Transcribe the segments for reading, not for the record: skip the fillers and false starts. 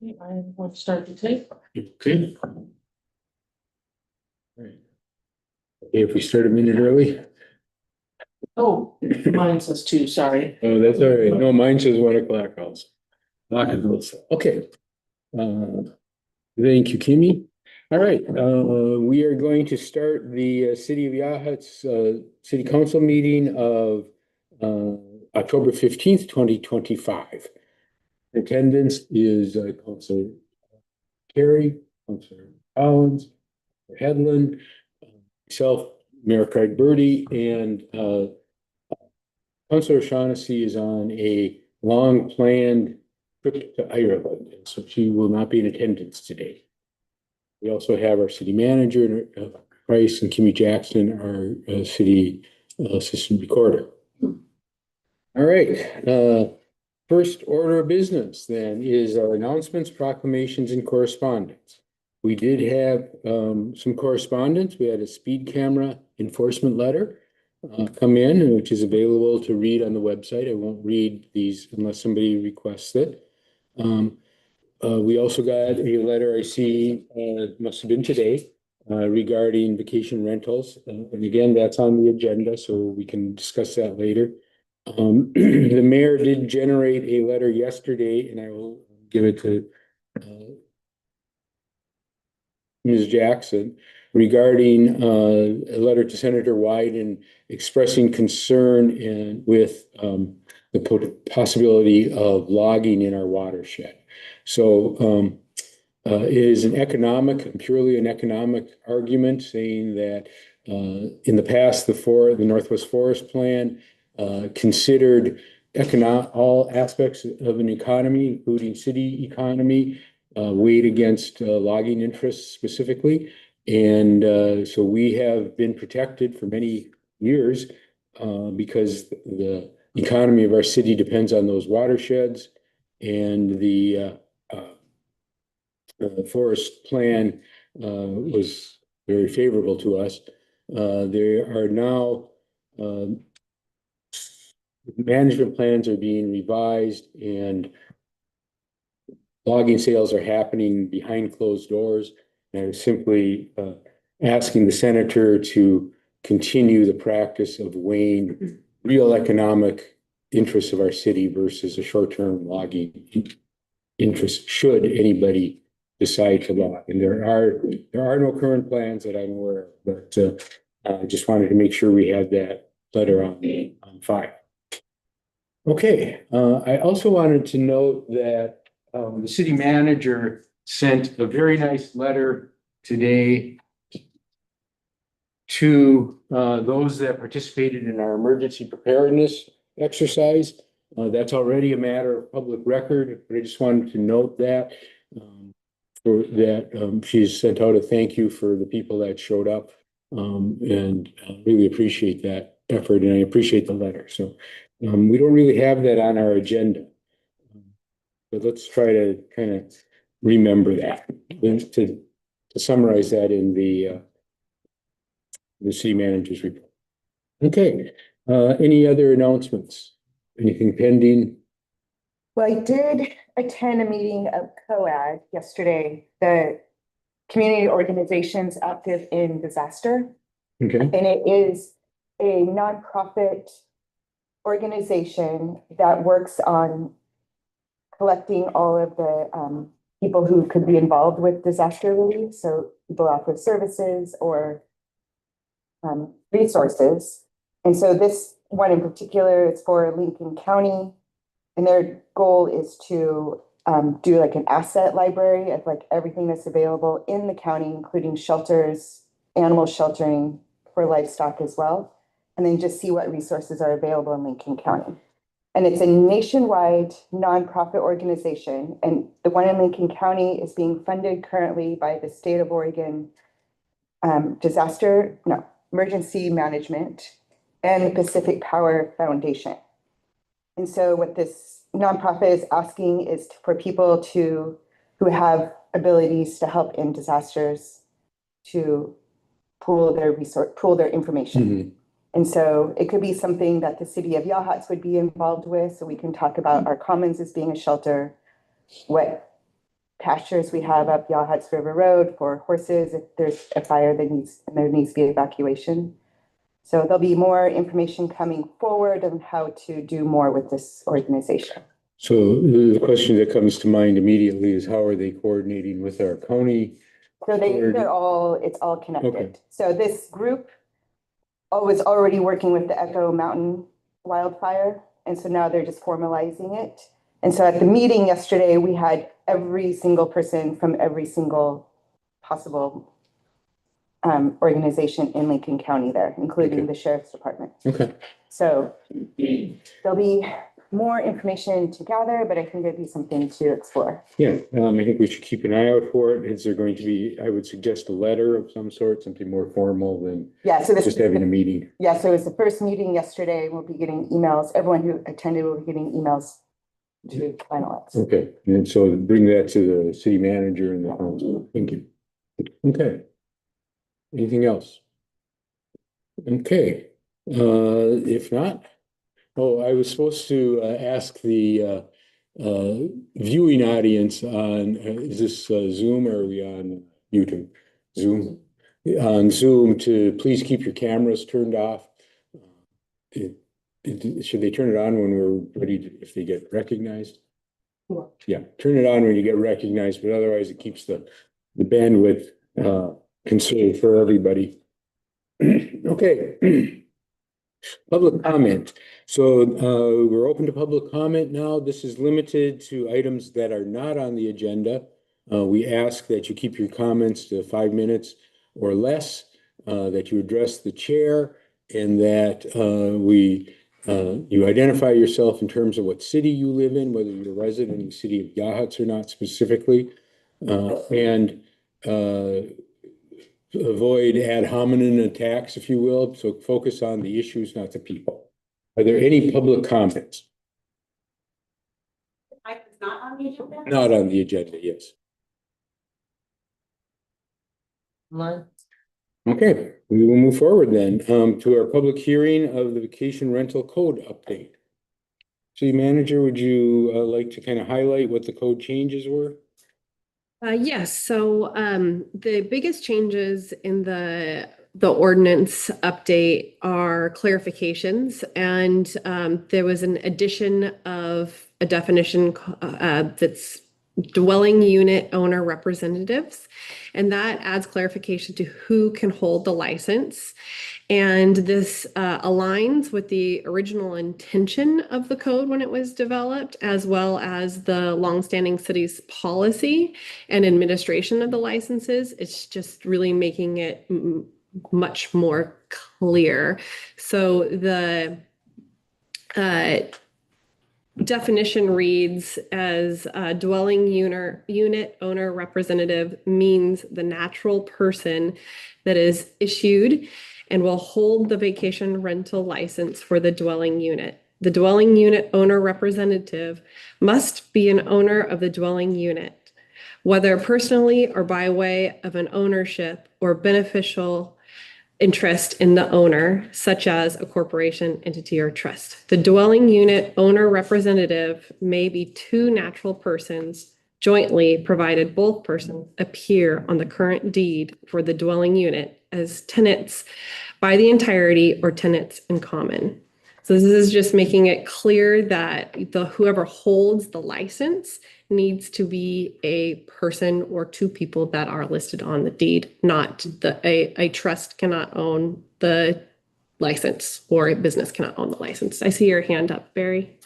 I will start the tape. Okay. Right. Okay, if we start a minute early. Oh, mine says two, sorry. Oh, that's all right. No, mine says 1 o'clock also. Okay. Thank you, Kimmy. All right, we are going to start the City of Yachats City Council meeting of October 15th, 2025. Attendance is Councilor Carey, Councilor Collins, Headland, myself, Mayor Craig Birdie, and Councilor Shaughnessy is on a long-planned trip to Ireland, and so she will not be in attendance today. We also have our city manager, Price, and Kimmy Jackson, our city assistant recorder. All right, first order of business then is our announcements, proclamations, and correspondence. We did have some correspondence. We had a speed camera enforcement letter come in, which is available to read on the website. I won't read these unless somebody requests it. We also got a letter I see, must have been today, regarding vacation rentals. And again, that's on the agenda, so we can discuss that later. The mayor did generate a letter yesterday, and I will give it to Ms. Jackson regarding a letter to Senator Wyden expressing concern with the possibility of logging in our watershed. So it is purely an economic argument, saying that in the past, the Northwest Forest Plan considered all aspects of an economy, including city economy, weighed against logging interests specifically. And so we have been protected for many years because the economy of our city depends on those watersheds, and the forest plan was very favorable to us. There are now management plans are being revised, and logging sales are happening behind closed doors. And I was simply asking the senator to continue the practice of weighing real economic interests of our city versus a short-term logging interest, should anybody decide to log. And there are no current plans that I'm aware of, but I just wanted to make sure we had that letter on file. Okay, I also wanted to note that the city manager sent a very nice letter today to those that participated in our emergency preparedness exercise. That's already a matter of public record, but I just wanted to note that she's sent out a thank you for the people that showed up, and really appreciate that effort, and I appreciate the letter. So we don't really have that on our agenda, but let's try to kind of remember that, to summarize that in the city manager's report. Okay, any other announcements? Anything pending? Well, I did attend a meeting of COAD yesterday, the community organizations active in disaster. Okay. And it is a nonprofit organization that works on collecting all of the people who could be involved with disaster relief. So people offer services or resources. And so this one in particular is for Lincoln County. And their goal is to do like an asset library of like everything that's available in the county, including shelters, animal sheltering for livestock as well. And then just see what resources are available in Lincoln County. And it's a nationwide nonprofit organization. And the one in Lincoln County is being funded currently by the state of Oregon Emergency Management and the Pacific Power Foundation. And so what this nonprofit is asking is for people who have abilities to help in disasters to pool their information. Mm-hmm. And so it could be something that the city of Yachats would be involved with. So we can talk about our commons as being a shelter, what pastures we have up Yawhats River Road for horses if there's a fire that there needs to be evacuation. So there'll be more information coming forward on how to do more with this organization. So the question that comes to mind immediately is how are they coordinating with our county? So it's all Okay. connected. So this group was already working with the Echo Mountain wildfire. And so now they're just formalizing it. And so at the meeting yesterday, we had every single person from every single possible organization in Lincoln County there, including Okay. the sheriff's department. Okay. So there'll be more information to gather, but I think it'd be something to explore. Yeah, I think we should keep an eye out for it. Is there going to be, I would suggest a letter of some sort, something more formal than Yeah, so just having a meeting. Yeah, so it was the first meeting yesterday. We'll be getting emails. Everyone who attended will be getting emails to finalize. Okay, and so bring that to the city manager and the council. Thank you. Okay. Anything else? Okay, if not, I was supposed to ask the viewing audience on, is this Zoom or are we on YouTube? Zoom. On Zoom to please keep your cameras turned off. Should they turn it on when we're ready to, if they get recognized? Sure. Yeah, turn it on when you get recognized, but otherwise it keeps the bandwidth conserved for everybody. Okay. Public comment. So we're open to public comment now. This is limited to items that are not on the agenda. We ask that you keep your comments to 5 minutes or less, that you address the chair, and that you identify yourself in terms of what city you live in, whether you're a resident in the city of Yachats or not specifically, and avoid ad hominem attacks, if you will. So focus on the issues, not the people. Are there any public comments? It's not on the agenda? Not on the agenda, yes. None. Okay, we will move forward then to our public hearing of the vacation rental code update. City manager, would you like to kind of highlight what the code changes were? Yes, so the biggest changes in the ordinance update are clarifications, and there was an addition of a definition that's dwelling unit owner representatives, and that adds clarification to who can hold the license. And this aligns with the original intention of the code when it was developed, as well as the longstanding city's policy and administration of the licenses. It's just really making it much more clear. So the definition reads as dwelling unit owner representative means the natural person that is issued and will hold the vacation rental license for the dwelling unit. The dwelling unit owner representative must be an owner of the dwelling unit, whether personally or by way of an ownership or beneficial interest in the owner, such as a corporation, entity, or trust. The dwelling unit owner representative may be two natural persons jointly, provided both persons appear on the current deed for the dwelling unit as tenants by the entirety or tenants in common. So this is just making it clear that whoever holds the license needs to be a person or two people that are listed on the deed, not a trust cannot own the license or a business cannot own the license. I see your hand up, Barry.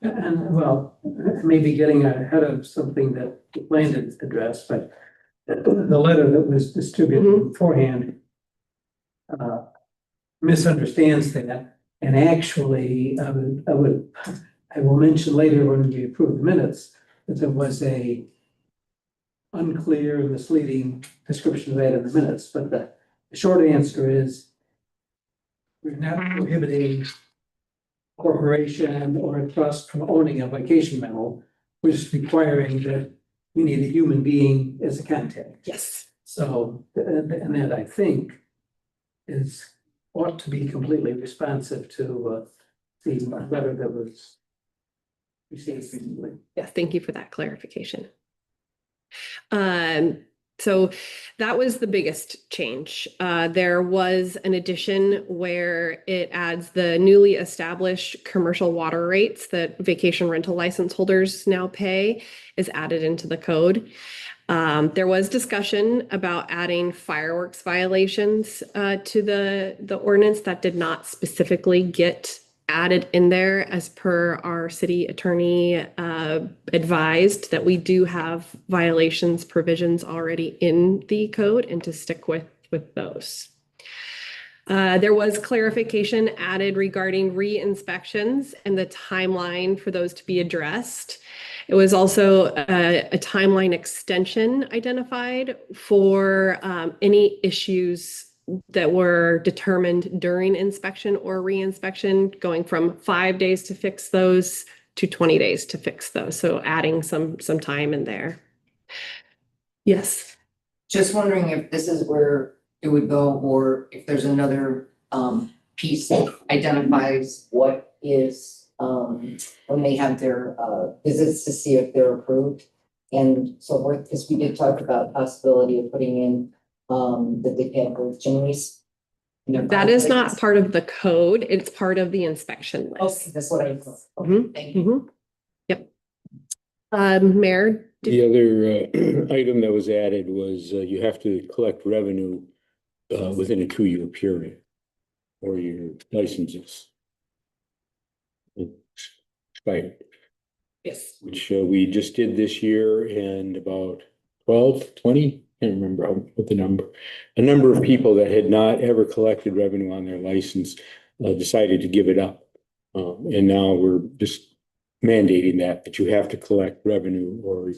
And well, maybe getting ahead of something that Landon addressed, but the letter that was distributed beforehand misunderstands that. And actually, I will mention later when we approve the minutes that there was a unclear, misleading description of that in the minutes. But the short answer is we're not prohibiting corporation or a trust from owning a vacation rental. We're just requiring that we need a human being as a contact. Yes. So, and that I think ought to be completely responsive to the letter that was received recently. Yes, thank you for that clarification. So that was the biggest change. There was an addition where it adds the newly established commercial water rates that vacation rental license holders now pay is added into the code. There was discussion about adding fireworks violations to the ordinance that did not specifically get added in there as per our city attorney advised that we do have violations provisions already in the code and to stick with those. There was clarification added regarding re-inspections and the timeline for those to be addressed. It was also a timeline extension identified for any issues that were determined during inspection or re-inspection, going from 5 days to fix those to 20 days to fix those. So adding some time in there. Yes. Just wondering if this is where it would go, or if there's another piece that identifies what is when they have their visits to see if they're approved and so forth, because we did talk about possibility of putting in that they have with chimneys. That is not part of the code. It's part of the inspection list. Okay, that's what I thought. Okay, Mhm. thank you. Mhm. Yep. Mayor, The other item that was added was you have to collect revenue within a 2-year period or your licenses expired, yes. which we just did this year, and about 12, 20, can't remember what the number. A number of people that had not ever collected revenue on their license decided to give it up. And now we're just mandating that you have to collect revenue or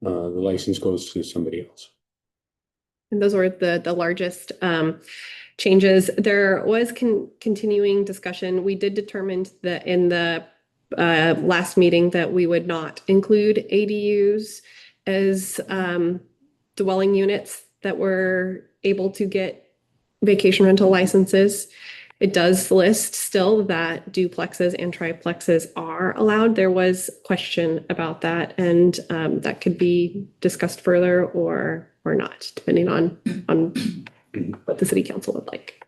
the license goes to somebody else. And those were the largest changes. There was continuing discussion. We did determine that in the last meeting that we would not include ADUs as dwelling units that were able to get vacation rental licenses. It does list still that duplexes and triplexes are allowed. There was question about that, and that could be discussed further or not, depending on what the city council would like.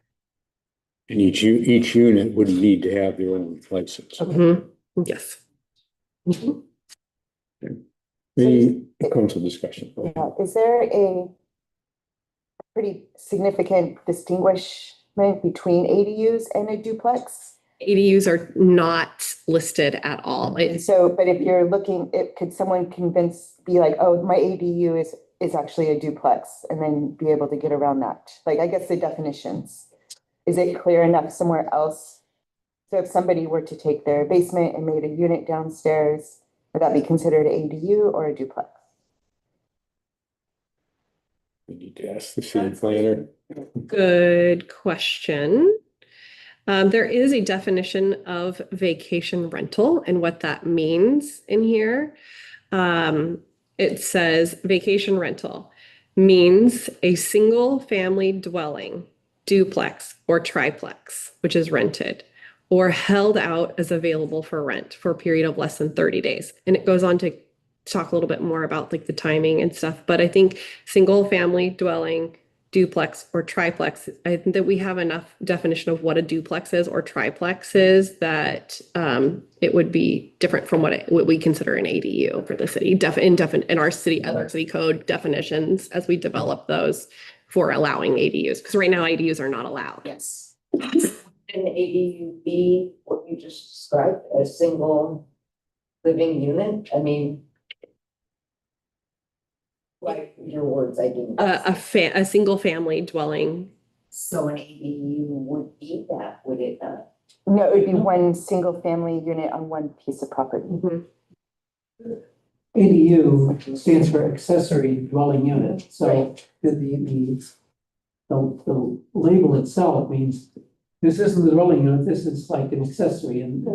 And each unit would need to have their own license. Mhm. Yes. Mhm. Any council discussion? Yeah, is there a pretty significant distinguishment between ADUs and a duplex? ADUs are not listed at all. And so, but if you're looking, could someone be like, oh, my ADU is actually a duplex, and then be able to get around that? Like, I guess the definitions, is it clear enough somewhere else? So if somebody were to take their basement and made a unit downstairs, would that be considered an ADU or a duplex? We need to ask the city planner. Good question. There is a definition of vacation rental and what that means in here. It says vacation rental means a single family dwelling, duplex or triplex, which is rented or held out as available for rent for a period of less than 30 days. And it goes on to talk a little bit more about like the timing and stuff. But I think single family dwelling, duplex or triplex, I think that we have enough definition of what a duplex is or triplex is that it would be different from what we consider an ADU for the city, in our city, other city code definitions as we develop those for allowing ADUs, because right now ADUs are not allowed. Yes. An ADU be what you just described, a single living unit? I mean, like your words, I didn't. A single family dwelling. So an ADU would be that, would it not? No, it would be one single family unit on one piece of property. ADU stands for accessory dwelling unit, so Right. the label itself means this isn't the dwelling unit, this is like an accessory, and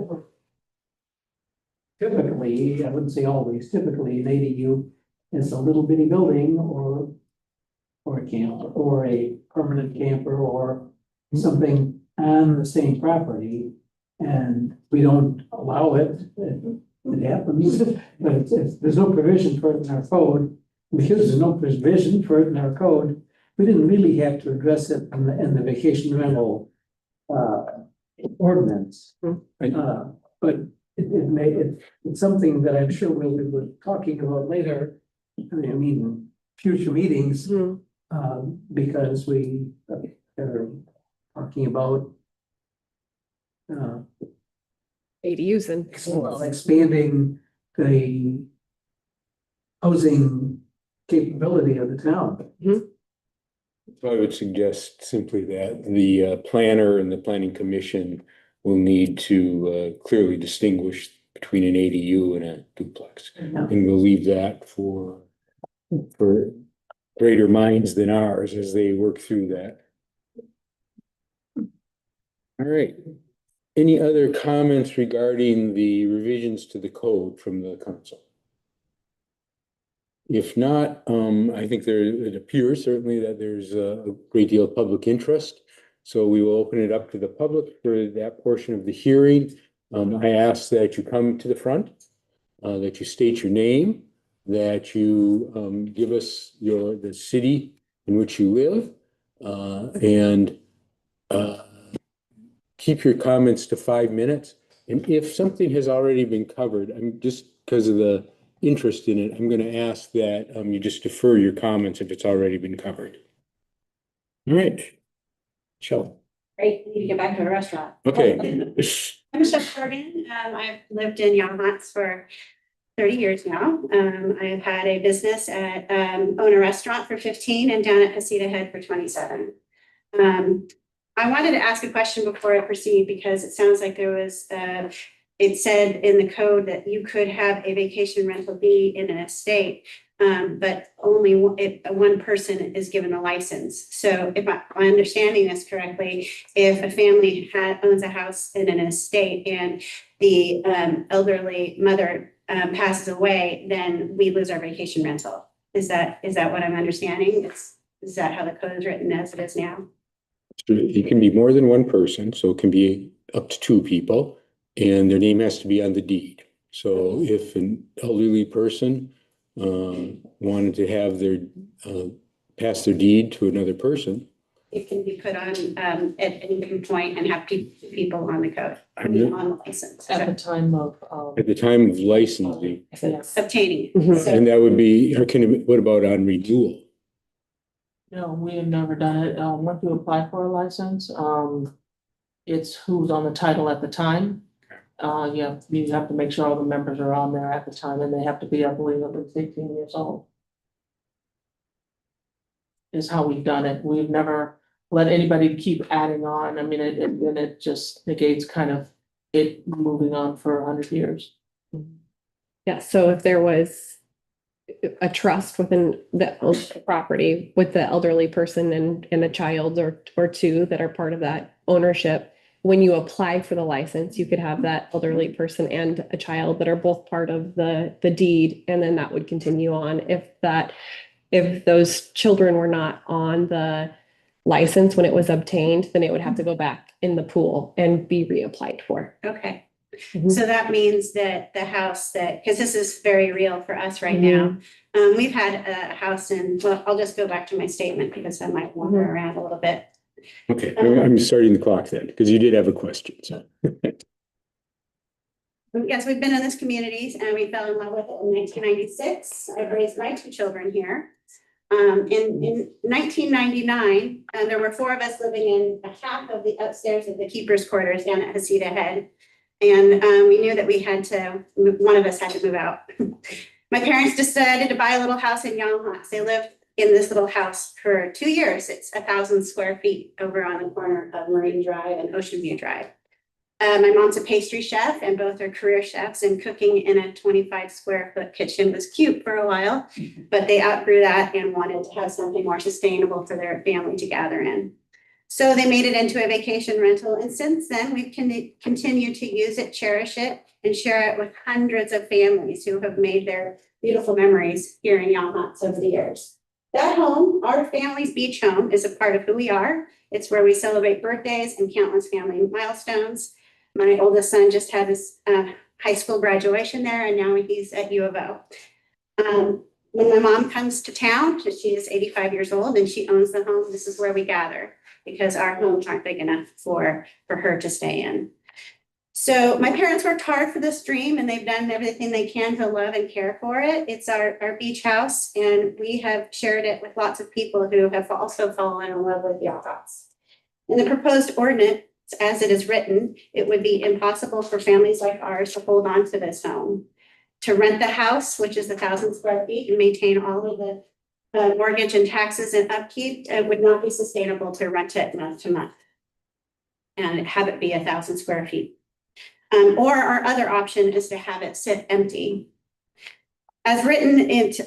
typically, I wouldn't say always, typically an ADU is a little bitty building or a camper, or a permanent camper, or something on the same property, and we don't allow it. It happens, but there's no provision for it in our code, because there's no provision for it in our code, we didn't really have to address it in the vacation rental ordinance. But it's something that I'm sure we'll be talking about later. I mean, future meetings, Mhm. because we are talking about ADUs and. expanding the housing capability of the town. So I would suggest simply that the planner and the planning commission will need to clearly distinguish between an ADU and a duplex. Yeah. And we'll leave that for greater minds than ours as they work through that. All right. Any other comments regarding the revisions to the code from the council? If not, I think it appears certainly that there's a great deal of public interest. So we will open it up to the public for that portion of the hearing. I ask that you come to the front, that you state your name, that you give us the city in which you live, and keep your comments to 5 minutes. And if something has already been covered, I'm just because of the interest in it, I'm going to ask that you just defer your comments if it's already been covered. All right. Michelle. Great, we need to get back to a restaurant. Okay. I'm Michelle Corrigan. I've lived in Yachats for 30 years now. I've had a business at own a restaurant for 15 and down at Hasita Head for 27. I wanted to ask a question before I proceed because it sounds like there was it said in the code that you could have a vacation rental be in an estate, but only if one person is given a license. So if I'm understanding this correctly, if a family owns a house in an estate and the elderly mother passes away, then we lose our vacation rental. Is that what I'm understanding? Is that how the code is written as it is now? It can be more than one person, so it can be up to 2 people, and their name has to be on the deed. So if an elderly person wanted to have their pass their deed to another person, It can be put on at any given point and have people on the code, on I'm- the license. At the time of, at the time of licensing, yes. Obtaining. Mhm. So and that would be, or what about on renewal? No, we have never done it. Once you apply for a license, it's who's on the title at the time. You have to make sure all the members are on there at the time and they have to be, I believe, at least 18 years old. Is how we've done it. We've never let anybody keep adding on. I mean, it just negates kind of it moving on for 100 years. Yeah, so if there was a trust within the property with the elderly person and a child or 2 that are part of that ownership, when you apply for the license, you could have that elderly person and a child that are both part of the deed, and then that would continue on. If those children were not on the license when it was obtained, then it would have to go back in the pool and be reapplied for. okay, Mhm. so that means that the house because this is very real for us right now. We've had a house well, I'll just go back to my statement because I might wander around a little bit. Okay, I'm starting the clock then, because you did have a question, so. Yes, we've been in this community and we fell in love with it in 1996. I've raised my 2 children here. In 1999, there were 4 of us living in a half of the upstairs of the keeper's quarters down at Hasita Head. And we knew that one of us had to move out. My parents decided to buy a little house in Yachats. They lived in this little house for 2 years. It's 1,000 square feet over on the corner of Marine Drive and Ocean View Drive. My mom's a pastry chef and both are career chefs, and cooking in a 25 square foot kitchen was cute for a while, but they outgrew that and wanted to have something more sustainable for their family to gather in. So they made it into a vacation rental, and since then we've continued to use it, cherish it, and share it with hundreds of families who have made their beautiful memories here in Yachats over the years. That home, our family's beach home, is a part of who we are. It's where we celebrate birthdays and countless family milestones. My oldest son just had his high school graduation there, and now he's at U of O. when my mom comes to town, she is 85 years old and she owns the home, this is where we gather because our homes aren't big enough for her to stay in. So my parents worked hard for this dream and they've done everything they can to love and care for it. It's our beach house and we have shared it with lots of people who have also fallen in love with yachts. In the proposed ordinance, as it is written, it would be impossible for families like ours to hold on to this home. To rent the house, which is 1,000 square feet, and maintain all of the mortgage and taxes and upkeep, it would not be sustainable to rent it month to month and have it be 1,000 square feet. Or our other option is to have it sit empty. As written, it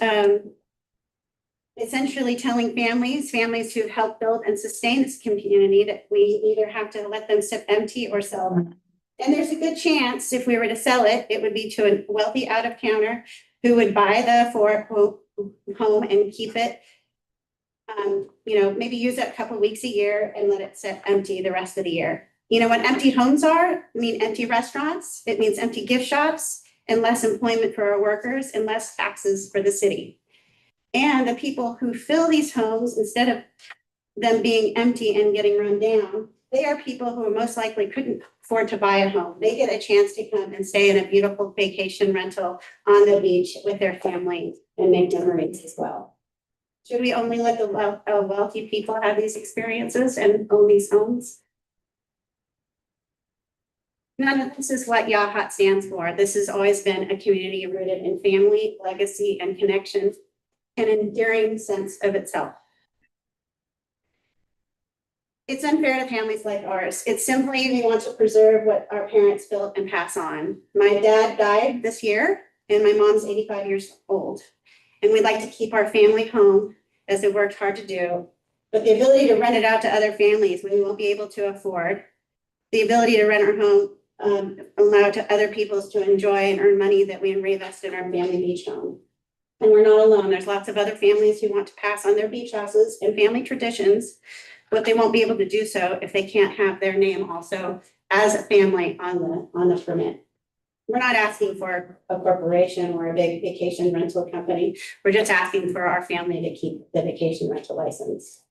essentially telling families who've helped build and sustain this community that we either have to let them sit empty or sell them. And there's a good chance if we were to sell it, it would be to a wealthy out-of-towner who would buy the home and keep it. Maybe use it a couple weeks a year and let it sit empty the rest of the year. You know what empty homes are? I mean, empty restaurants. It means empty gift shops and less employment for our workers and less taxes for the city. And the people who fill these homes, instead of them being empty and getting run down, they are people who most likely couldn't afford to buy a home. They get a chance to come and stay in a beautiful vacation rental on the beach with their family and make memories as well. Should we only let the wealthy people have these experiences and own these homes? None of this is what YAHOT stands for. This has always been a community rooted in family, legacy, and connection, an enduring sense of itself. It's unfair to families like ours. It's simply we want to preserve what our parents built and pass on. My dad died this year, and my mom's 85 years old. And we'd like to keep our family home, as they worked hard to do. But the ability to rent it out to other families we won't be able to afford. The ability to rent our home allow to other people to enjoy and earn money that we reinvest in our family beach home. And we're not alone. There's lots of other families who want to pass on their beach houses and family traditions, but they won't be able to do so if they can't have their name also as a family on the permit. We're not asking for a corporation or a big vacation rental company. We're just asking for our family to keep the vacation rental license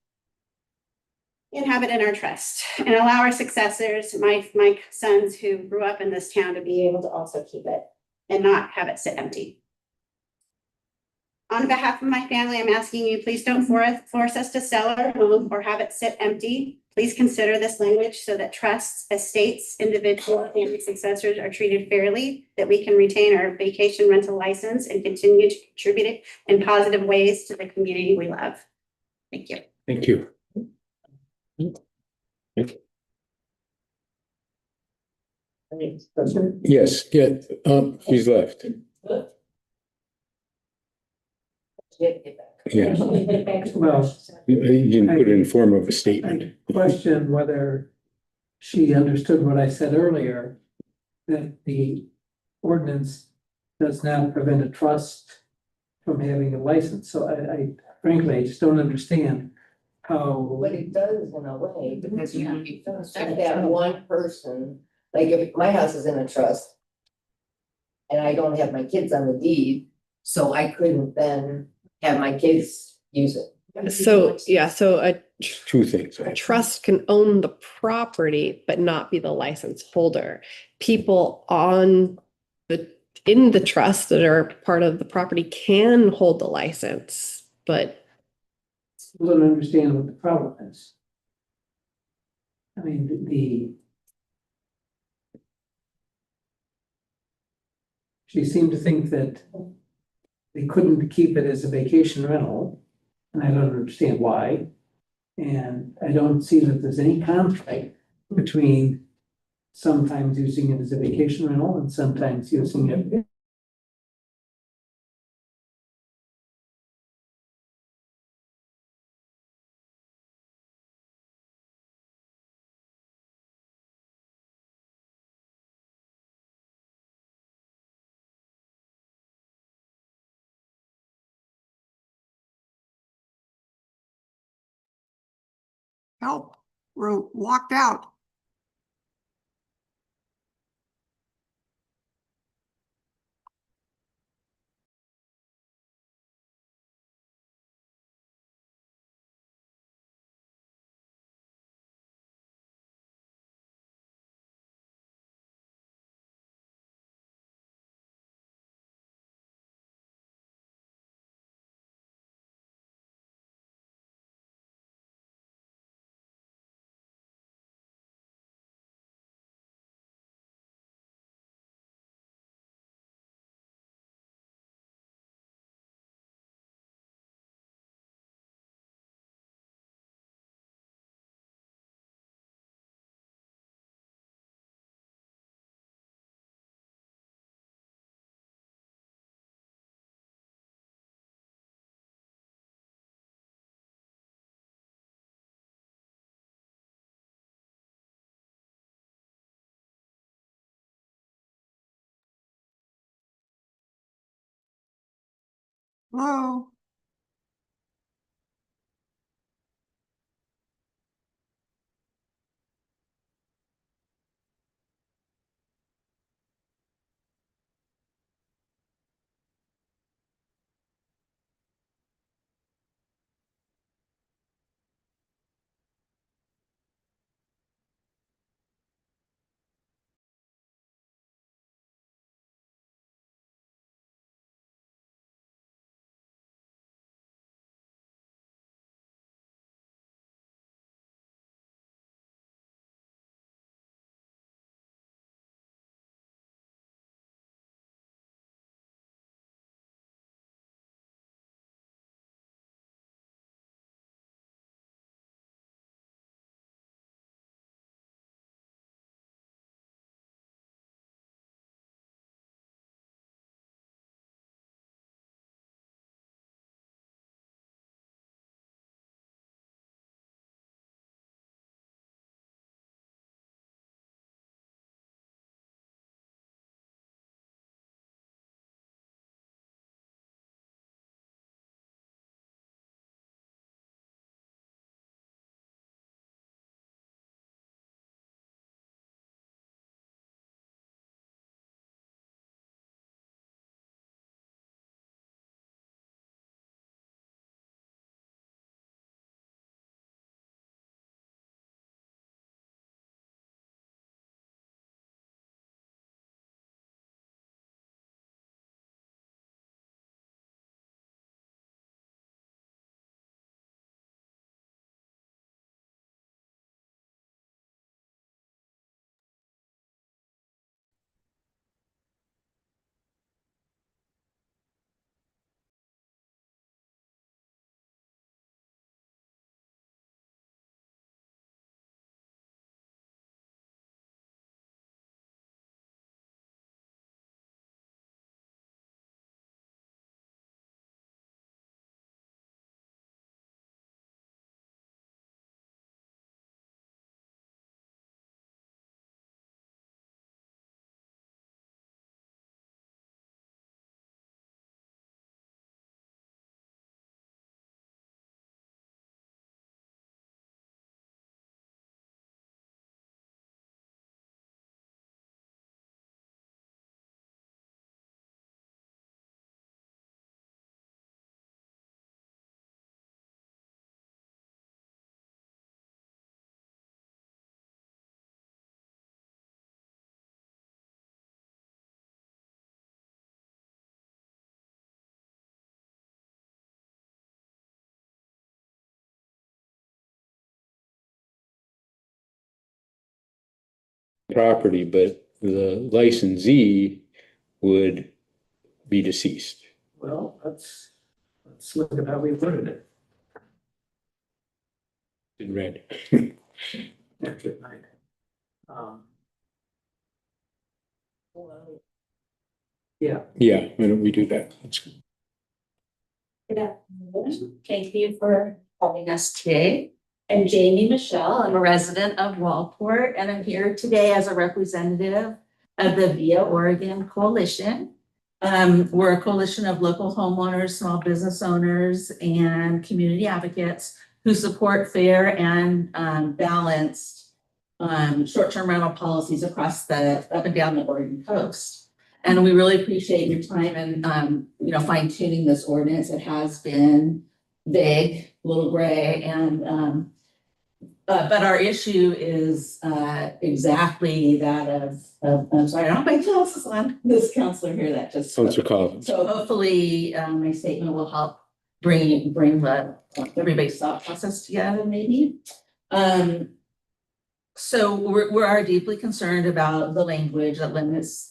and have it in our trust and allow our successors, my sons who grew up in this town, to be able to also keep it and not have it sit empty. On behalf of my family, I'm asking you, please don't force us to sell our home or have it sit empty. Please consider this language so that trusts, estates, individual family successors are treated fairly, that we can retain our vacation rental license and continue to contribute in positive ways to the community we love. Thank you. Thank you. Yes, yeah, she's left. Yeah, Well, you didn't put it in form of a statement. I question whether she understood what I said earlier, that the ordinance does not prevent a trust from having a license. So I frankly, I just don't understand how. But it does in a way, because you have that one person, like if my house is in a trust. And I don't have my kids on the deed, so I couldn't then have my kids use it. So, yeah, so Two things. a trust can own the property, but not be the license holder. People in the trust that are part of the property can hold the license, but I don't understand what the problem is. I mean, she seemed to think that they couldn't keep it as a vacation rental, and I don't understand why. And I don't see that there's any conflict between sometimes using it as a vacation rental and sometimes using it Help, we're locked out. Hello? Property, but the licensee would be deceased. Well, let's look at how we worded it. In red. After at night. Yeah, Yeah, why don't we do that? That's good. Good afternoon. Thank you for having us today. I'm Jamie Michelle. I'm a resident of Wallport, and I'm here today as a representative of the Via Oregon Coalition. We're a coalition of local homeowners, small business owners, and community advocates who support fair and balanced short-term rental policies across the up and down the Oregon coast. And we really appreciate your time and fine tuning this ordinance. It has been vague, a little gray, and but our issue is exactly that of I'm sorry, I don't know if my else is on this counselor here that just spoke. Counselor Collins. So hopefully my statement will help bring the everybody's thought process together maybe. So we are deeply concerned about the language that limits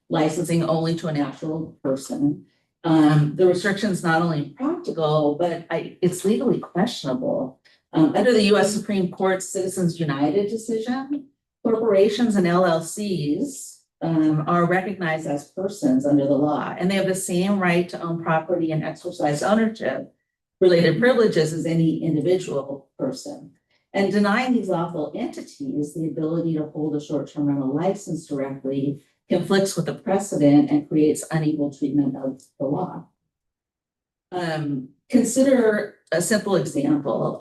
licensing only to a natural person. The restriction's not only practical, but it's legally questionable. Under the US Supreme Court Citizens United decision, corporations and LLCs are recognized as persons under the law, and they have the same right to own property and exercise ownership related privileges as any individual person. And denying these lawful entities the ability to hold a short-term rental license directly conflicts with the precedent and creates unequal treatment of the law. consider a simple example,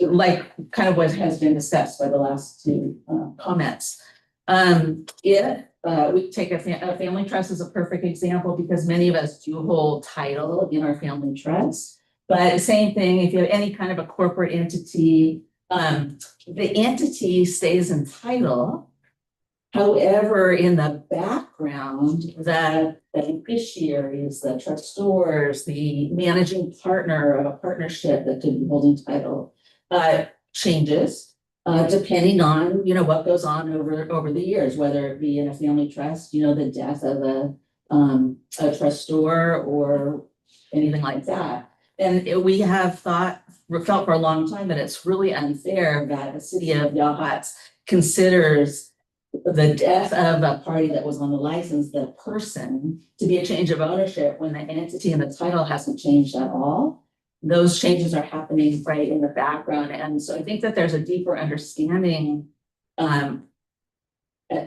like kind of what has been discussed by the last two comments. If we take a family trust as a perfect example, because many of us do hold title in our family trust. But same thing, if you have any kind of a corporate entity, the entity stays in title. However, in the background, the beneficiaries, the trustors, the managing partner of a partnership that could be holding title, changes, depending on, you know, what goes on over the years, whether it be in a family trust, you know, the death of a trustor or anything like that. And we have felt for a long time that it's really unfair that the city of Yachats considers the death of a party that was on the license, the person, to be a change of ownership when the entity and the title hasn't changed at all. Those changes are happening right in the background. And so I think that there's a deeper understanding at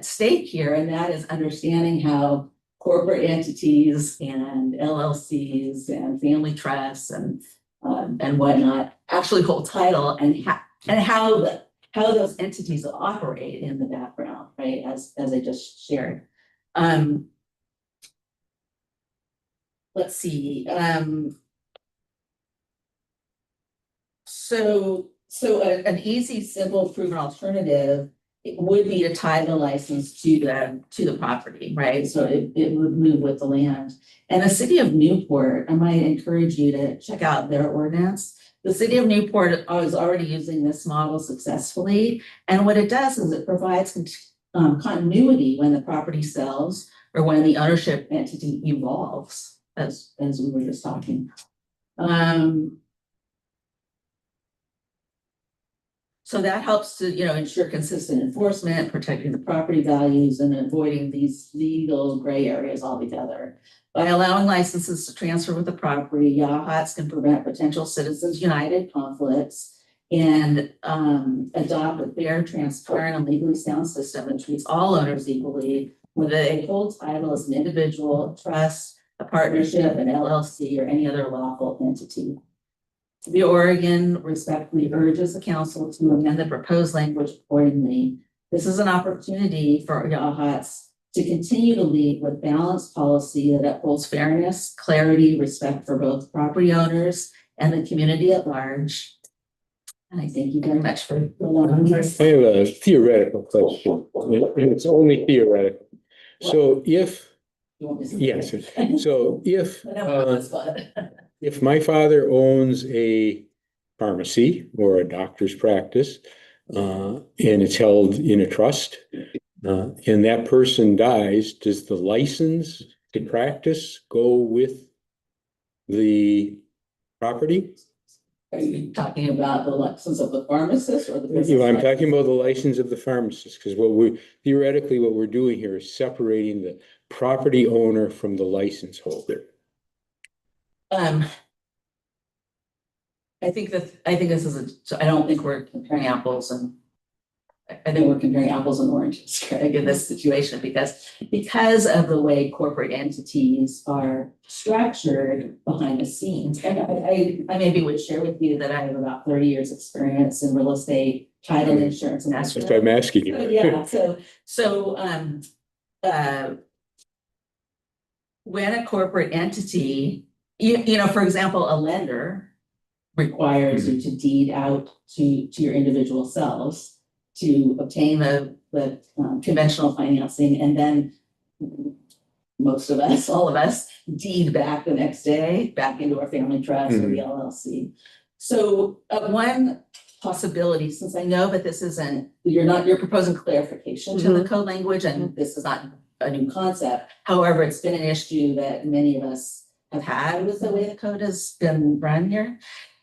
stake here, and that is understanding how corporate entities and LLCs and family trusts and whatnot actually hold title, and how those entities operate in the background, right? As I just shared. Let's see. So an easy, simple, proven alternative, it would be to tie the license to the property, right? So it would move with the land. And the city of Newport, I might encourage you to check out their ordinance. The city of Newport is already using this model successfully. And what it does is it provides continuity when the property sells or when the ownership entity evolves, as we were just talking. So that helps to, you know, ensure consistent enforcement, protecting the property values, and avoiding these legal gray areas altogether. By allowing licenses to transfer with the property, Yachats can prevent potential Citizens United conflicts and adopt a fair, transparent, and legally sound system that treats all owners equally, whether they hold title as an individual, trust, a partnership, an LLC, or any other lawful entity. The Oregon respectfully urges the council to amend the proposed language accordingly. This is an opportunity for Yachats to continue to lead with balanced policy that upholds fairness, clarity, respect for both property owners and the community at large. And I thank you very much for allowing me. I have a theoretical question, and it's only theoretical. So if, You want me to- yes, so But if my father owns a pharmacy or a doctor's practice, and it's held in a trust, and that person dies, does the license to practice go with the property? Are you talking about the license of the pharmacist or the business? You know, I'm license? talking about the license of the pharmacist, because what we're doing here is separating the property owner from the license holder. I think this is so I don't think we're comparing apples and I think we're comparing apples and oranges, Craig, in this situation, because of the way corporate entities are structured behind the scenes. And I maybe would share with you that I have about 30 years experience in real estate, title, insurance, and That's escrow. what I'm asking you. So, yeah, so when a corporate entity, you know, for example, a lender requires you to deed out to your individual selves to obtain the conventional financing, and then most of us, all of us, deed back the next day back into our family trust or the LLC. So one possibility, since I know that this isn't, you're proposing clarification to the code language, and this is not a new concept. However, it's been an issue that many of us have had with the way the code has been run here.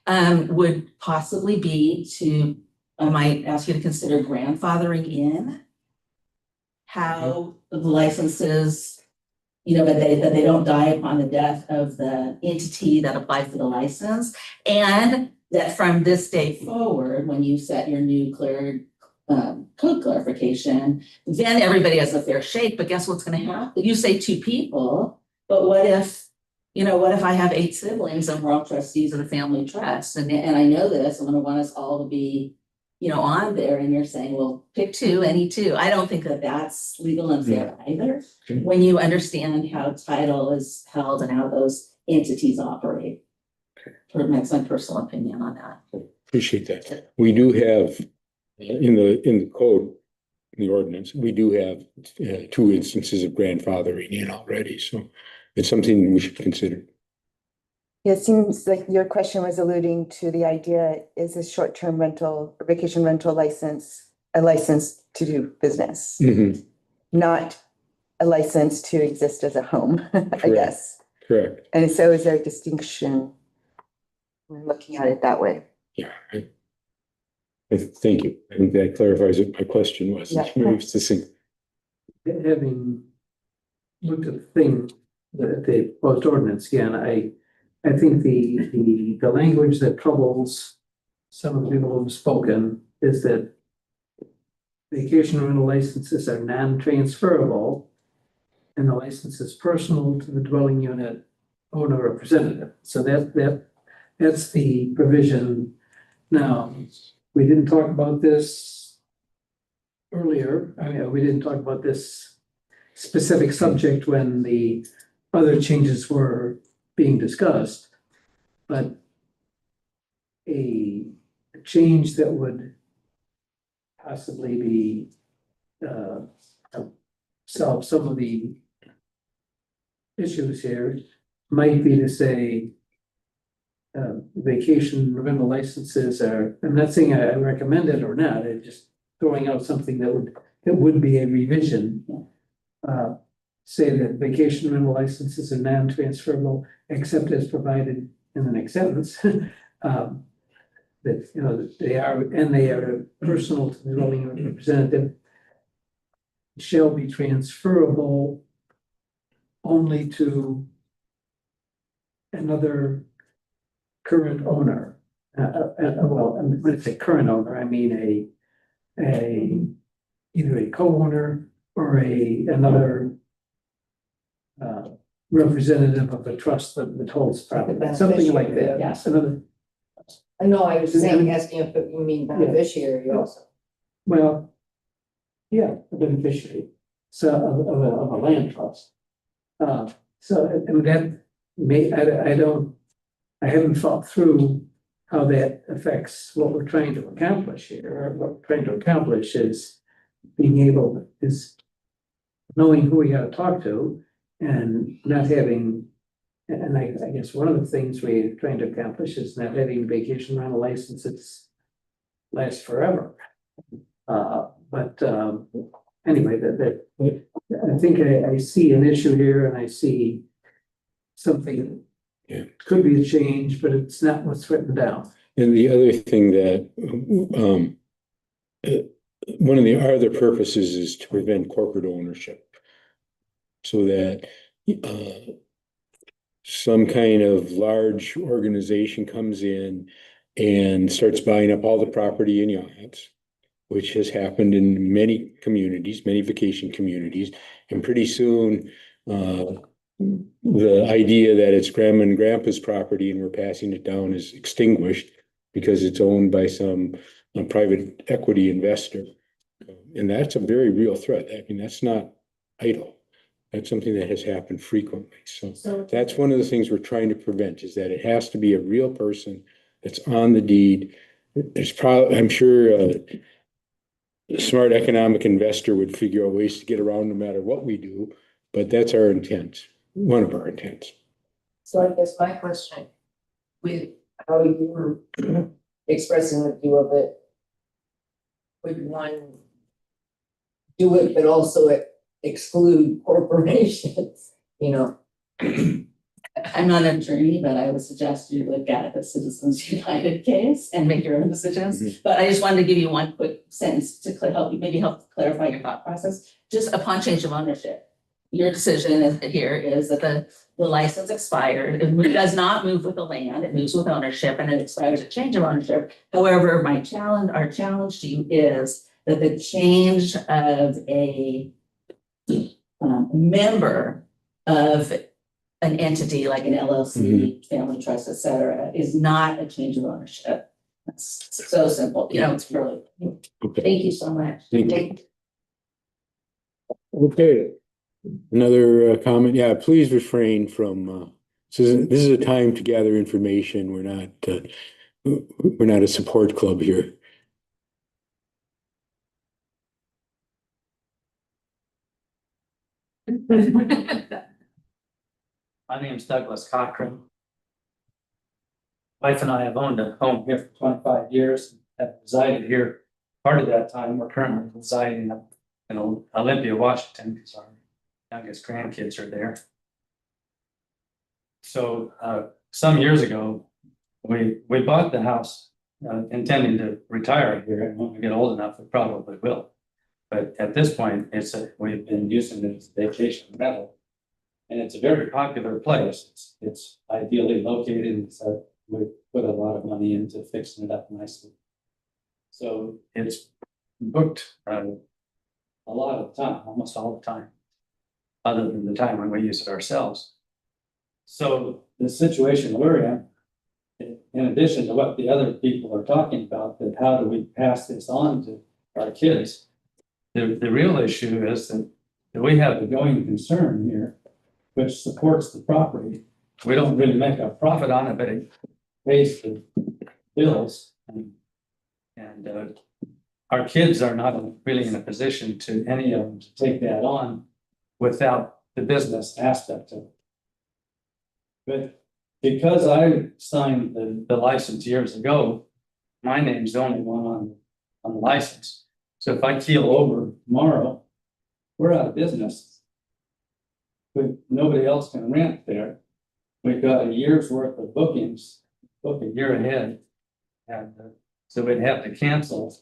Would possibly be to, I might ask you to consider grandfathering in how the licenses, you know, that they don't die upon the death of the entity that applied for the license, and that from this day forward, when you set your new code clarification, then everybody has a fair shake. But guess what's going to happen? You say two people, but what if You know, what if I have 8 siblings and we're all trustees of the family trust, and I know this, I'm gonna want us all to be, you know, on there, and you're saying, well, pick 2, any 2. I don't think that that's legal and fair either. Okay. When you understand how title is held and how those entities operate. That's my personal opinion on that. Appreciate that. We do have, in the code, in the ordinance, we do have 2 instances of grandfathering in already, so it's something we should consider. It seems like your question was alluding to the idea, is a short-term rental, or vacation rental license, a license to do business, Mhm. not a license to exist as a home, I guess. Correct. And so is there a distinction when looking at it that way? Yeah. Thank you. I think that clarifies what my question was. Yeah. Maybe it's succinct. Having looked at the thing, the proposed ordinance again, I think the language that troubles some of the people who have spoken is that vacation rental licenses are non-transferable, and the license is personal to the dwelling unit owner representative. So that's the provision. Now, we didn't talk about this earlier. I mean, we didn't talk about this specific subject when the other changes were being discussed, but a change that would possibly be solve some of the issues here might be to say vacation rental licenses are, I'm not saying I recommend it or not, I'm just throwing out something that would be a revision. Say that vacation rental licenses are non-transferable except as provided in the next sentence. That, you know, that they are personal to the dwelling unit representative, shall be transferable only to another current owner. Well, when I say current owner, I mean either a co-owner or another representative of the trust that holds property, something like that. Yes. Another, I know, I was saying, asking if you mean beneficiary also. well, yeah, a beneficiary, so of a land trust. So, and that may, I haven't thought through how that affects what we're trying to accomplish here. What we're trying to accomplish is knowing who we gotta talk to and not having, and I guess one of the things we're trying to accomplish is not having vacation rental licenses last forever. But anyway, I think I see an issue here and I see something. Yeah. Could be a change, but it's not what's written down. And the other thing that one of the other purposes is to prevent corporate ownership. So that some kind of large organization comes in and starts buying up all the property in yachts, which has happened in many communities, many vacation communities. And pretty soon, the idea that it's grandma and grandpa's property and we're passing it down is extinguished because it's owned by some private equity investor. And that's a very real threat. I mean, that's not idle. That's something that has happened frequently. So that's one of the things we're trying to prevent, is that it has to be a real person that's on the deed. There's probably, I'm sure, a smart economic investor would figure out ways to get around no matter what we do, but that's our intent, one of our intents. So I guess my question, with how you were expressing the view of it, would one do it, but also exclude corporations, you know? I'm not an attorney, but I would suggest you look at the Citizens United case and make your own decisions. Mhm. But I just wanted to give you one quick sentence to help clarify your thought process. Just upon change of ownership, your decision here is that the license expired. It does not move with the land, it moves with ownership, and it expires at change of ownership. However, our challenge to you is that the change of a member of an entity like an LLC, family trust, et cetera, is not a change of ownership. It's so simple, you know, it's really, Okay, thank you so much. thank you. Okay. Another comment, yeah, please refrain from, this is a time to gather information. We're not a support club here. My name's Douglas Cochran. Wife and I have owned a home here for 25 years, have resided here. Part of that time, we're currently residing in Olympia, Washington, because our youngest grandkids are there. So some years ago, we bought the house intending to retire here, and when we get old enough, we probably will. But at this point, we've been using it as a vacation rental. And it's a very popular place. It's ideally located, so we put a lot of money into fixing it up nicely. So it's booked a lot of the time, almost all the time, other than the time when we use it ourselves. So the situation we're in addition to what the other people are talking about, that how do we pass this on to our kids? The real issue is that we have a going concern here, which supports the property. We don't really make a profit on it, but it pays the bills. And our kids are not really in a position to, any of them, to take that on without the business aspect of it. But because I signed the license years ago, my name's the only one on the license. So if I keel over tomorrow, we're out of business. Nobody else can rent there. We've got a year's worth of bookings, book a year ahead. And so we'd have to cancel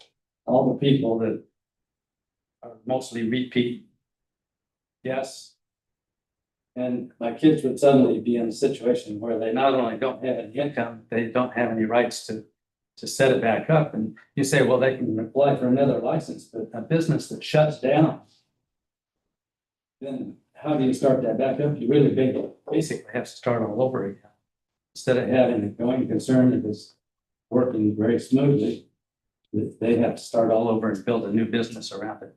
all the people that are mostly repeat guests. And my kids would suddenly be in a situation where they not only don't have any income, they don't have any rights to set it back up. And you say, well, they can apply for another license, but a business that shuts down, then how do you start that back up? You really basically have to start all over again. Instead of having a going concern that is working very smoothly, they have to start all over and build a new business around it.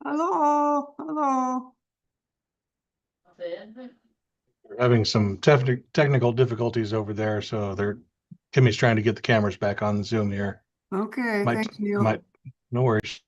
hello, hello. We're having some technical difficulties over there, so Timmy's trying to get the cameras back on Zoom here. Okay, thank you. No worries.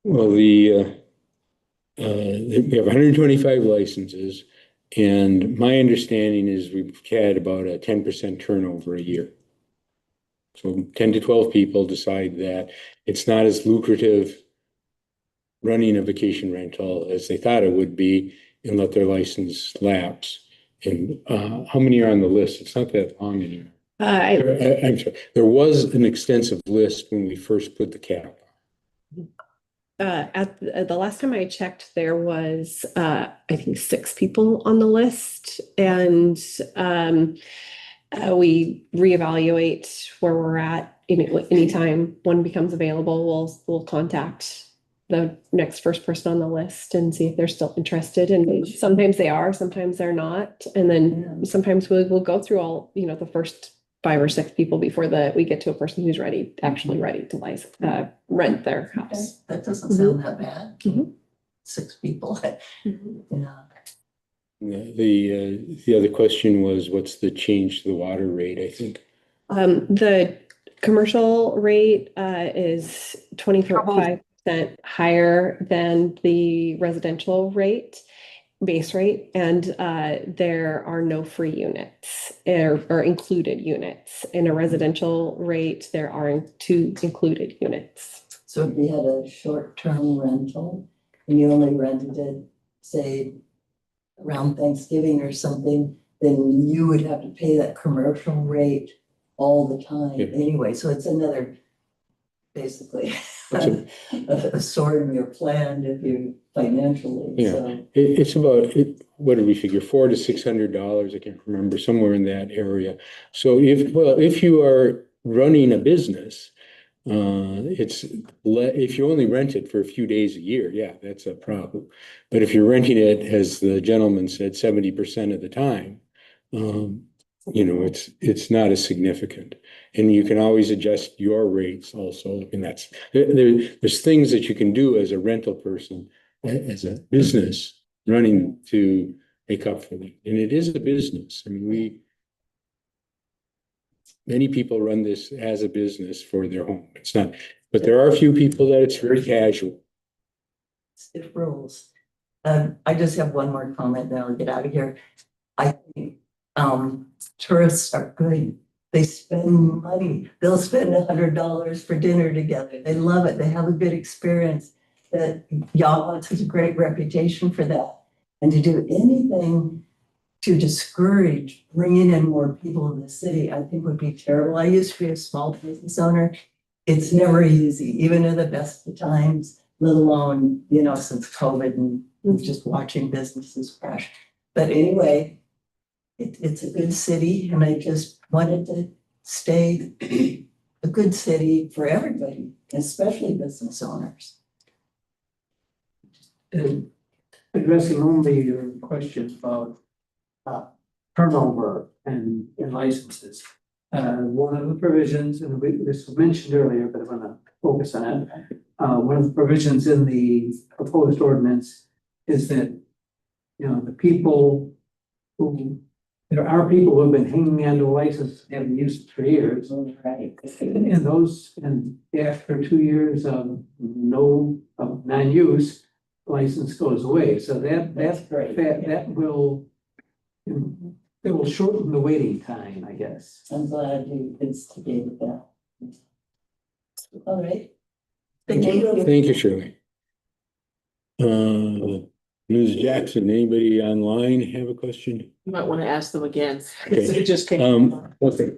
Well, we have 125 licenses, and my understanding is we've had about a 10% turnover a year. So 10 to 12 people decide that it's not as lucrative running a vacation rental as they thought it would be and let their license lapse. And how many are on the list? It's not that long anymore. I'm sorry. There was an extensive list when we first put the cap on. At the last time I checked, there was, I think 6 people on the list, and we reevaluate where we're at. Anytime one becomes available, we'll contact the next first person on the list and see if they're still interested. And sometimes they are, sometimes they're not. And then sometimes we'll go through all, the first 5 or 6 people before we get to a person who's actually ready to rent their house. That doesn't sound that bad. Mhm. 6 people. Yeah. The other question was, what's the change to the water rate, I think? The commercial rate is 25% higher than the residential rate, base rate, and there are no free units or included units. In a residential rate, there are 2 included units. So if you had a short-term rental and you only rented it, say, around Thanksgiving or something, then you would have to pay that commercial rate all the time Yeah. anyway. So it's another, basically, It's a sword in your plan if you financially, Yeah. so. It's about, what did we figure, $400 to $600? I can't remember, somewhere in that area. So if you are running a business, if you only rent it for a few days a year, yeah, that's a problem. But if you're renting it, as the gentleman said, 70% of the time, it's not as significant. And you can always adjust your rates also. And there's things that you can do as a rental person, as a business running to make up for that. And it is a business. I mean, many people run this as a business for their home. It's not, but there are a few people that it's very casual. It rules. I just have one more comment, then I'll get out of here. I think tourists are good. They spend money. They'll spend $100 for dinner together. They love it. They have a good experience. That Yawlitz has a great reputation for that. And to do anything to discourage bringing in more people in the city, I think would be terrible. I used to be a small business owner. It's never easy, even in the best of times, let alone, since COVID and just watching businesses crash. But anyway, it's a good city, and I just wanted to stay a good city for everybody, especially business owners. And addressing only your question about turnover and licenses. One of the provisions, and this was mentioned earlier, but I'm gonna focus on it. One of the provisions in the proposed ordinance is that, the people there are people who have been hanging on to a license, haven't used it for years. Right. And after 2 years of non-use, license goes away. So That's great. that will shorten the waiting time, I guess. I'm glad you instigated that. All right. Thank you, Shirley. Ms. Jackson, anybody online have a question? You might want to ask them again. Okay. It just came. Okay.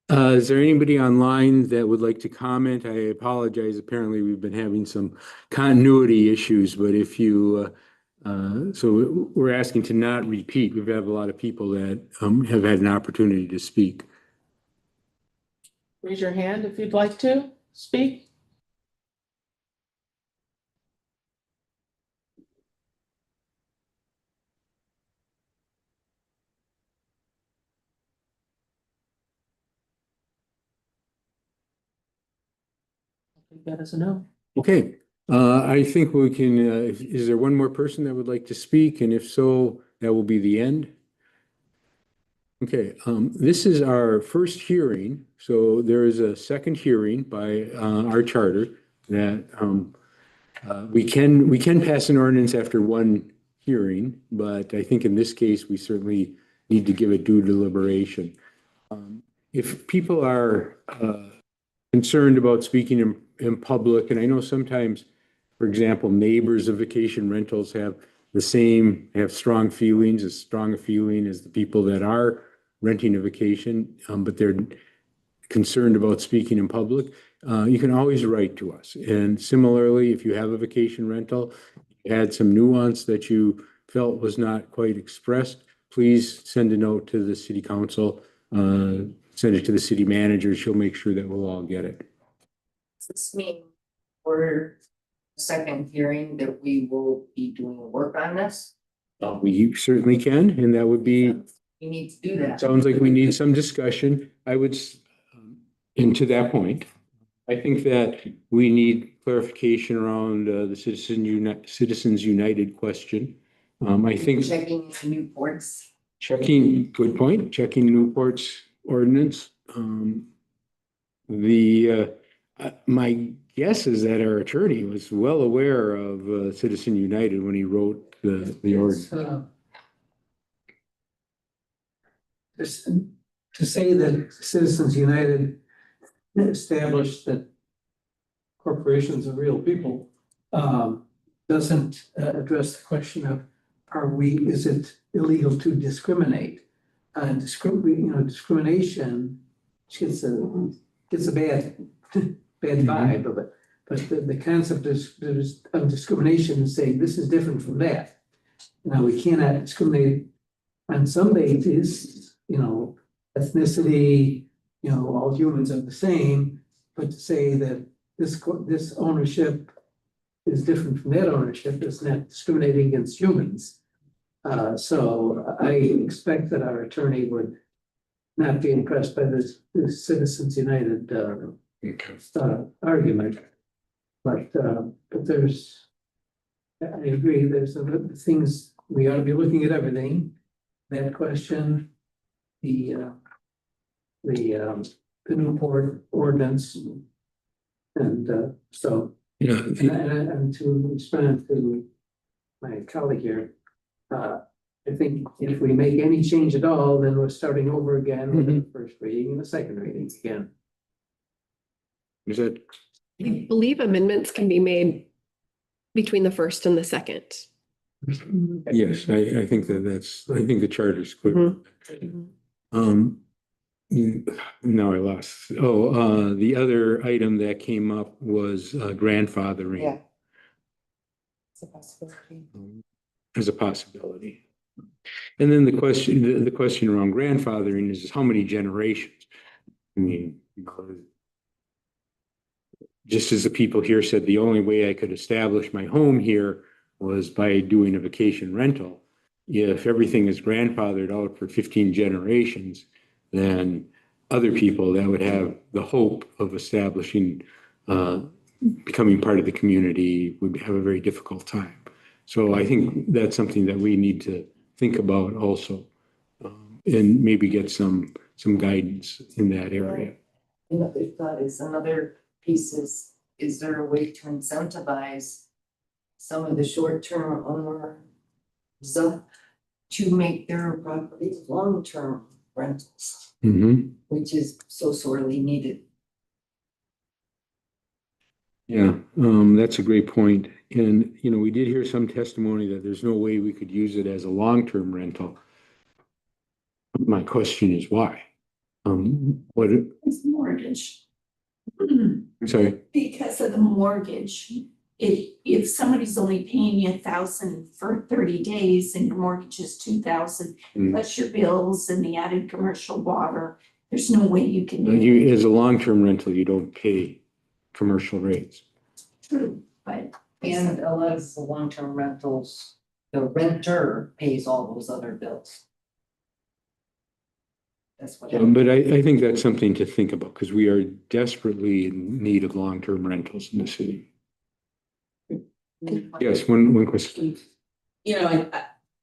Is there anybody online that would like to comment? I apologize. Apparently, we've been having some continuity issues, but if you, so we're asking to not repeat. We have a lot of people that have had an opportunity to speak. Raise your hand if you'd like to speak. That is a no. Okay, I think we can, is there one more person that would like to speak? And if so, that will be the end. Okay, this is our first hearing. So there is a second hearing by our charter that we can pass an ordinance after one hearing, but I think in this case, we certainly need to give it due deliberation. If people are concerned about speaking in public, and I know sometimes, for example, neighbors of vacation rentals have strong feelings, as strong a feeling as the people that are renting a vacation, but they're concerned about speaking in public, you can always write to us. And similarly, if you have a vacation rental, had some nuance that you felt was not quite expressed, please send a note to the city council, send it to the city manager. She'll make sure that we'll all get it. Does this mean for second hearing that we will be doing work on this? We certainly can, and that would be, We need to do that. sounds like we need some discussion. I would, and to that point, I think that we need clarification around the Citizens United question. I think Checking into Newports. good point, checking Newport's ordinance. My guess is that our attorney was well aware of Citizen United when he wrote the ordinance. To say that Citizens United established that corporations are real people, doesn't address the question of, is it illegal to discriminate? Discrimination gets a bad vibe of it. But the concept of discrimination is saying this is different from that. Now, we cannot discriminate on some bases, ethnicity, all humans are the same, but to say that this ownership is different from that ownership is not discriminating against humans. So I expect that our attorney would not be impressed by this Citizens United argument. But there's, I agree, there's other things, we ought to be looking at everything. That question, the Newport ordinance. And so, and to respond to my colleague here, I think if we make any change at all, then we're starting over again with the first reading and the second reading again. Is that? I believe amendments can be made between the first and the second. Yes, I think I think the charter's clear. No, I lost. The other item that came up was grandfathering. Yeah. It's a possibility. As a possibility. And then the question around grandfathering is how many generations? I mean, just as the people here said, the only way I could establish my home here was by doing a vacation rental. If everything is grandfathered out for 15 generations, then other people that would have the hope of establishing, becoming part of the community would have a very difficult time. So I think that's something that we need to think about also, and maybe get some guidance in that area. Another thought is, another piece is there a way to incentivize some of the short-term owners to make their properties long-term rentals, which is so sorely needed. Yeah, that's a great point. And, we did hear some testimony that there's no way we could use it as a long-term rental. My question is why? It's mortgage. I'm sorry. Because of the mortgage. If somebody's only paying you $1,000 for 30 days and your mortgage is $2,000, plus your bills and the added commercial water, there's no way you can do it. As a long-term rental, you don't pay commercial rates. True, but. And a lot of the long-term rentals, the renter pays all those other bills. That's what. But I think that's something to think about because we are desperately in need of long-term rentals in the city. Yes, one question. I've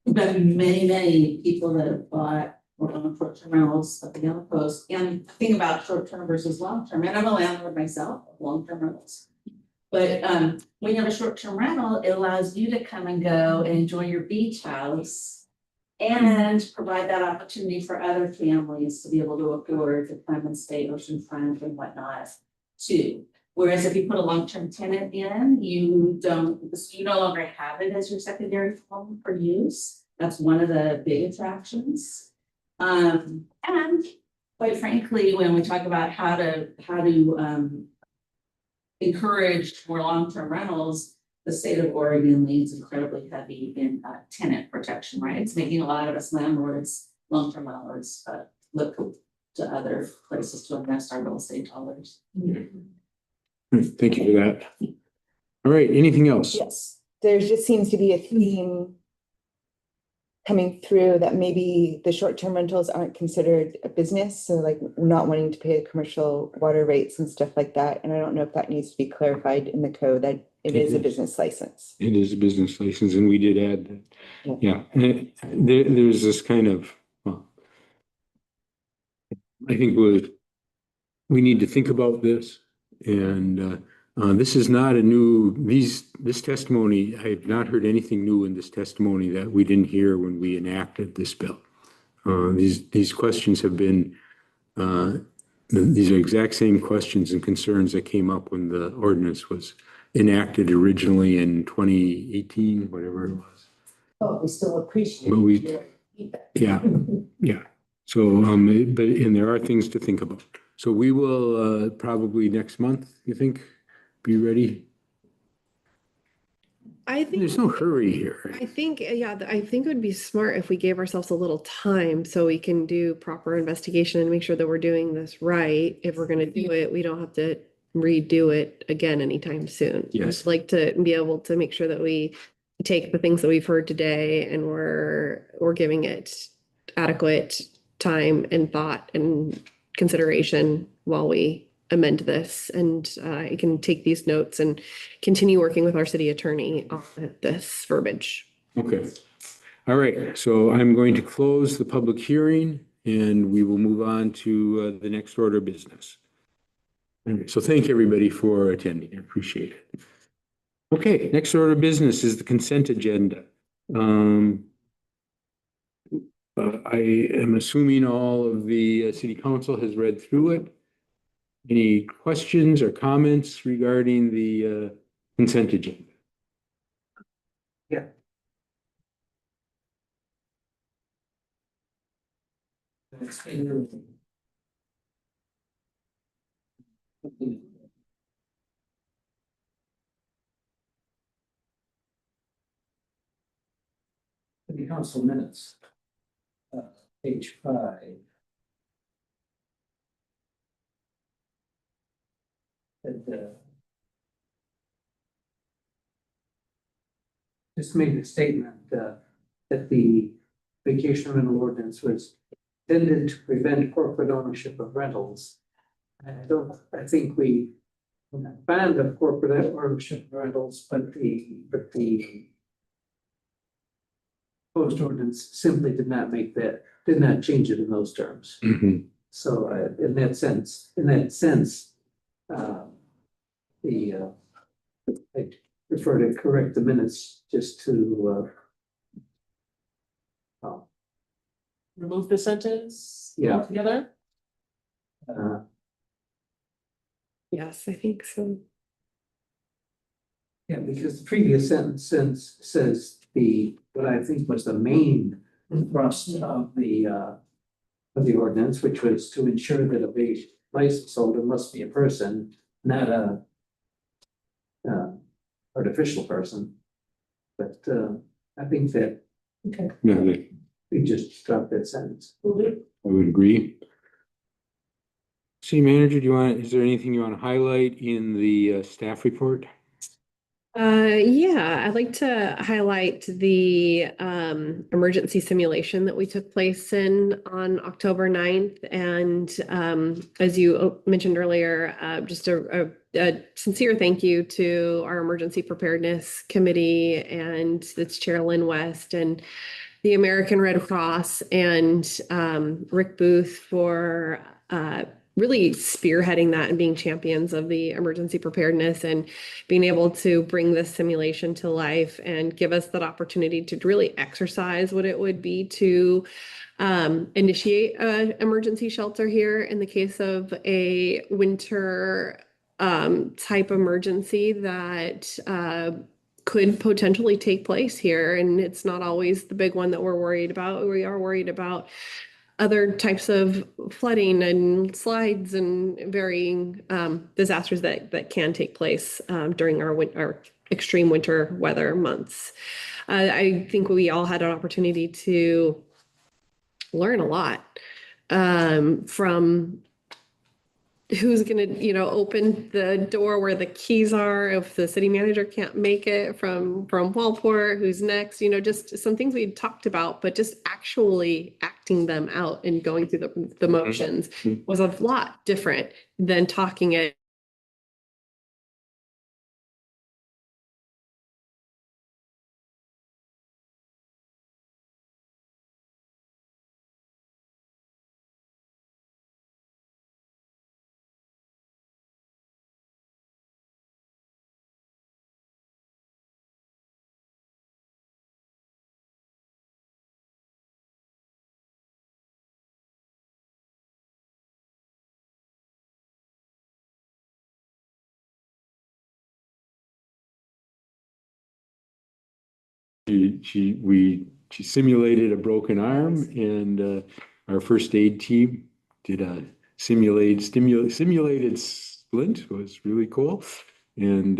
met many people that have bought or owned short-term rentals up and down the coast. And the thing about short-term versus long-term, and I'm a landlord myself of long-term rentals. But when you have a short-term rental, it allows you to come and go and enjoy your beach house and provide that opportunity for other families to be able to afford to come and stay oceanfront and whatnot too. Whereas if you put a long-term tenant in, you no longer have it as your secondary home for use. That's one of the big attractions. And quite frankly, when we talk about how to encourage more long-term rentals, the state of Oregon leads incredibly heavy in tenant protection rights, making a lot of us landlords, long-term landlords, look to other places to invest our real estate dollars. Thank you for that. All right, anything else? Yes, there just seems to be a theme coming through that maybe the short-term rentals aren't considered a business, so like not wanting to pay the commercial water rates and stuff like that. And I don't know if that needs to be clarified in the code that it is a business license. It is a business license, and we did add that. Yeah. Yeah, and there's this kind of, well, I think we need to think about this, and this is not a new, this testimony, I have not heard anything new in this testimony that we didn't hear when we enacted this bill. These questions have been, these are exact same questions and concerns that came up when the ordinance was enacted originally in 2018, whatever it was. Oh, we still appreciate But we- your feedback. Yeah, yeah. So, and there are things to think about. So we will probably next month, you think, be ready? I think. There's no hurry here. I think, yeah, I think it would be smart if we gave ourselves a little time so we can do proper investigation and make sure that we're doing this right. If we're gonna do it, we don't have to redo it again anytime soon. Yes. I'd like to be able to make sure that we take the things that we've heard today and we're giving it adequate time and thought and consideration while we amend this. And I can take these notes and continue working with our city attorney on this verbiage. Okay. All right. So I'm going to close the public hearing and we will move on to the next order of business. All right, so thank everybody for attending. I appreciate it. Okay, next order of business is the consent agenda. I am assuming all of the city council has read through it. Any questions or comments regarding the consent agenda? Yeah. The council minutes, page 5. Just made a statement that the vacation rental ordinance was intended to prevent corporate ownership of rentals. I think we banned of corporate ownership of rentals, but the proposed ordinance simply did not change it in those terms. Mhm. So in that sense, I prefer to correct the minutes just to Remove the sentence Yeah. altogether? Yes, I think so. yeah, because the previous sentence says what I think was the main thrust of the ordinance, which was to ensure that a license holder must be a person, not a artificial person. But I think that Yeah, we just dropped that sentence. I would agree. City manager, is there anything you want to highlight in the staff report? Yeah, I'd like to highlight the emergency simulation that we took place in on October 9th. And as you mentioned earlier, just a sincere thank you to our emergency preparedness committee and its chair, Lynn West, and the American Red Cross and Rick Booth for really spearheading that and being champions of the emergency preparedness and being able to bring this simulation to life and give us that opportunity to really exercise what it would be to initiate an emergency shelter here in the case of a winter type emergency that could potentially take place here. And it's not always the big one that we're worried about. We are worried about other types of flooding and slides and varying disasters that can take place during our extreme winter weather months. I think we all had an opportunity to learn a lot from who's gonna, open the door where the keys are if the city manager can't make it from Walport, who's next, just some things we talked about, but just actually acting them out and going through the motions was a lot different than talking it. She simulated a broken arm, and our first aid team did a simulated splint. It was really cool. And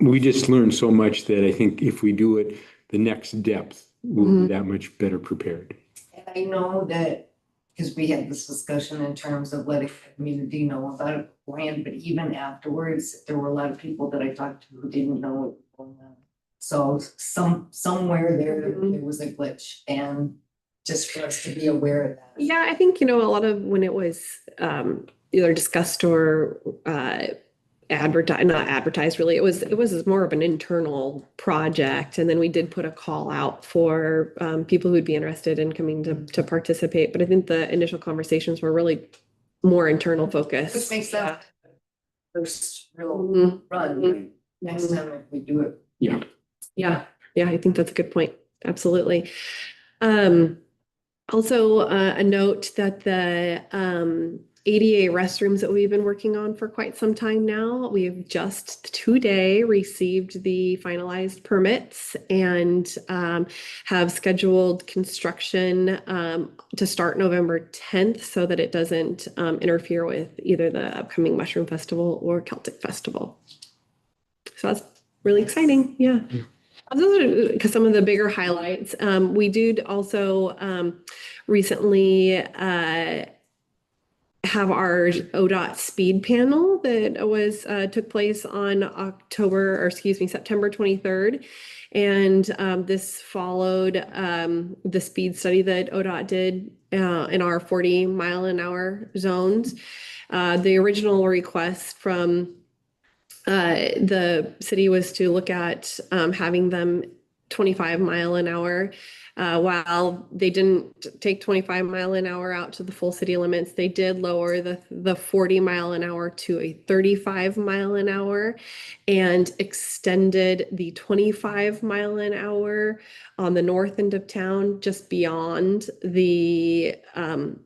we just learned so much that I think if we do it the next depth, we'll be that much better prepared. And I know that, because we had this discussion in terms of letting the community know about it beforehand, but even afterwards, there were a lot of people that I talked to who didn't know what was going on. So somewhere there was a glitch, and just for us to be aware of that. Yeah, I think, a lot of when it was either discussed or not advertised really, it was more of an internal project. And then we did put a call out for people who'd be interested in coming to participate. But I think the initial conversations were really more internal focused. Which makes that first real run next time if we do it. Yeah, I think that's a good point. Absolutely. Also, a note that the ADA restrooms that we've been working on for quite some time now, we've just today received the finalized permits and have scheduled construction to start November 10th so that it doesn't interfere with either the upcoming Mushroom Festival or Celtic Festival. So that's really exciting. Yeah. Because some of the bigger highlights, we did also recently have our ODOT speed panel that was took place on September 23rd. And this followed the speed study that ODOT did in our 40-mile-an-hour zones. The original request from the city was to look at having them 25-mile-an-hour. While they didn't take 25-mile-an-hour out to the full city limits, they did lower the 40-mile-an-hour to a 35-mile-an-hour and extended the 25-mile-an-hour on the north end of town, just beyond the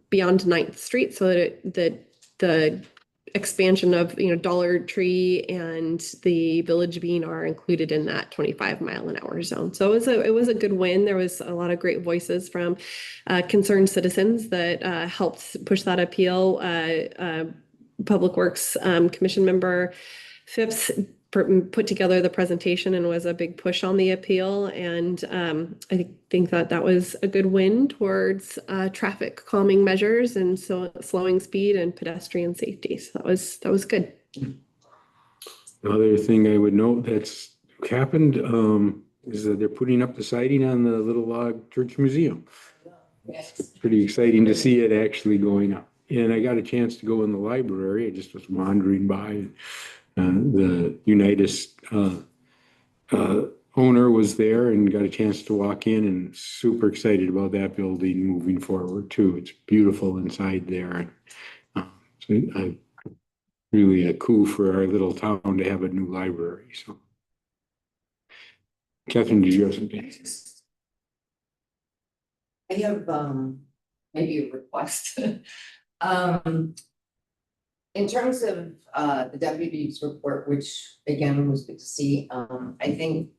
beyond 9th Street, so that the expansion of Dollar Tree and the Village Bean are included in that 25-mile-an-hour zone. So it was a good win. There was a lot of great voices from concerned citizens that helped push that appeal. Public Works Commission member Phipps put together the presentation and was a big push on the appeal. And I think that was a good win towards traffic calming measures and so slowing speed and pedestrian safety. So that was good. The other thing I would note that's happened is that they're putting up the siding on the Little Log Church Museum. It's pretty exciting to see it actually going up. And I got a chance to go in the library. I just was wandering by. The Unitas owner was there and got a chance to walk in, and super excited about that building moving forward too. It's beautiful inside there. So really a coup for our little town to have a new library. So, Catherine, did you have something? I have maybe a request. In terms of the deputy's report, which again was good to see, I think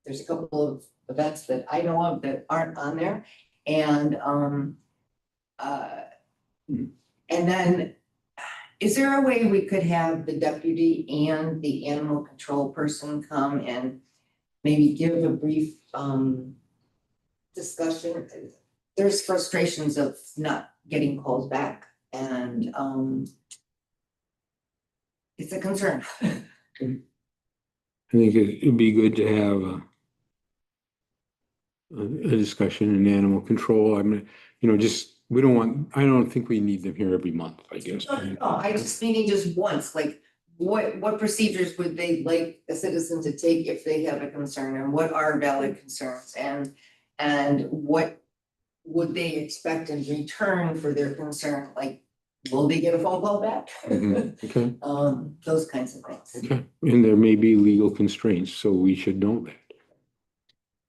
there's a couple of events that I know of that aren't on there. And then is there a way we could have the deputy and the animal control person come and maybe give a brief discussion? There's frustrations of not getting calls back And, it's a concern. I think it'd be good to have a discussion in animal control. I mean, just, I don't think we need them here every month, I guess. No, I just meaning just once, like, what procedures would they like a citizen to take if they have a concern, and what are valid concerns, and what would they expect in return for their concern, like, will they get a phone call back? Mhm. Okay, Those kinds of things. okay. And there may be legal constraints, so we should know that.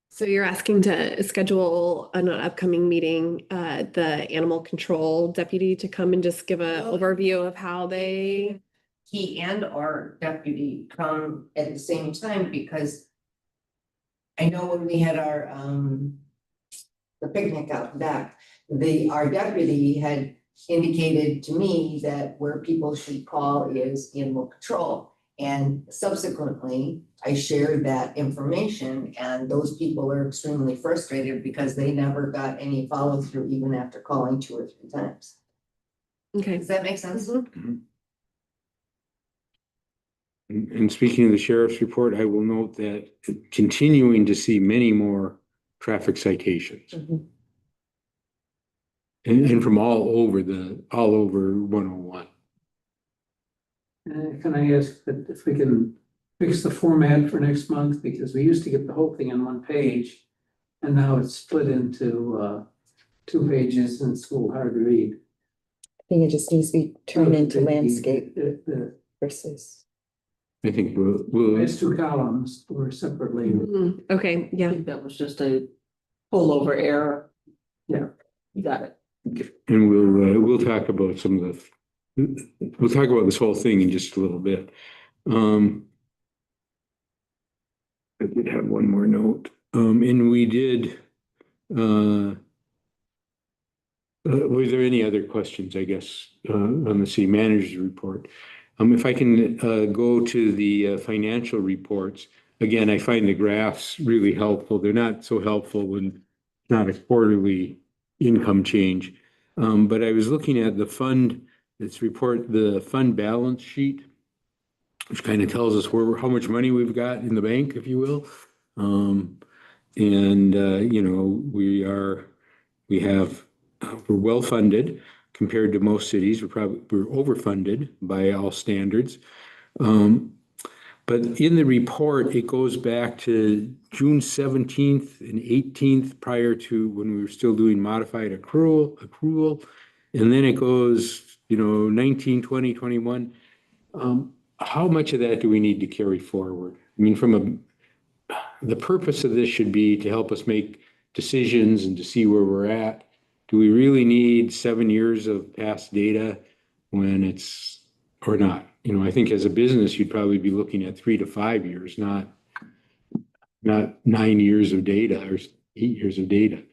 So you're asking to schedule an upcoming meeting, the animal control deputy to come and just give an Well- overview of how they. He and our deputy come at the same time, because I know when we had our, the picnic out back, our deputy had indicated to me that where people should call is animal control. And subsequently, I shared that information, and those people are extremely frustrated because they never got any follow through even after calling 2 or 3 times. Okay. Does that make sense? And speaking of the sheriff's report, I will note that continuing to see many more traffic citations. Mhm. And from all over 101. Can I ask that if we can fix the format for next month, because we used to get the whole thing on one page. And now it's split into 2 pages and it's a little hard to read. I think it just needs to be turned into The- landscape The versus. I think we'll last 2 columns were separately. Okay, I yeah. think that was just a pullover error. Yeah. You got it. and we'll talk about we'll talk about this whole thing in just a little bit. I did have one more note. And we did were there any other questions, I guess, on the city manager's report? If I can go to the financial reports, again, I find the graphs really helpful. They're not so helpful when it's not a quarterly income change. But I was looking at the fund balance sheet, which kind of tells us how much money we've got in the bank, if you will. We're well funded compared to most cities. We're overfunded by all standards. But in the report, it goes back to June 17th and 18th, prior to when we were still doing modified accrual. And then it goes, 19, 20, 21. How much of that do we need to carry forward? I mean, the purpose of this should be to help us make decisions and to see where we're at. Do we really need 7 years of past data or not? I think as a business, you'd probably be looking at 3 to 5 years, not 9 years of data or 8 years of data.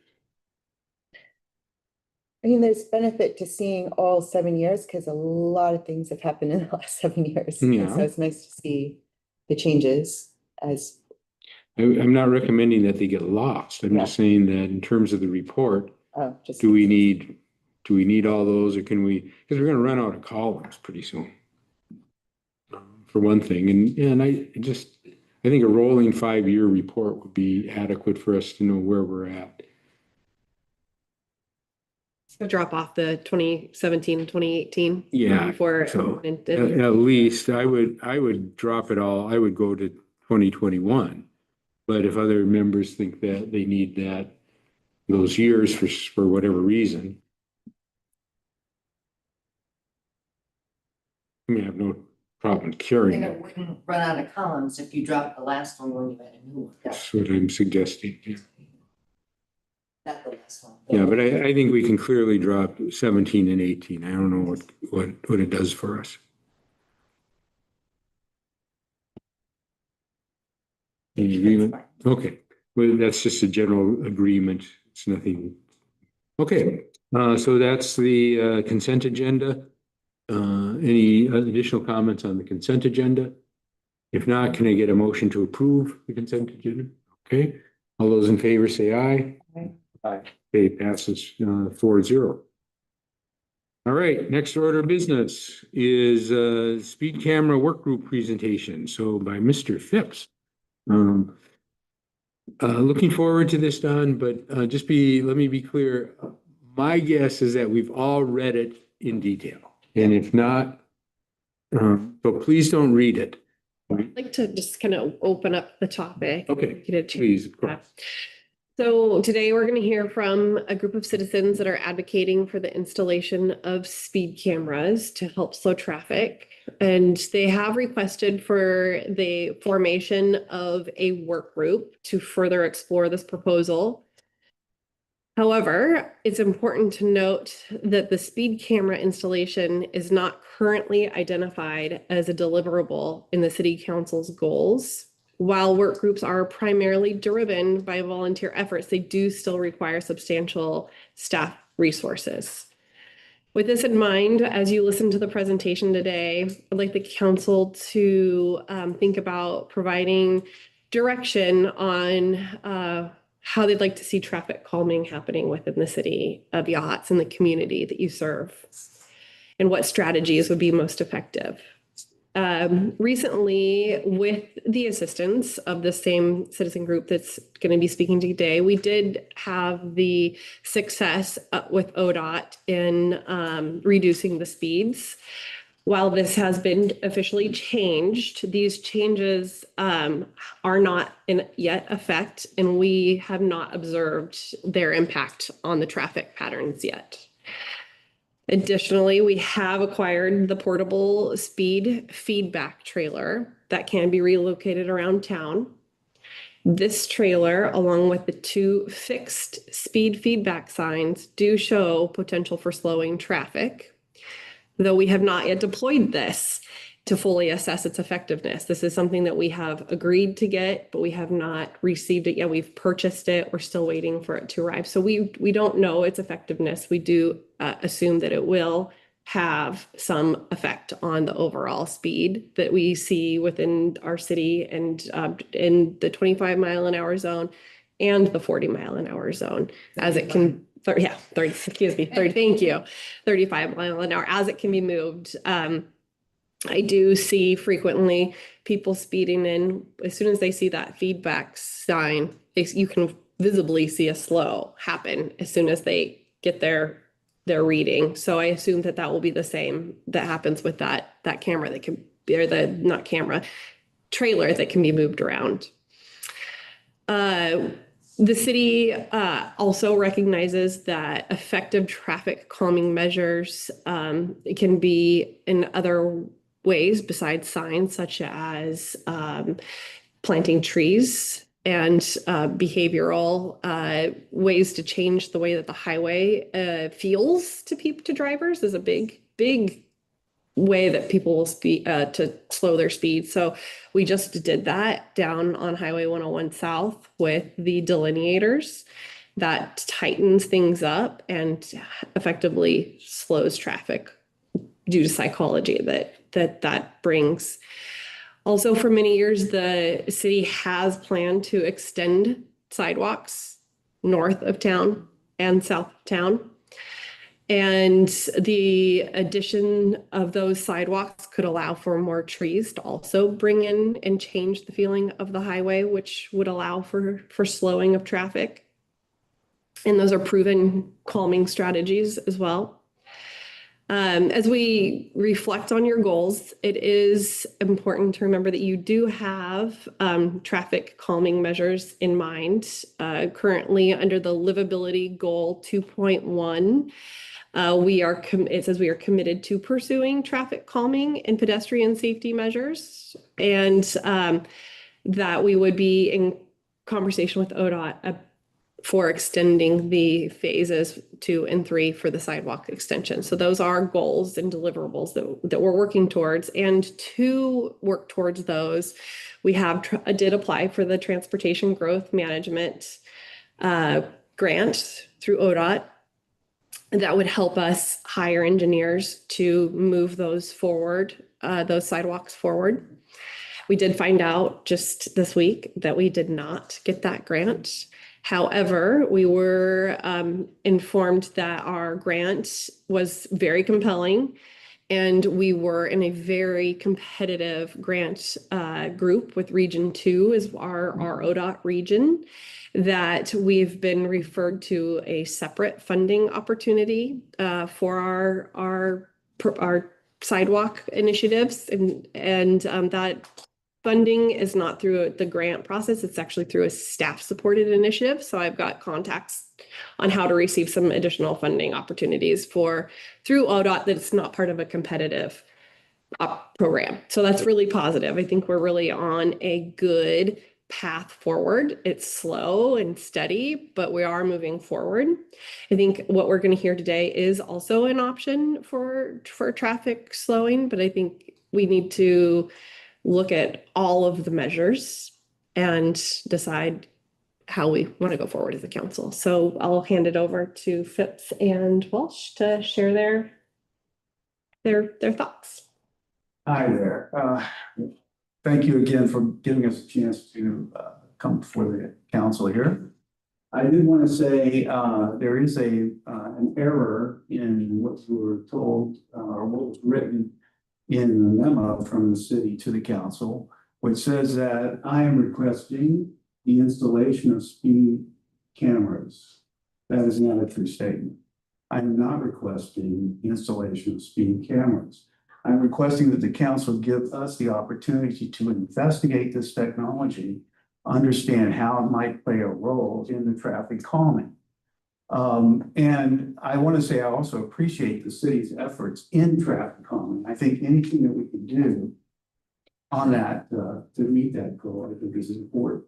I mean, there's benefit to seeing all 7 years because a lot of things have happened in the last 7 years. And Yeah. so it's nice to see the changes as. I'm not recommending that they get lost. I'm just saying that in terms of the report, do we need all those, or can we, because we're going to run out of columns pretty soon. For one thing, and I think a rolling 5-year report would be adequate for us to know where we're at. So drop off the 2017, 2018. Yeah, Before. so at least I would drop it all. I would go to 2021. But if other members think that they need those years for whatever reason, I mean, I have no problem carrying And it. it wouldn't run out of columns if you dropped the last one when you had a new one. That's what I'm suggesting. Not the last one. Yeah, but I think we can clearly drop 17 and 18. I don't know what it does for us. Any agreement? Okay, well, that's just a general agreement. It's nothing. Okay, so that's the consent agenda. Any additional comments on the consent agenda? If not, can I get a motion to approve the consent agenda? Okay, all those in favor say aye. Aye. Aye. Okay, passes 4-0. All right, next order of business is speed camera work group presentation. So by Mr. Phipps. Looking forward to this, Don, but let me be clear. My guess is that we've all read it in detail. And if not, so please don't read it. I'd like to just kind of open up the topic. Okay, Get a chance. please, of course. So today we're going to hear from a group of citizens that are advocating for the installation of speed cameras to help slow traffic. And they have requested for the formation of a work group to further explore this proposal. However, it's important to note that the speed camera installation is not currently identified as a deliverable in the city council's goals. While work groups are primarily driven by volunteer efforts, they do still require substantial staff resources. With this in mind, as you listen to the presentation today, I'd like the council to think about providing direction on how they'd like to see traffic calming happening within the city of Yachts and the community that you serve, and what strategies would be most effective. Recently, with the assistance of the same citizen group that's going to be speaking today, we did have the success with ODOT in reducing the speeds. While this has been officially changed, these changes are not in yet effect, and we have not observed their impact on the traffic patterns yet. Additionally, we have acquired the portable speed feedback trailer that can be relocated around town. This trailer, along with the 2 fixed speed feedback signs, do show potential for slowing traffic, though we have not yet deployed this to fully assess its effectiveness. This is something that we have agreed to get, but we have not received it yet. We've purchased it. We're still waiting for it to arrive. So we don't know its effectiveness. We do assume that it will have some effect on the overall speed that we see within our city and in the 25-mile-an-hour zone and the 40-mile-an-hour zone, as it can, 30, thank you, 35-mile-an-hour, as it can be moved. I do see frequently people speeding in. As soon as they see that feedback sign, you can visibly see a slow happen as soon as they get their reading. So I assume that will be the same that happens with that camera that can be, or the not camera, trailer that can be moved around. The city also recognizes that effective traffic calming measures can be in other ways besides signs, such as planting trees and behavioral ways to change the way that the highway feels to drivers is a big way that people will speed to slow their speed. So we just did that down on Highway 101 South with the delineators. That tightens things up and effectively slows traffic due to psychology that brings. Also, for many years, the city has planned to extend sidewalks north of town and south of town. And the addition of those sidewalks could allow for more trees to also bring in and change the feeling of the highway, which would allow for slowing of traffic. And those are proven calming strategies as well. As we reflect on your goals, it is important to remember that you do have traffic calming measures in mind. Currently, under the livability goal 2.1, it says we are committed to pursuing traffic calming and pedestrian safety measures, and that we would be in conversation with ODOT for extending the phases 2 and 3 for the sidewalk extension. So those are goals and deliverables that we're working towards. And to work towards those, we did apply for the Transportation Growth Management grant through ODOT. That would help us hire engineers to move those forward, those sidewalks forward. We did find out just this week that we did not get that grant. However, we were informed that our grant was very compelling, and we were in a very competitive grant group with Region 2 is our ODOT region, that we've been referred to a separate funding opportunity for our sidewalk initiatives, and that funding is not through the grant process, it's actually through a staff-supported initiative. So I've got contacts on how to receive some additional funding opportunities through ODOT that's not part of a competitive program. So that's really positive. I think we're really on a good path forward. It's slow and steady, but we are moving forward. I think what we're going to hear today is also an option for traffic slowing, but I think we need to look at all of the measures and decide how we want to go forward as a council. So I'll hand it over to Phipps and Walsh to share their thoughts. Hi there. Thank you again for giving us a chance to come before the council here. I did want to say there is an error in what you were told or what was written in the memo from the city to the council, which says that I am requesting the installation of speed cameras. That is not a true statement. I am not requesting the installation of speed cameras. I'm requesting that the council give us the opportunity to investigate this technology, understand how it might play a role in the traffic calming. And I want to say I also appreciate the city's efforts in traffic calming. I think anything that we can do on that to meet that goal, I think is important.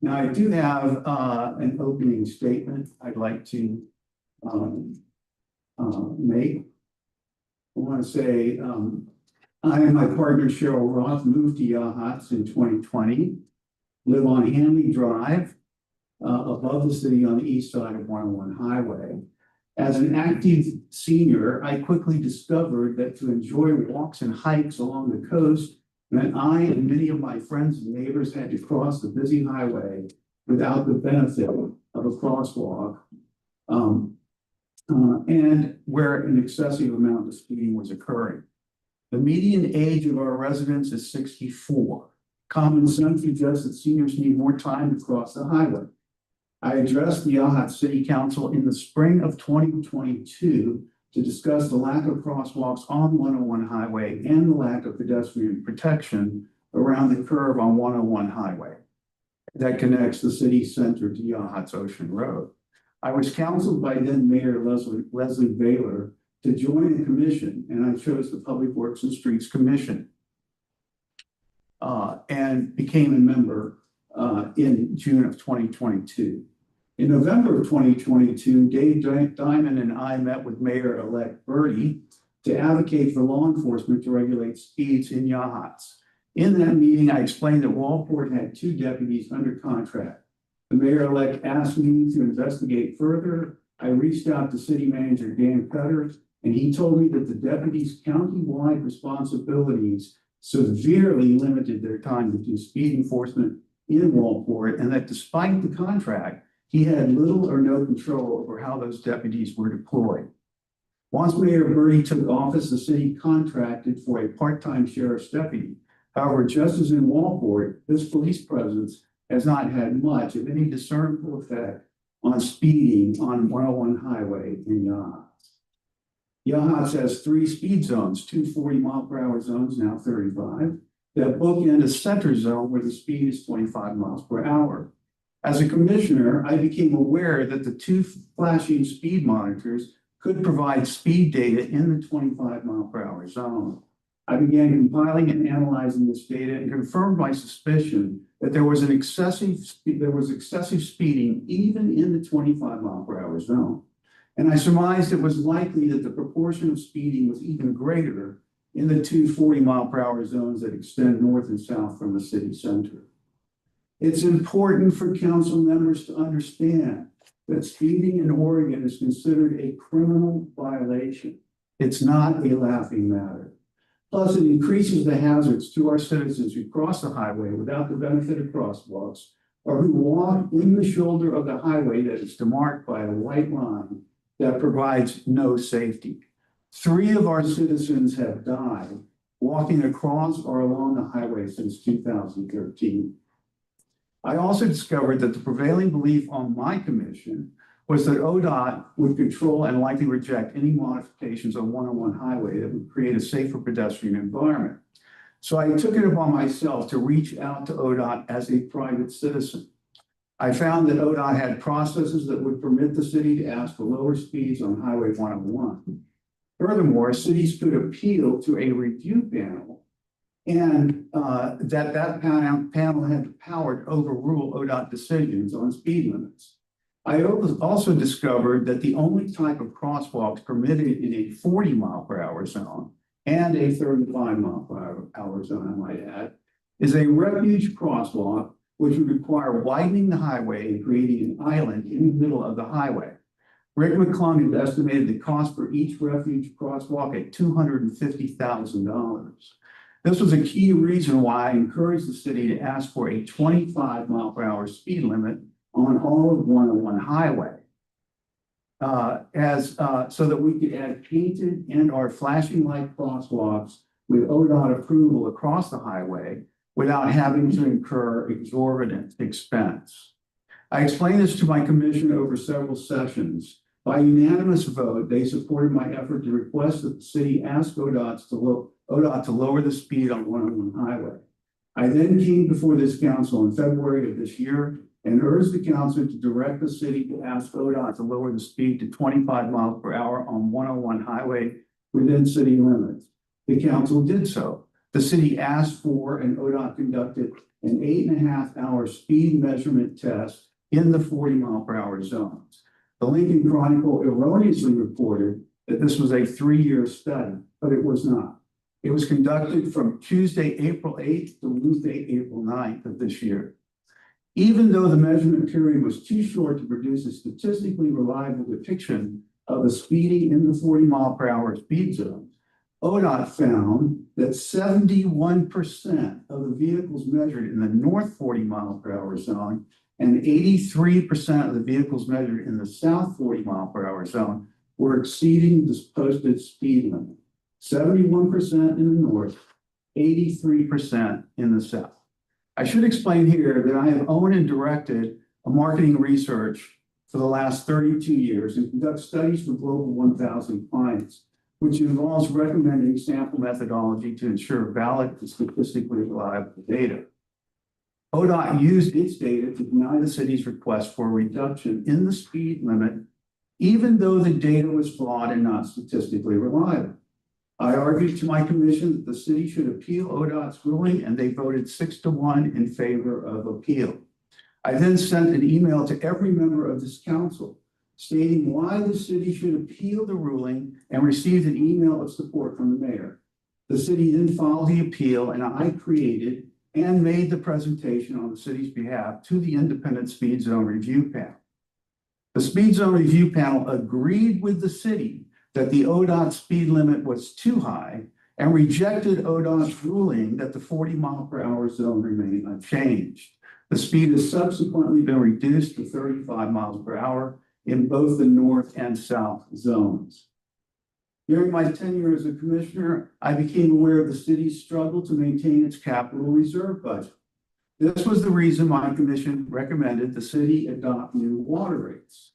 Now, I do have an opening statement I'd like to make. I want to say I and my partner Cheryl Roth moved to Yachats in 2020, live on Hanley Drive, above the city on the east side of 101 Highway. As an active senior, I quickly discovered that to enjoy walks and hikes along the coast meant I and many of my friends and neighbors had to cross the busy highway without the benefit of a crosswalk, and where an excessive amount of speeding was occurring. The median age of our residents is 64. Common sense suggests that seniors need more time to cross the highway. I addressed the Yachats City Council in the spring of 2022 to discuss the lack of crosswalks on 101 Highway and the lack of pedestrian protection around the curve on 101 Highway that connects the city center to Yachats Ocean Road. I was counseled by then Mayor Leslie Baylor to join the commission, and I chose the Public Works and Streets Commission and became a member in June of 2022. In November of 2022, Dave Diamond and I met with Mayor-elect Bertie to advocate for law enforcement to regulate speeds in Yachats. In that meeting, I explained that Walport had 2 deputies under contract. The mayor-elect asked me to investigate further. I reached out to City Manager Dan Cutter, and he told me that the deputies' county-wide responsibilities severely limited their time to do speed enforcement in Walport, and that despite the contract, he had little or no control over how those deputies were deployed. Once Mayor Bertie took office, the city contracted for a part-time sheriff's deputy. However, just as in Walport, this police presence has not had much of any discernible effect on speeding on 101 Highway in Yachats. Yachats has 3 speed zones, 2 40-mile-per-hour zones, now 35, that bookend a center zone where the speed is 25 miles per hour. As a commissioner, I became aware that the 2 flashing speed monitors could provide speed data in the 25-mile-per-hour zone. I began compiling and analyzing this data and confirmed my suspicion that there was excessive speeding even in the 25-mile-per-hour zone. And I surmised it was likely that the proportion of speeding was even greater in the 2 40-mile-per-hour zones that extend north and south from the city center. It's important for council members to understand that speeding in Oregon is considered a criminal violation. It's not a laughing matter. Plus, it increases the hazards to our citizens who cross the highway without the benefit of crosswalks or who walk in the shoulder of the highway that is demarked by a white line that provides no safety. 3 of our citizens have died walking across or along the highway since 2013. I also discovered that the prevailing belief on my commission was that ODOT would control and likely reject any modifications on 101 highway that would create a safer pedestrian environment. So I took it upon myself to reach out to ODOT as a private citizen. I found that ODOT had processes that would permit the city to ask for lower speeds on Highway 101. Furthermore, cities could appeal to a review panel, and that panel had the power to overrule ODOT decisions on speed limits. I also discovered that the only type of crosswalks permitted in a 40-mile-per-hour zone and a 35-mile-per-hour zone, I might add, is a refuge crosswalk, which would require widening the highway and creating an island in the middle of the highway. Rick McClung has estimated the cost for each refuge crosswalk at $250,000. This was a key reason why I encouraged the city to ask for a 25-mile-per-hour speed limit on all of 101 highway. So that we could add painted and or flashing light crosswalks with ODOT approval across the highway without having to incur exorbitant expense. I explained this to my commission over several sessions. By unanimous vote, they supported my effort to request that the city ask ODOT to lower the speed on 101 highway. I then came before this council in February of this year and urged the council to direct the city to ask ODOT to lower the speed to 25 miles per hour on 101 highway within city limits. The council did so. The city asked for and ODOT conducted an 8.5-hour speed measurement test in the 40-mile-per-hour zones. The Lincoln Chronicle erroneously reported that this was a 3-year study, but it was not. It was conducted from Tuesday, April 8th to Wednesday, April 9th of this year. Even though the measurement period was too short to produce a statistically reliable depiction of the speeding in the 40-mile-per-hour speed zones, ODOT found that 71% of the vehicles measured in the north 40-mile-per-hour zone and 83% of the vehicles measured in the south 40-mile-per-hour zone were exceeding the posted speed limit. 71% in the north, 83% in the south. I should explain here that I have owned and directed a marketing research for the last 32 years and conduct studies for Global 1000 clients, which involves recommending sample methodology to ensure valid and statistically reliable data. ODOT used its data to deny the city's request for a reduction in the speed limit, even though the data was flawed and not statistically reliable. I argued to my commission that the city should appeal ODOT's ruling, and they voted 6-1 in favor of appeal. I then sent an email to every member of this council stating why the city should appeal the ruling and received an email of support from the mayor. The city then filed the appeal, and I created and made the presentation on the city's behalf to the Independent Speed Zone Review Panel. The Speed Zone Review Panel agreed with the city that the ODOT speed limit was too high and rejected ODOT's ruling that the 40-mile-per-hour zone remained unchanged. The speed has subsequently been reduced to 35 miles per hour in both the north and south zones. During my tenure as a commissioner, I became aware of the city's struggle to maintain its capital reserve budget. This was the reason my commission recommended the city adopt new water rates.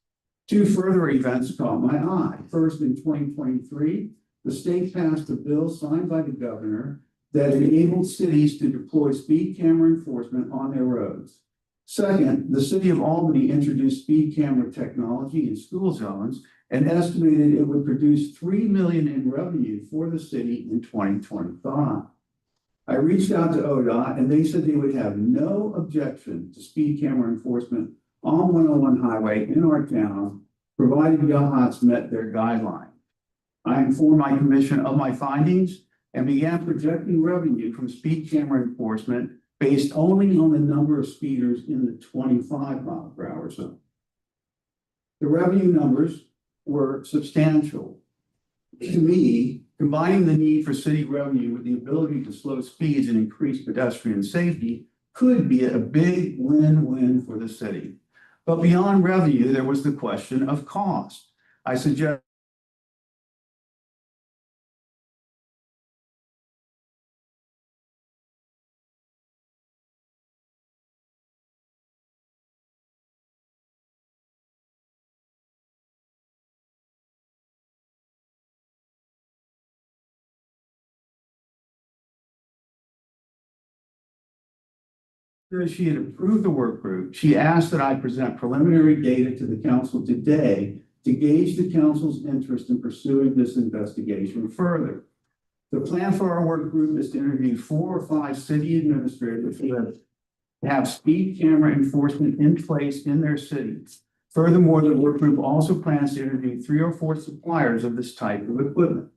2 further events caught my eye. First, in 2023, the state passed a bill signed by the governor that enabled cities to deploy speed camera enforcement on their roads. Second, the city of Albany introduced speed camera technology in school zones and estimated it would produce $3 million in revenue for the city in 2025. I reached out to ODOT and they said they would have no objection to speed camera enforcement on 101 highway in our town, provided YAHATS met their guideline. I informed my commission of my findings and began projecting revenue from speed camera enforcement based only on the number of speeders in the 25-mile-per-hour zone. The revenue numbers were substantial. To me, combining the need for city revenue with the ability to slow speeds and increase pedestrian safety could be a big win-win for the city. But beyond revenue, there was the question of cost. I suggest she had approved the work group, she asked that I present preliminary data to the council today to gauge the council's interest in pursuing this investigation further. The plan for our work group is to interview 4 or 5 city administrators who have speed camera enforcement in place in their cities. Furthermore, the work group also plans to interview 3 or 4 suppliers of this type of equipment.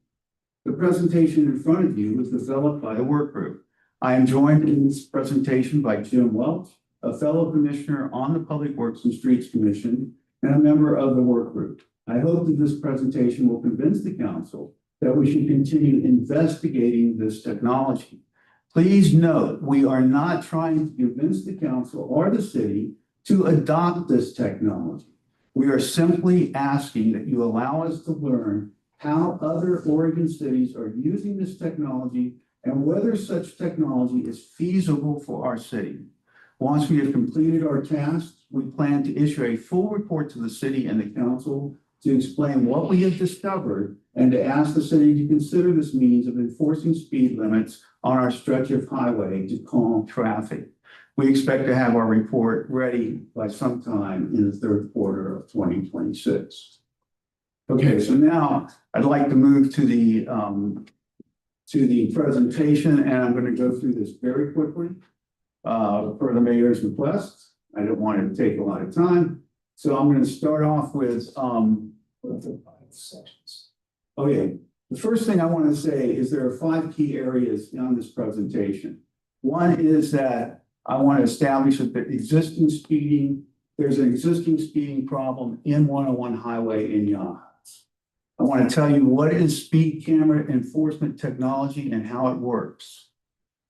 The presentation in front of you was developed by the work group. I am joined in this presentation by Jim Welch, a fellow commissioner on the Public Works and Streets Commission and a member of the work group. I hope that this presentation will convince the council that we should continue investigating this technology. Please note, we are not trying to convince the council or the city to adopt this technology. We are simply asking that you allow us to learn how other Oregon cities are using this technology and whether such technology is feasible for our city. Once we have completed our tasks, we plan to issue a full report to the city and the council to explain what we have discovered and to ask the city to consider this means of enforcing speed limits on our stretch of highway to calm traffic. We expect to have our report ready by sometime in the third quarter of 2026. Okay, so now I'd like to move to the presentation, and I'm going to go through this very quickly per the mayor's request. I don't want it to take a lot of time, so I'm going to start off with sections. Okay, the first thing I want to say is there are 5 key areas on this presentation. One is that I want to establish that there's an existing speeding problem in 101 highway in Yachts. I want to tell you what is speed camera enforcement technology and how it works.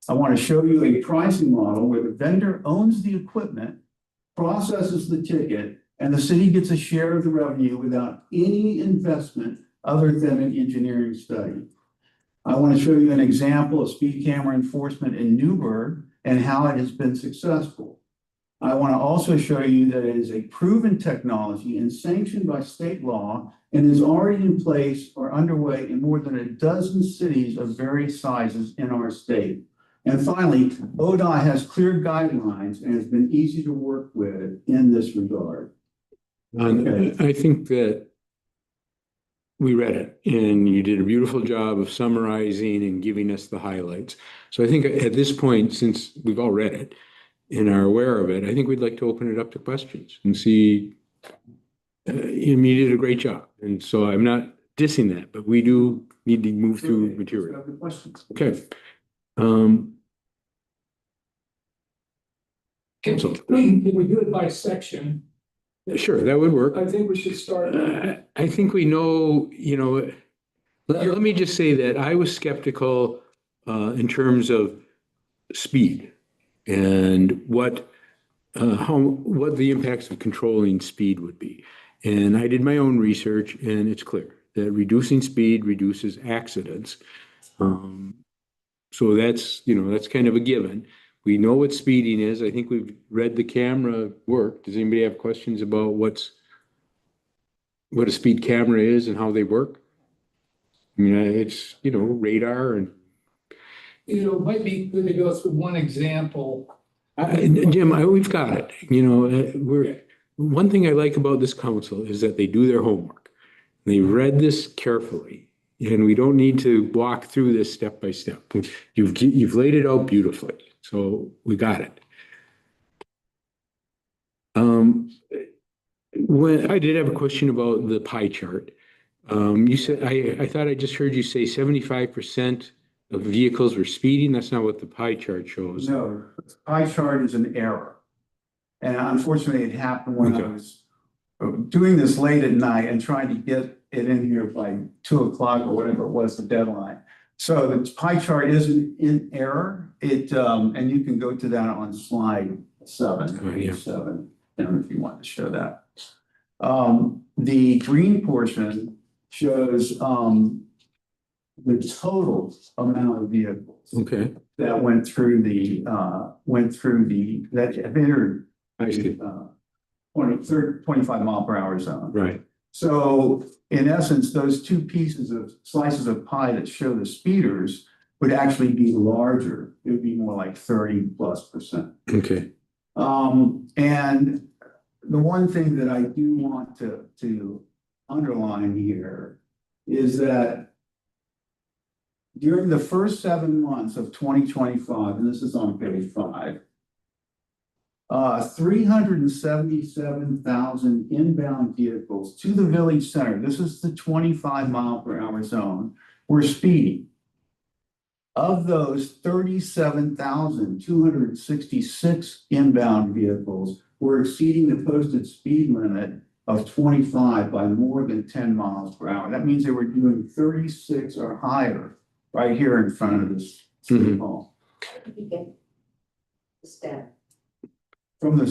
I want to show you a pricing model where the vendor owns the equipment, processes the ticket, and the city gets a share of the revenue without any investment other than an engineering study. I want to show you an example of speed camera enforcement in Newburgh and how it has been successful. I want to also show you that it is a proven technology and sanctioned by state law and is already in place or underway in more than a dozen cities of various sizes in our state. And finally, ODOT has clear guidelines and has been easy to work with in this regard. Okay. I think that we read it and you did a beautiful job of summarizing and giving us the highlights. So I think at this point, since we've all read it and are aware of it, I think we'd like to open it up to questions and see. You did a great job. And so I'm not dissing that, but we do need to move through material. Okay. Can we do it by section? Sure, that would work. I think we should start. I think we know, let me just say that I was skeptical in terms of speed and what the impacts of controlling speed would be. And I did my own research, and it's clear that reducing speed reduces accidents. So that's kind of a given. We know what speeding is. I think we've read the camera work. Does anybody have questions about what a speed camera is and how they work? I mean, it's, radar and. It might be good to go through one example. Jim, we've got it. One thing I like about this council is that they do their homework. They read this carefully, and we don't need to walk through this step by step. You've laid it out beautifully, so we got it. When I did have a question about the pie chart. You said I thought I just heard you say 75% of vehicles were speeding. That's not what the pie chart shows. No, the pie chart is an error. And unfortunately, it happened when I was doing this late at night and trying to get it in here by 2 o'clock or whatever it was, the deadline. So the pie chart is in error. and you can go to that on slide 7, Oh, yeah. page 7, if you want to show that. The green portion shows, the total amount of vehicles Okay, that went through that entered I see. 25 mile per hour zone. Right. So in essence, those two slices of pie that show the speeders would actually be larger. It would be more like 30+%. Okay. And the one thing that I do want to underline here is that during the first 7 months of 2025, and this is on page 5, 377,000 inbound vehicles to the village center. This is the 25 mile per hour zone. Were speeding. Of those, 37,266 inbound vehicles were exceeding the posted speed limit of 25 by more than 10 miles per hour. That means they were doing 36 or higher right here in front of this city hall. The stat. From the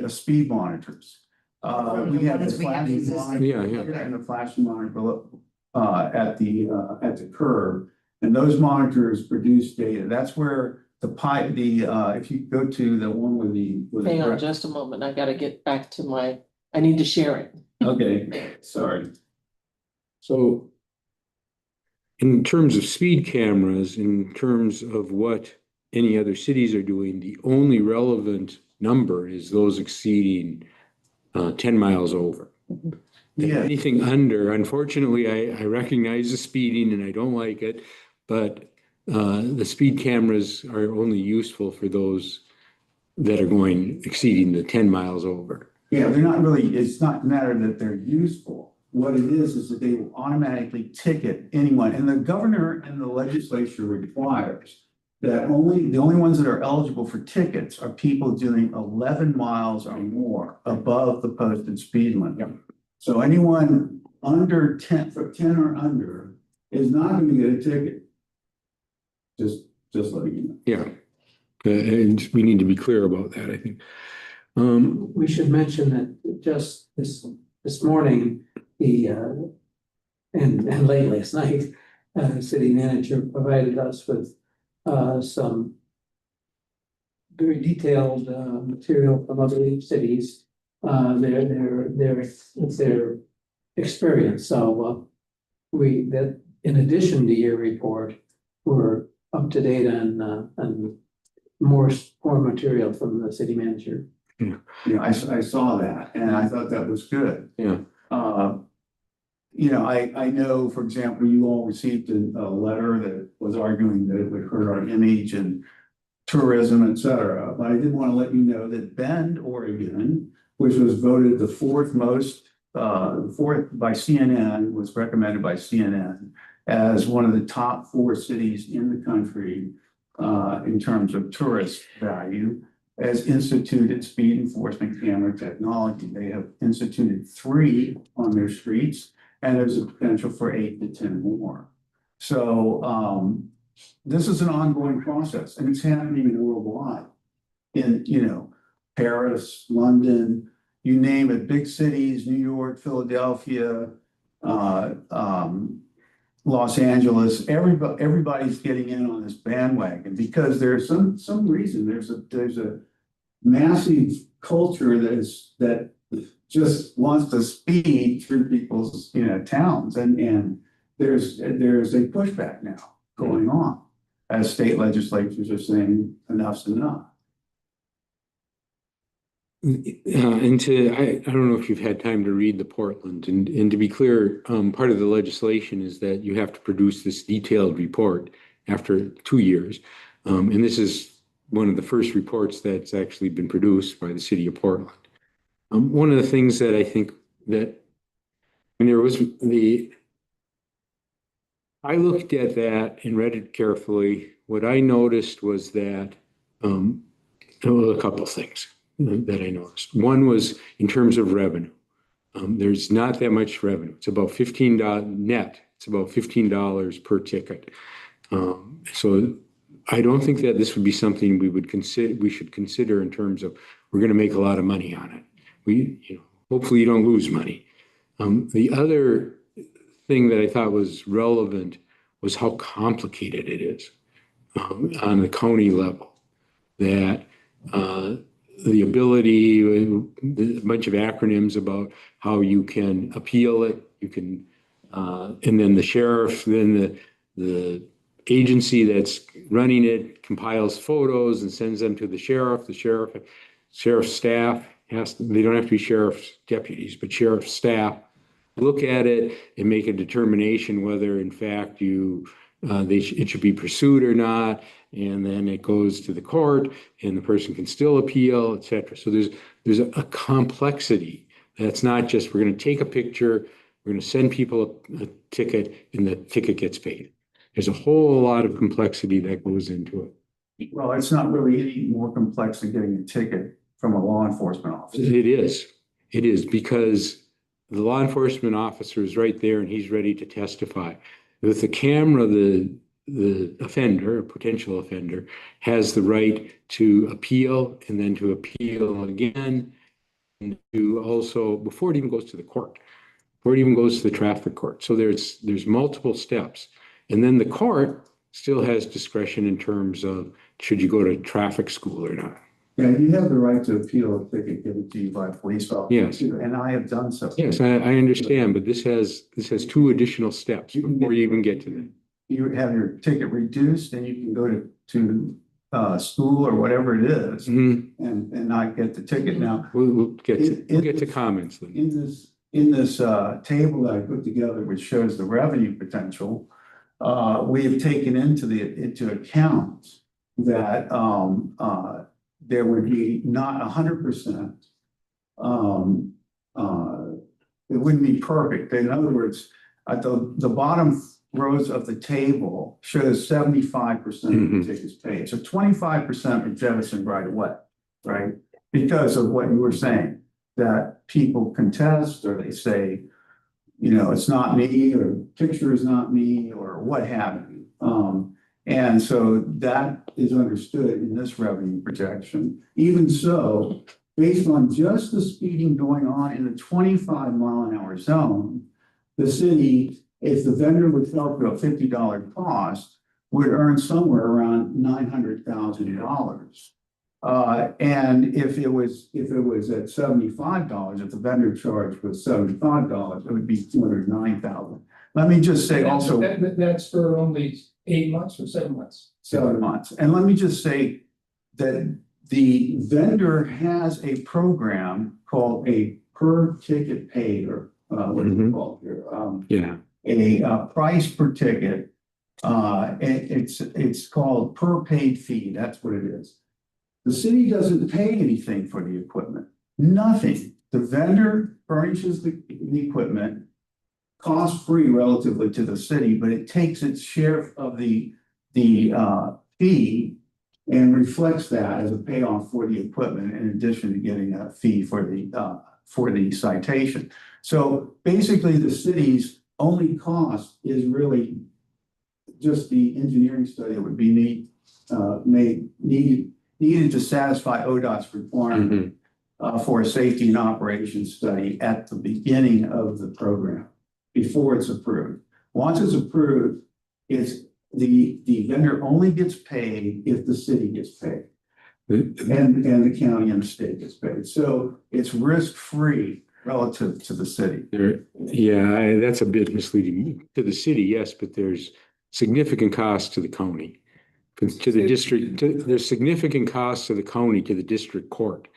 speed monitors. We have the Ones we have flashing existing. monitor. Yeah. And the flashing monitor at the curb, and those monitors produce data. That's where if you go to the one with the. Hang on just a moment. I gotta get back to I need to share it. Okay, sorry. So in terms of speed cameras, in terms of what any other cities are doing, the only relevant number is those exceeding 10 miles over. Yeah. Anything under, unfortunately, I recognize the speeding and I don't like it, but the speed cameras are only useful for those that are exceeding the 10 miles over. Yeah, they're not really, it's not a matter that they're useful. What it is that they will automatically ticket anyone, and the governor and the legislature requires that the only ones that are eligible for tickets are people doing 11 miles or more above the posted speed limit. Yep. So anyone under 10 or under is not going to get a ticket. Just letting you know. Yeah. And we need to be clear about that, I think. We should mention that just this morning, and late last night, city manager provided us with some very detailed material from other cities, their experience. So that in addition to your report, we're up to date on more material from the city manager. Yeah, I saw that and I thought that was good. Yeah. I know, for example, you all received a letter that was arguing that it would hurt our image and tourism, et cetera. But I did want to let you know that Bend, Oregon, which was voted the fourth by CNN, was recommended by CNN as one of the top 4 cities in the country in terms of tourist value, has instituted speed enforcement camera technology. They have instituted 3 on their streets, and there's a potential for 8 to 10 more. So this is an ongoing process, and it's happening worldwide. In Paris, London, you name it, big cities, New York, Philadelphia, Los Angeles, everybody's getting in on this bandwagon because there's some reason there's a massive culture that just wants to speed through people's towns, and there's a pushback now going on as state legislatures are saying enough's enough. And I don't know if you've had time to read the Portland, and to be clear, part of the legislation is that you have to produce this detailed report after 2 years. And this is one of the first reports that's actually been produced by the city of Portland. One of the things that I think that, I looked at that and read it carefully. What I noticed was that, a couple things that I noticed. One was in terms of revenue. There's not that much revenue. It's about $15 net. It's about $15 per ticket. So I don't think that this would be something we should consider in terms of, we're gonna make a lot of money on it. Hopefully you don't lose money. The other thing that I thought was relevant was how complicated it is on the county level. That the ability, a bunch of acronyms about how you can appeal it, you can, and then the sheriff, then the agency that's running it compiles photos and sends them to the sheriff. The sheriff staff they don't have to be sheriff's deputies, but sheriff staff look at it and make a determination whether in fact it should be pursued or not. And then it goes to the court and the person can still appeal, et cetera. So there's a complexity. That's not just, we're going to take a picture, we're going to send people a ticket and the ticket gets paid. There's a whole lot of complexity that goes into it. Well, it's not really any more complex than getting a ticket from a law enforcement officer. It is because the law enforcement officer is right there and he's ready to testify. With the camera, the offender, a potential offender, has the right to appeal and then to appeal again, and to also, before it even goes to the court, before it even goes to the traffic court. So there's multiple steps. And then the court still has discretion in terms of, should you go to traffic school or not? Yeah, you have the right to appeal a ticket given to you by a police officer. Yes. And I have done so. Yes, I understand, but this has 2 additional steps before you even get to them. You have your ticket reduced and you can go to school or whatever it is and not get the ticket. Now, we'll get to comments then. In this table that I put together, which shows the revenue potential, we have taken into account that there would be not 100%. It wouldn't be perfect. In other words, at the bottom rows of the table shows 75% of the tickets paid. So 25% are jettisoned right away, right? Because of what you were saying, that people contest or they say, it's not me, or picture is not me, or what have you. And so that is understood in this revenue projection. Even so, based on just the speeding going on in the 25-mile-an-hour zone, the city, if the vendor would sell for a $50 cost, would earn somewhere around $900,000. And if it was at $75, if the vendor charge was $75, it would be $209,000. Let me just say also. That's for only 8 months or 7 months? 7 months. And let me just say that the vendor has a program called a per ticket paid, or what is it called here? A price per ticket. It's called per paid fee. That's what it is. The city doesn't pay anything for the equipment. Nothing. The vendor furnishes the equipment, cost free relatively to the city, but it takes its share of the fee and reflects that as a payoff for the equipment, in addition to getting a fee for the citation. So basically, the city's only cost is really just the engineering study that would be needed to satisfy ODOT's requirement for a safety and operations study at the beginning of the program, before it's approved. Once it's approved, it's the vendor only gets paid if the city gets paid, and the county and the state gets paid. So it's risk-free relative to the city. Yeah, that's a bit misleading. To the city, yes, but there's significant costs to the county. To the district, there's significant costs to the county, to the district court.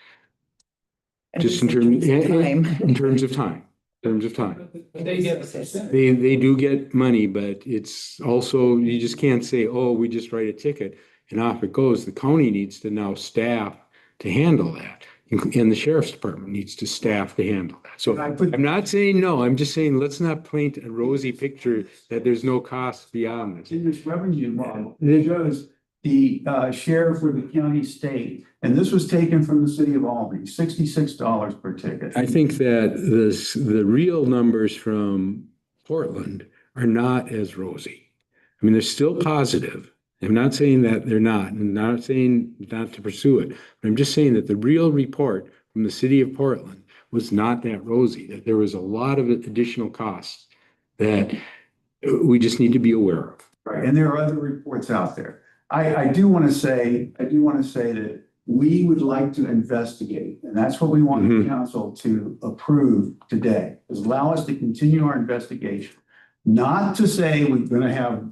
Just in terms of time. But they get a percentage. They do get money, but it's also, you just can't say, oh, we just write a ticket and off it goes. The county needs to now staff to handle that. And the sheriff's department needs to staff to handle that. So I'm not saying no, I'm just saying, let's not paint a rosy picture that there's no cost beyond this. In this revenue model, it shows the share for the county state, and this was taken from the city of Albany, $66 per ticket. I think that the real numbers from Portland are not as rosy. I mean, they're still positive, I'm not saying that they're not, and not saying not to pursue it, but I'm just saying that the real report from the city of Portland was not that rosy, that there was a lot of additional costs that we just need to be aware of. Right, and there are other reports out there. I do want to say that we would like to investigate, and that's what we want the council to approve today, is allow us to continue our investigation. Not to say we're gonna have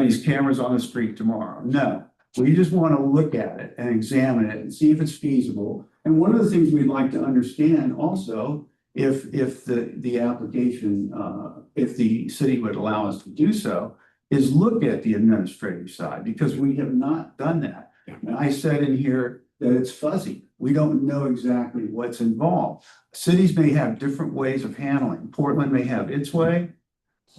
these cameras on the street tomorrow. No, we just want to look at it and examine it and see if it's feasible. And one of the things we'd like to understand also, if the application, if the city would allow us to do so, is look at the administrative side, because we have not done that. And I said in here that it's fuzzy. We don't know exactly what's involved. Cities may have different ways of handling. Portland may have its way,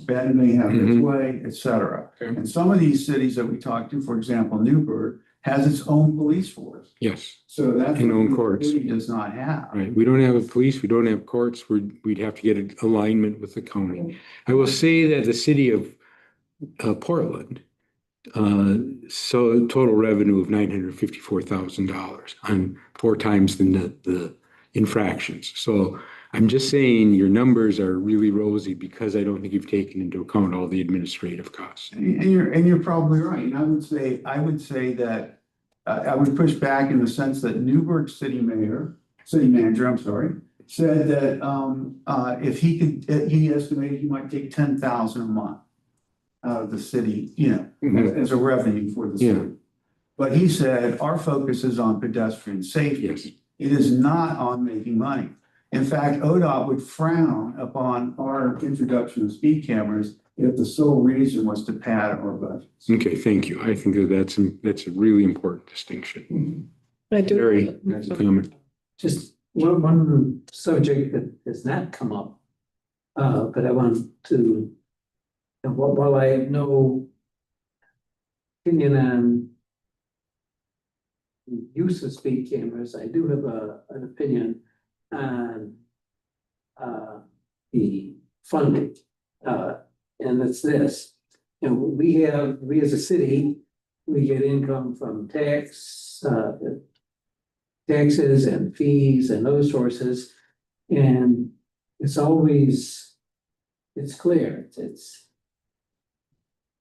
Bend may have its way, et cetera. Okay. And some of these cities that we talked to, for example, Newburgh, has its own police force. Yes, So that's And own what courts. the city does not have. right. We don't have a police, we don't have courts, we'd have to get an alignment with the county. I will say that the city of Portland, so total revenue of $954,000 on 4 times the infractions. So I'm just saying your numbers are really rosy because I don't think you've taken into account all the administrative costs. And you're probably right. And I would say that I would push back in the sense that Newburgh city manager, I'm sorry, said that if he could, he estimated he might take 10,000 a month out of the city, as a revenue for the city. But he said, our focus is on pedestrian safety. Yes. It is not on making money. In fact, ODOT would frown upon our introduction of speed cameras if the sole reason was to pad our budgets. Okay, thank you. I think that's a really important distinction. I do. Very nice comment. Just one subject that has not come up, but I want to, while I have no opinion on the use of speed cameras, I do have an opinion on the funding, and it's this. We as a city, we get income from taxes and fees and those sources, and it's clear. It's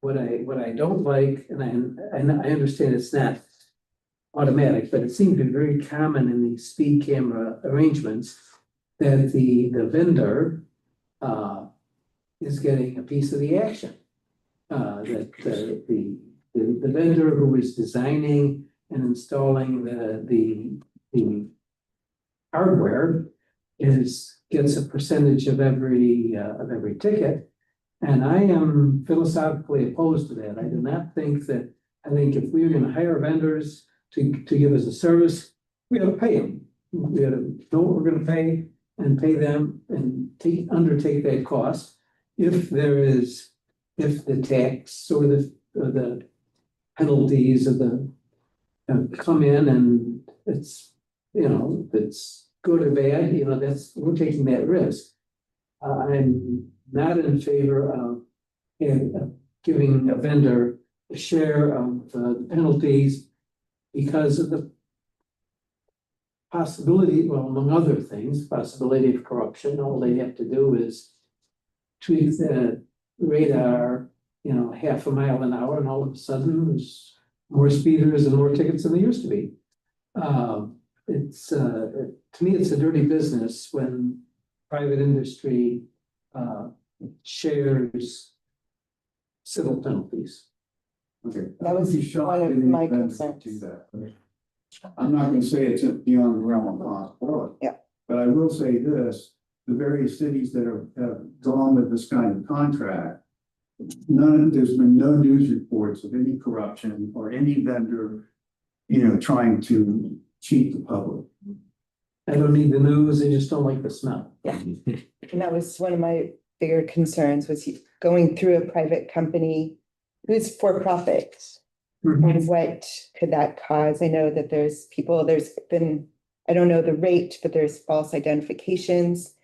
what I don't like, and I understand it's not automatic, but it seems to be very common in these speed camera arrangements that the vendor is getting a piece of the action. That the vendor who is designing and installing the hardware gets a percentage of every ticket. And I am philosophically opposed to that. I do not think that, I think if we're gonna hire vendors to give us a service, we ought to pay them. We ought to know what we're gonna pay and pay them and undertake that cost. If the tax or the penalties of the come in and it's good or bad, we're taking that risk. I'm not in favor of giving a vendor a share of the penalties because of the possibility, well, among other things, possibility of corruption. All they have to do is tweak the radar, half a mile an hour, and all of a sudden there's more speeders and more tickets than there used to be. To me, it's a dirty business when private industry shares civil penalties. Okay. That was I'd be shocked one of if any my vendor concerns. do that. I'm not gonna say it's beyond the realm of possibility. Yeah. But I will say this, the various cities that have gone with this kind of contract, there's been no news reports of any corruption or any vendor, trying to cheat the public. I don't need the news, I just don't like the smell. Yeah. And that was one of my bigger concerns, was going through a private company who's for profit. And what could that cause? I know that there's been, I don't know the rate, but there's false identifications.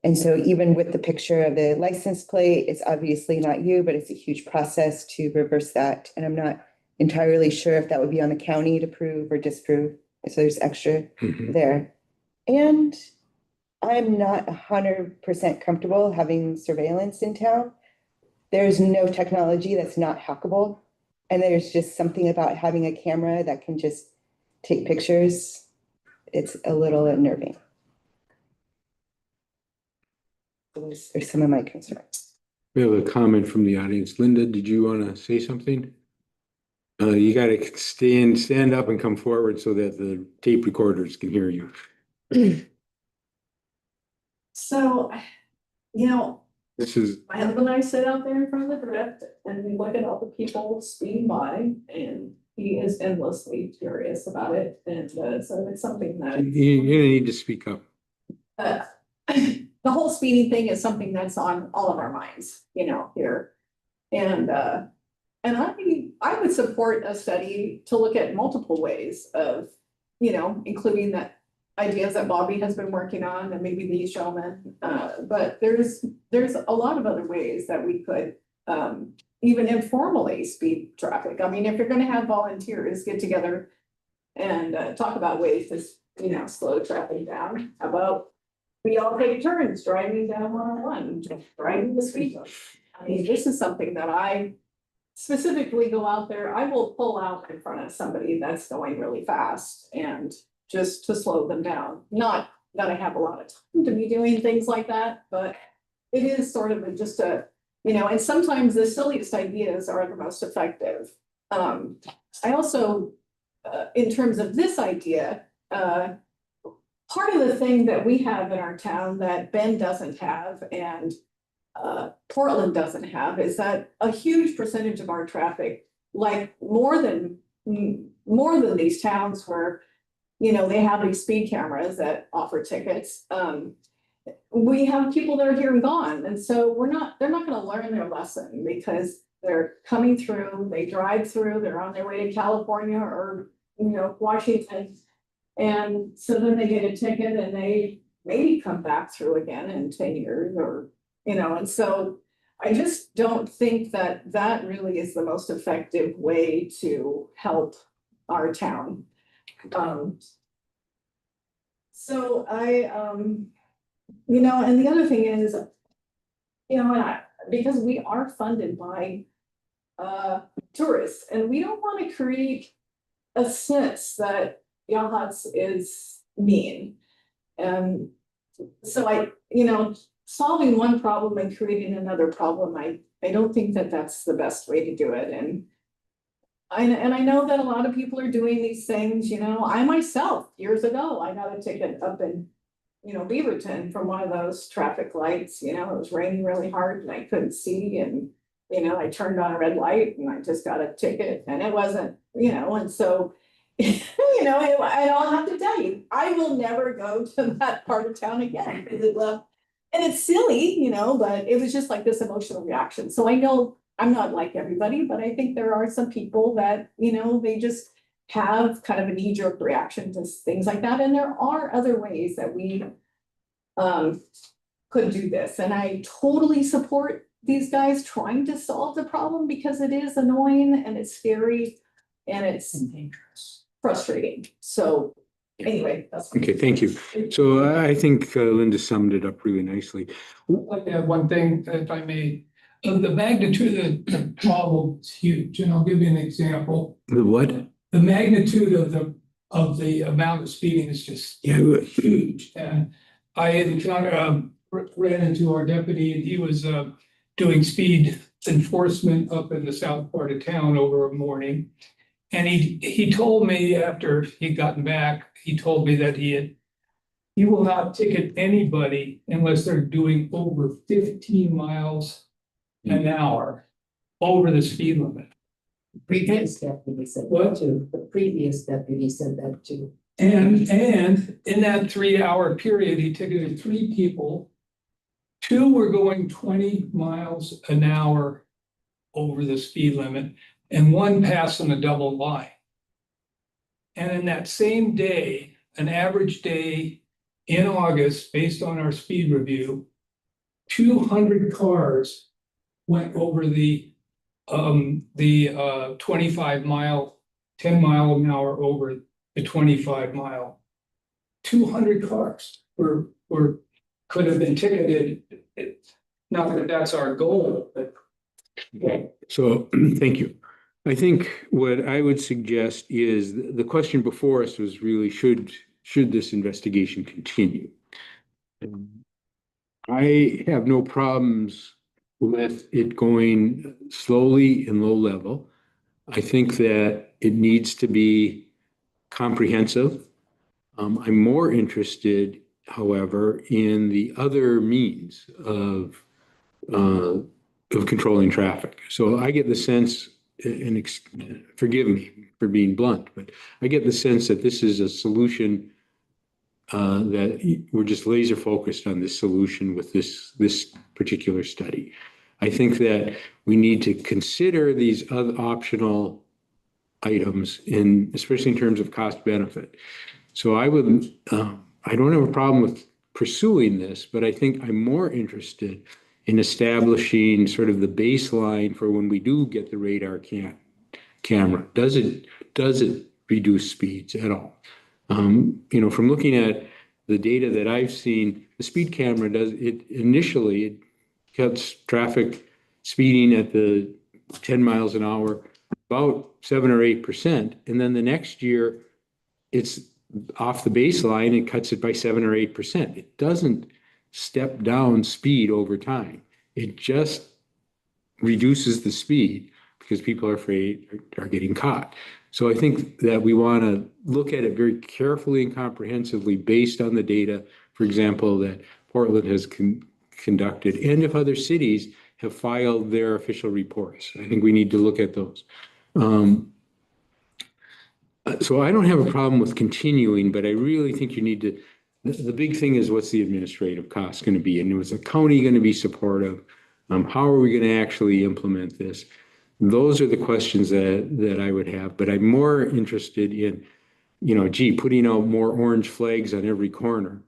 And so even with the picture of the license plate, it's obviously not you, but it's a huge process to reverse that. And I'm not entirely sure if that would be on the county to prove or disprove. So there's extra Mhm. there. And I'm not 100% comfortable having surveillance in town. There's no technology that's not hackable. And there's just something about having a camera that can just take pictures. It's a little unnerving. Those are some of my concerns. We have a comment from the audience. Linda, did you want to say something? You gotta stand up and come forward so that the tape recorders can hear you. So, you know, This is, my husband and I sit out there in front of the drift and we look at all the people speeding by and he is endlessly curious about it. And so it's something that you're gonna need to speak up. the whole speeding thing is something that's on all of our minds, you know, here. And I would support a study to look at multiple ways of, you know, including that ideas that Bobby has been working on and maybe these gentlemen. But there's a lot of other ways that we could even informally speed traffic. I mean, if you're gonna have volunteers get together and talk about ways to, you know, slow traffic down, how about we all take turns driving down 101, driving the speed limit. I mean, this is something that I specifically go out there, I will pull out in front of somebody that's going really fast and just to slow them down. Not that I have a lot of time to be doing things like that, but it is sort of just a, you know, and sometimes the silliest ideas are the most effective. I also, in terms of this idea, part of the thing that we have in our town that Bend doesn't have and Portland doesn't have is that a huge percentage of our traffic, like more than these towns where, you know, they have these speed cameras that offer tickets. We have people that are here and gone. And so they're not gonna learn their lesson because they're coming through, they drive through, they're on their way to California or, you know, Washington. And so then they get a ticket and they maybe come back through again in 10 years or, you know, and so I just don't think that that really is the most effective way to help our town. So you know, and the other thing is, you know, because we are funded by tourists and we don't want to create a sense that Yachats is mean. And so you know, solving one problem and creating another problem, I don't think that that's the best way to do it. And I know that a lot of people are doing these things, you know, I myself, years ago, I got a ticket up in, you know, Beaverton from one of those traffic lights, you know, it was raining really hard and I couldn't see and, you know, I turned on a red light and I just got a ticket and it wasn't, you know, and so, you know, I'll have to tell you, I will never go to that part of town again. And it's silly, you know, but it was just like this emotional reaction. So I know I'm not like everybody, but I think there are some people that, you know, they just have kind of a knee-jerk reaction to things like that. And there are other ways that we could do this. And I totally support these guys trying to solve the problem because it is annoying and it's scary and it's frustrating. So anyway, that's. Okay, thank you. So I think Linda summed it up really nicely. I'd like to add one thing, if I may. The magnitude of the problem is huge, and I'll give you an example. The what? The magnitude of the amount of speeding is just huge. And I ran into our deputy, and he was doing speed enforcement up in the south part of town over a morning. And he told me after he'd gotten back, he told me that he will not ticket anybody unless they're doing over 15 miles an hour over the speed limit. Previous deputy said that too. The previous deputy said that too. And in that 3-hour period, he ticketed 3 people. 2 were going 20 miles an hour over the speed limit, and 1 passed on a double line. And in that same day, an average day in August, based on our speed review, 200 cars went over the the 25-mile, 10-mile an hour over the 25-mile. 200 cars could have been ticketed. Not that that's our goal, but. So, thank you. I think what I would suggest is the question before us was really, should this investigation continue? I have no problems with it going slowly and low level. I think that it needs to be comprehensive. I'm more interested, however, in the other means of controlling traffic. So I get the sense, and forgive me for being blunt, but I get the sense that this is a solution that we're just laser focused on this solution with this particular study. I think that we need to consider these other optional items, especially in terms of cost benefit. So I don't have a problem with pursuing this, but I think I'm more interested in establishing sort of the baseline for when we do get the radar camera. Does it reduce speeds at all? From looking at the data that I've seen, the speed camera initially it cuts traffic speeding at the 10 miles an hour about 7 or 8%. And then the next year it's off the baseline and cuts it by 7 or 8%. It doesn't step down speed over time. It just reduces the speed because people are afraid are getting caught. So I think that we want to look at it very carefully and comprehensively based on the data, for example, that Portland has conducted, and if other cities have filed their official reports. I think we need to look at those. So I don't have a problem with continuing, but I really think you need to, the big thing is what's the administrative cost going to be? And was the county going to be supportive? How are we going to actually implement this? Those are the questions that I would have, but I'm more interested in, putting out more orange flags on every corner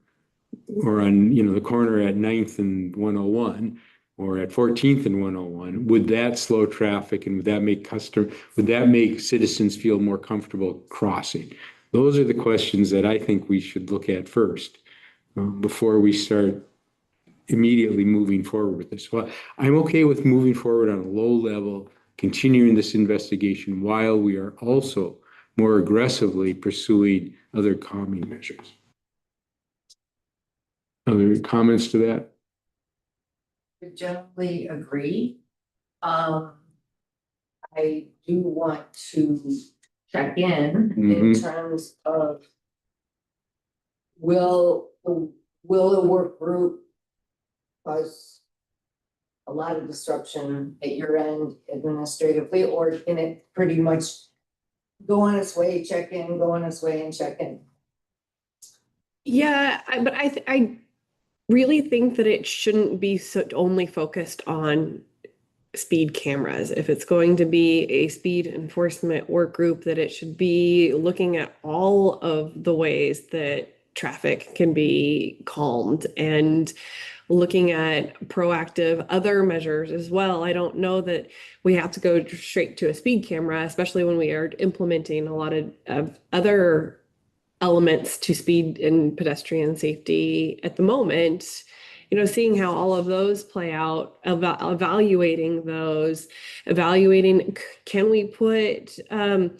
or on, the corner at 9th and 101 or at 14th and 101. Would that slow traffic and would that make citizens feel more comfortable crossing? Those are the questions that I think we should look at first before we start immediately moving forward with this. Well, I'm okay with moving forward on a low level, continuing this investigation while we are also more aggressively pursuing other calming measures. Other comments to that? I generally agree. I do want to check in terms of will the work group cause a lot of disruption at your end administratively, or can it pretty much go on its way, check in, go on its way and check in? Yeah, but I really think that it shouldn't be only focused on speed cameras. If it's going to be a speed enforcement work group, that it should be looking at all of the ways that traffic can be calmed and looking at proactive other measures as well. I don't know that we have to go straight to a speed camera, especially when we are implementing a lot of other elements to speed and pedestrian safety at the moment. Seeing how all of those play out, evaluating, can we put, can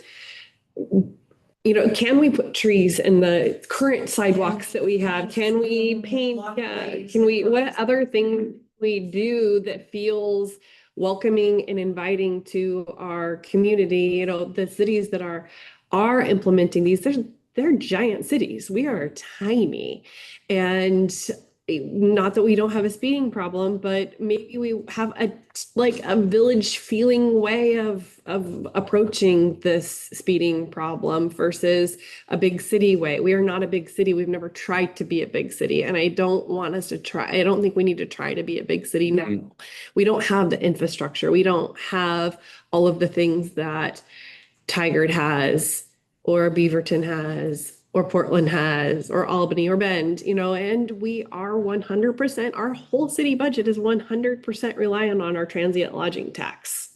we put trees in the current sidewalks that we have? Can we paint? What other thing we do that feels welcoming and inviting to our community? The cities that are implementing these, they're giant cities. We are tiny. And not that we don't have a speeding problem, but maybe we have a village feeling way of approaching this speeding problem versus a big city way. We are not a big city. We've never tried to be a big city. And I don't want us to try. I don't think we need to try to be a big city now. We don't have the infrastructure. We don't have all of the things that Tigard has or Beaverton has or Portland has, or Albany or Bend, and we are 100%, our whole city budget is 100% reliant on our transient lodging tax.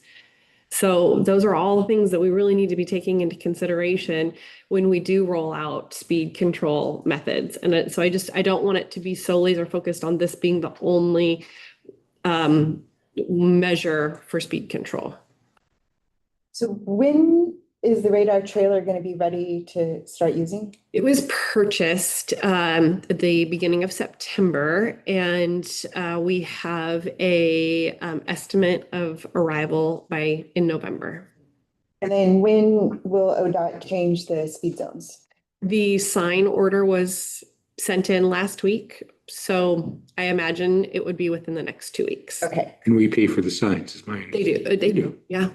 So those are all things that we really need to be taking into consideration when we do roll out speed control methods. And so I don't want it to be so laser focused on this being the only measure for speed control. So when is the radar trailer going to be ready to start using? It was purchased at the beginning of September, and we have a estimate of arrival in November. And then when will ODOT change the speed zones? The sign order was sent in last week, so I imagine it would be within the next 2 weeks. Okay. And we pay for the signs, is my understanding. They do, yeah.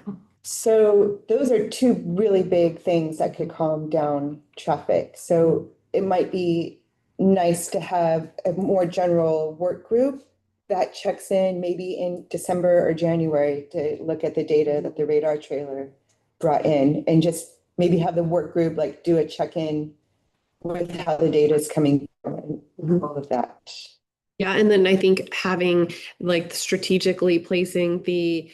So those are two really big things that could calm down traffic. So it might be nice to have a more general work group that checks in maybe in December or January to look at the data that the radar trailer brought in, and just maybe have the work group like do a check-in with how the data is coming and all of that. Yeah, and then I think having like strategically placing the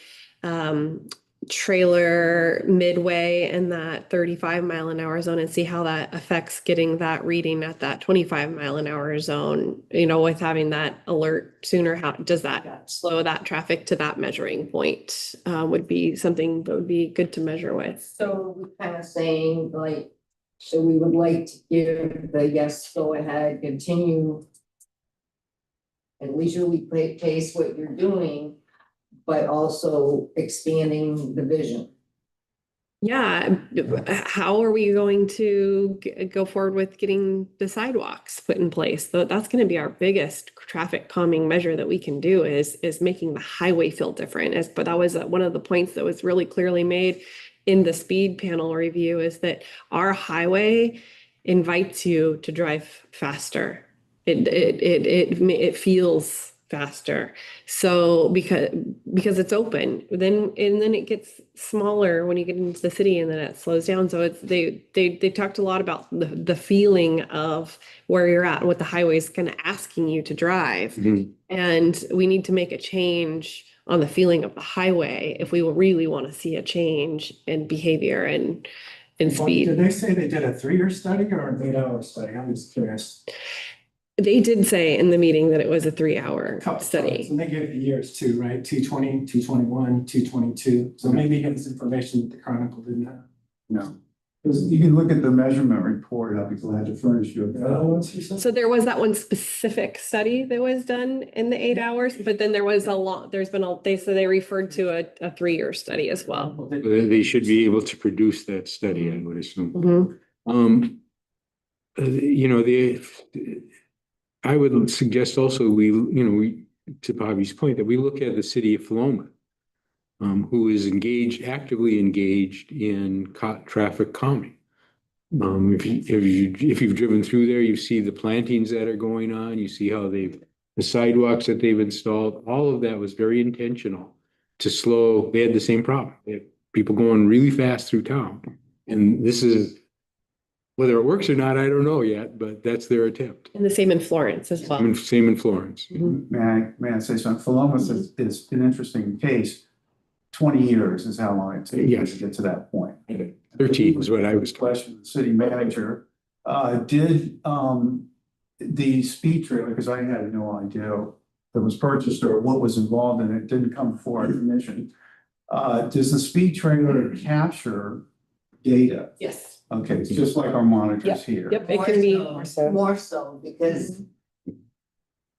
trailer midway in that 35-mile-an-hour zone and see how that affects getting that reading at that 25-mile-an-hour zone, with having that alert sooner. How does that slow that traffic to that measuring point would be something that would be good to measure with. So we're kind of saying like, so we would like to give the yes, go ahead, continue at leisurely pace what you're doing, but also expanding the vision. Yeah, how are we going to go forward with getting the sidewalks put in place? That's going to be our biggest traffic calming measure that we can do is making the highway feel different. But that was one of the points that was really clearly made in the speed panel review, is that our highway invites you to drive faster. It feels faster. So because it's open, then it gets smaller when you get into the city, and then it slows down. So they talked a lot about the feeling of where you're at, what the highway is kind of asking you to drive. Mm-hmm. And we need to make a change on the feeling of the highway if we really want to see a change in behavior and speed. Did they say they did a 3-year study or an 8-hour study? I'm just curious. They did say in the meeting that it was a 3-hour study. And they gave the years too, right? 220, 221, 222. So maybe he has information that the Chronicle didn't have. No. You can look at the measurement report. I'll be glad to furnish you with that. So there was that one specific study that was done in the 8 hours, but then there was they referred to a 3-year study as well. They should be able to produce that study, I would assume. Mm-hmm. I would suggest also to Bobby's point, that we look at the city of Philomath, who is actively engaged in traffic calming. If you've driven through there, you see the plantings that are going on, you see how the sidewalks that they've installed, all of that was very intentional to slow. They had the same problem. They had people going really fast through town. And this is, whether it works or not, I don't know yet, but that's their attempt. And the same in Florence as well. Same in Florence. Mm-hmm. May I say something? Philomath is an interesting case. 20 years is how long it takes to get to that point. 13 is what I was told. Question, the city manager, did the speed trailer, because I had no idea that was purchased or what was involved in it, didn't come before our commission. Does the speed trailer capture data? Yes. Okay, it's just like our monitors here. Yep, it can be more so because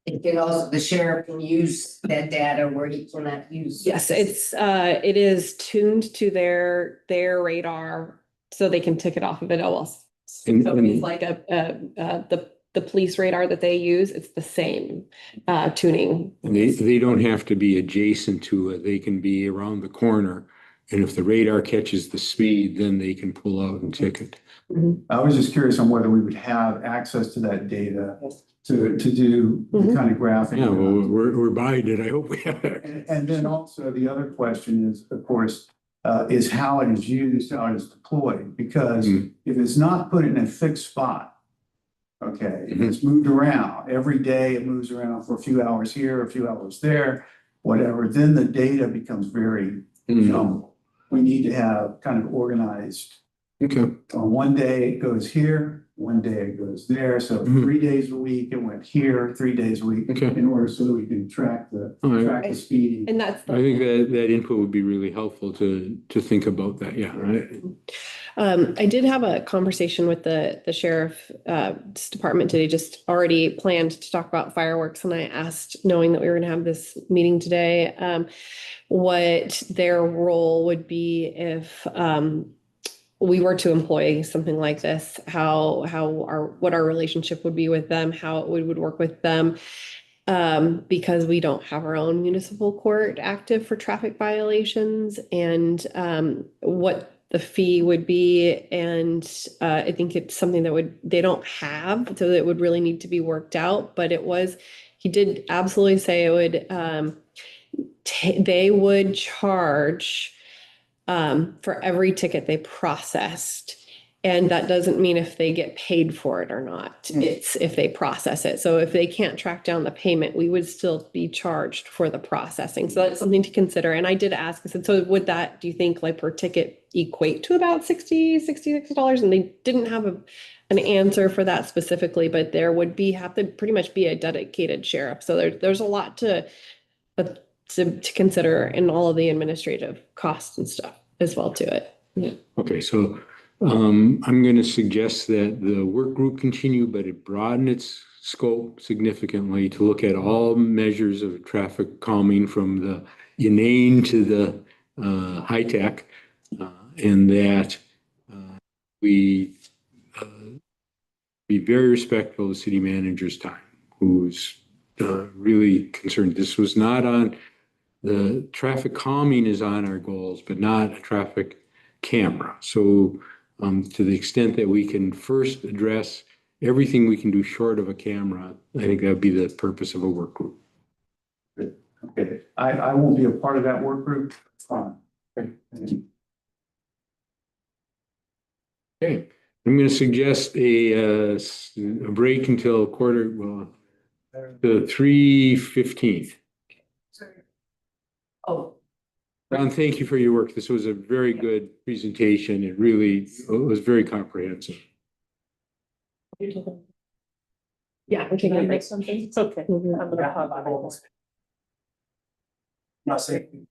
it can also, the sheriff can use that data where he cannot use. Yes, it is tuned to their radar, so they can tick it off of it. So it's like the police radar that they use. It's the same tuning. And they don't have to be adjacent to it. They can be around the corner. And if the radar catches the speed, then they can pull out and ticket. Mm-hmm. I was just curious on whether we would have access to that data to do the kind of graphing. Yeah, well, we're buying it. I hope we have. And then also the other question is, of course, is how it is used, how it is deployed. Because if it's not put in a fixed spot, okay, if it's moved around every day, it moves around for a few hours here, a few hours there, whatever, then the data becomes very jumbled. we need to have kind of organized. Okay. One day it goes here, one day it goes there, so Mhm. 3 days a week it went here, 3 days a week. Okay. In order so that we can track the, All right. track the speeding. And that's. I think that input would be really helpful to think about that, yeah. I did have a conversation with the sheriff's department today, just already planned to talk about fireworks. And I asked, knowing that we were gonna have this meeting today, what their role would be if, we were to employ something like this, what our relationship would be with them, how we would work with them. Because we don't have our own municipal court active for traffic violations, and what the fee would be. And I think it's something that they don't have, so it would really need to be worked out. But he did absolutely say it would, they would charge for every ticket they processed. And that doesn't mean if they get paid for it or not. It's if they process it. So if they can't track down the payment, we would still be charged for the processing. So that's something to consider. And I did ask, I said, so would that, do you think, like, per ticket equate to about $66? And they didn't have an answer for that specifically, but there would have to pretty much be a dedicated sheriff. So there's a lot to consider in all of the administrative costs and stuff as well to it. Yeah. Okay, so I'm going to suggest that the work group continue, but it broaden its scope significantly to look at all measures of traffic calming, from the inane to the high tech, and that we be very respectful of the city manager's time, who's really concerned. This was not on the traffic calming is on our goals, but not a traffic camera. So to the extent that we can first address everything we can do short of a camera, I think that would be the purpose of a work group. Okay, I won't be a part of that work group. Fine. Okay. Okay, I'm going to suggest a break until the 3:15. Oh, Ron, thank you for your work. This was a very good presentation. It was very comprehensive. Yeah, we can make something. It's okay. I'm gonna pop it. Not saying.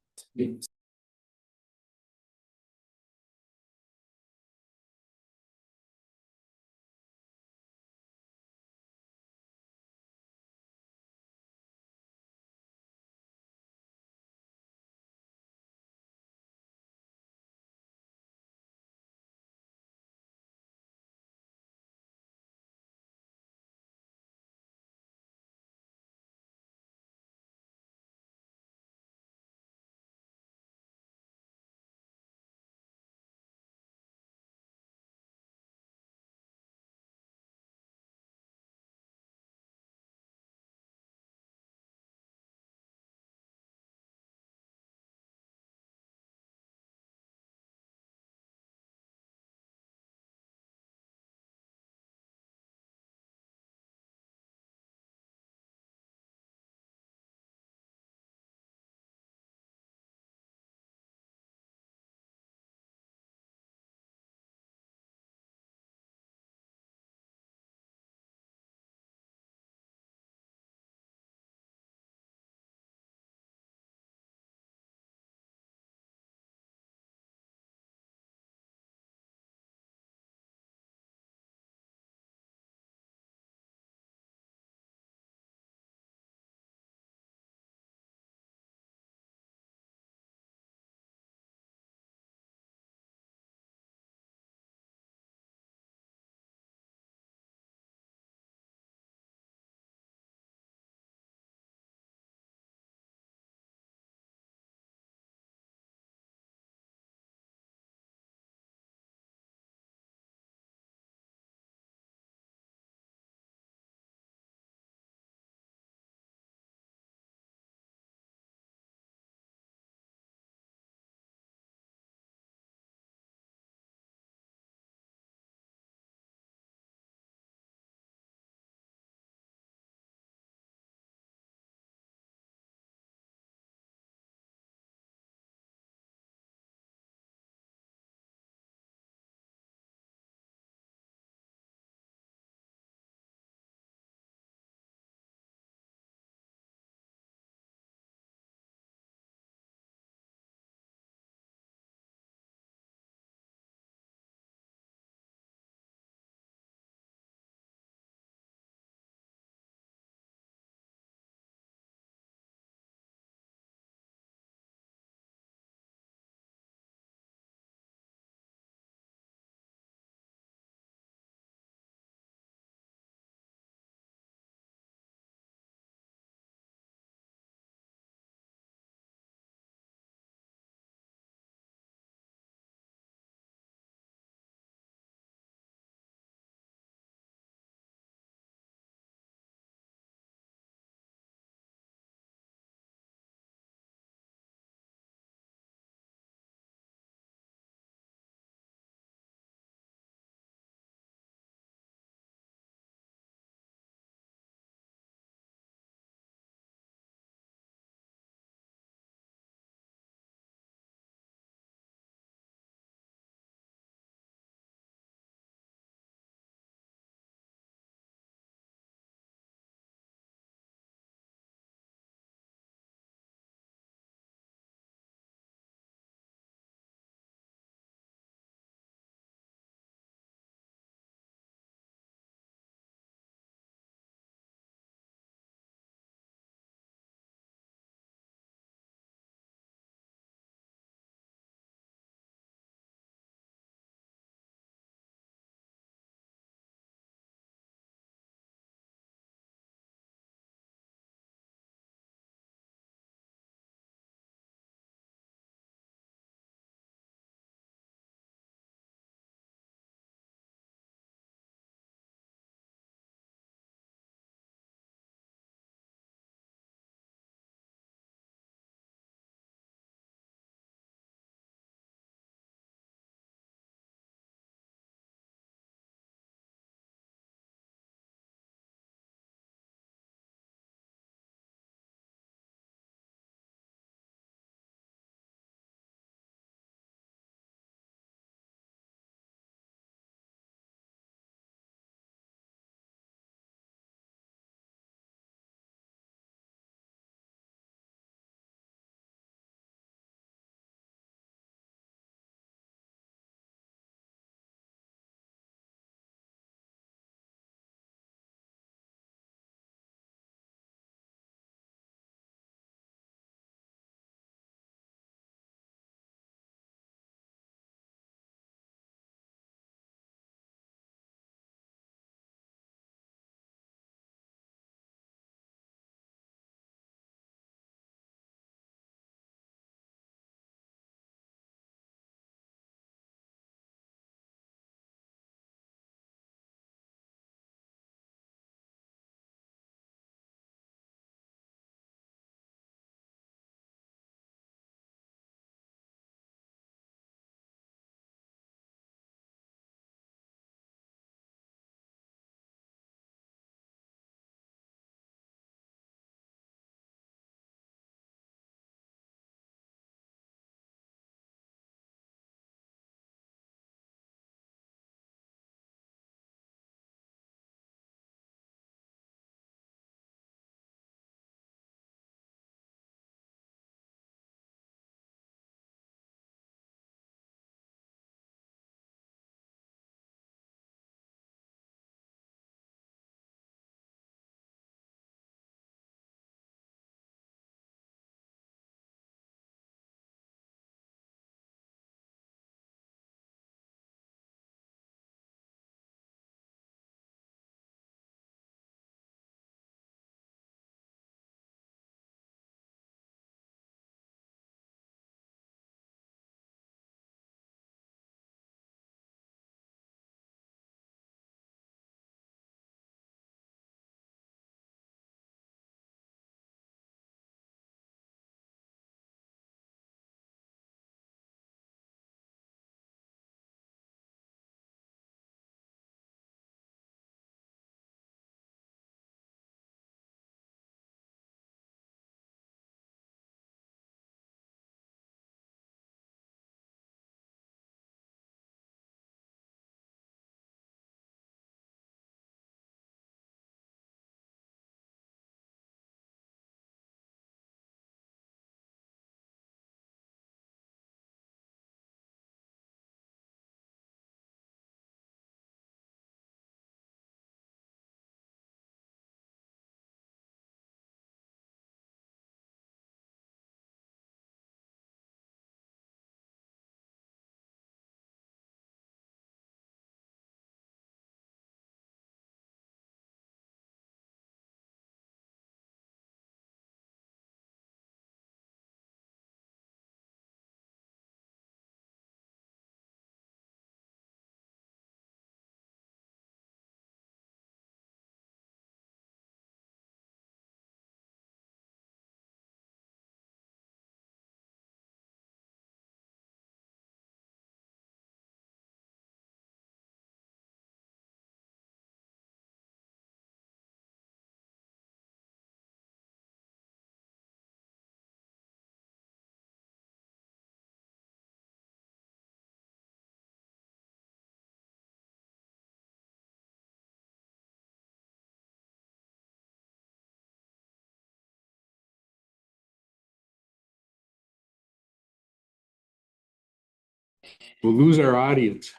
We'll lose our audience.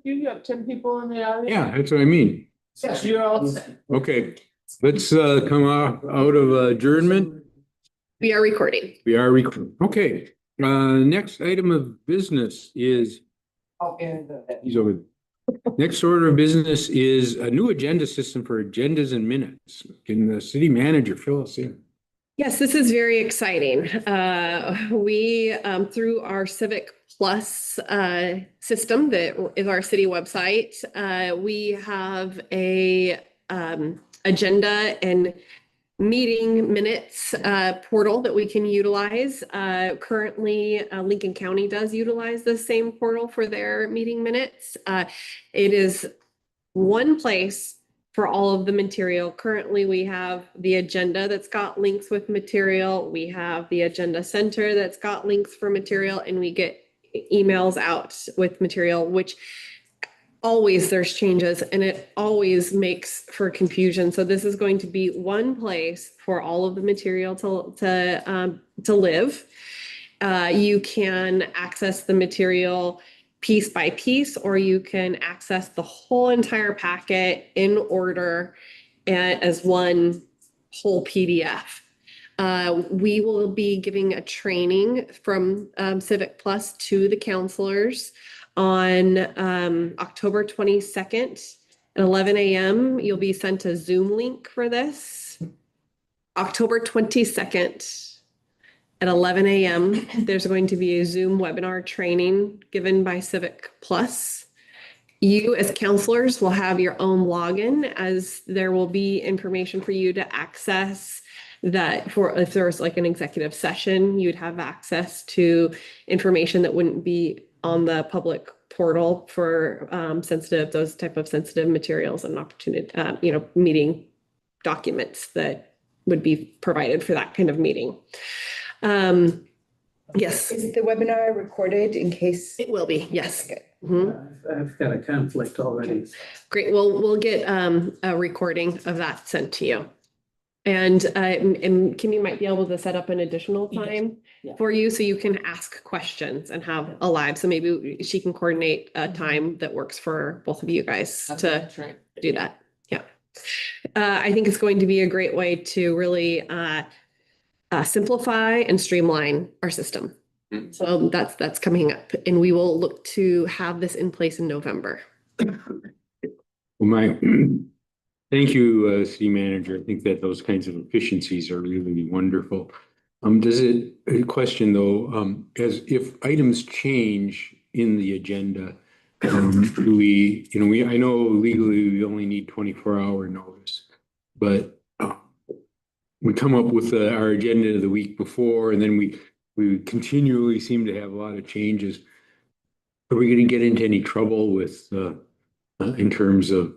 You have 10 people in the audience? Yeah, that's what I mean. Yes, you're all set. Okay, let's come out of adjournment. We are recording. We are recording. Okay, next item of business is, he's over. Next order of business is a new agenda system for agendas and minutes. Can the city manager fill us in? Yes, this is very exciting. We, through our Civic Plus system that is our city website, we have a agenda and meeting minutes portal that we can utilize. Currently, Lincoln County does utilize the same portal for their meeting minutes. It is one place for all of the material. Currently, we have the agenda that's got links with material. We have the agenda center that's got links for material, and we get emails out with material, which always there's changes and it always makes for confusion. So this is going to be one place for all of the material to live. You can access the material piece by piece, or you can access the whole entire packet in order as one whole PDF. We will be giving a training from Civic Plus to the counselors on October 22nd at 11 a.m. You'll be sent a Zoom link for this. October 22nd at 11 a.m. There's going to be a Zoom webinar training given by Civic Plus. You as counselors will have your own login, as there will be information for you to access that. For if there's like an executive session, you'd have access to information that wouldn't be on the public portal for those type of sensitive materials and opportunity, meeting documents that would be provided for that kind of meeting. Yes. Is the webinar recorded in case? It will be, yes. I've got a conflict already. Great. We'll get a recording of that sent to you. And Kimmy might be able to set up an additional time for you so you can ask questions and have a live. So maybe she can coordinate a time that works for both of you guys to do that. Yeah. I think it's going to be a great way to really simplify and streamline our system. So that's coming up, and we will look to have this in place in November. Well, thank you, city manager. I think that those kinds of efficiencies are really wonderful. A question though, as if items change in the agenda, do we, I know legally we only need 24-hour notice, but we come up with our agenda the week before, and then we continually seem to have a lot of changes. Are we going to get into any trouble with in terms of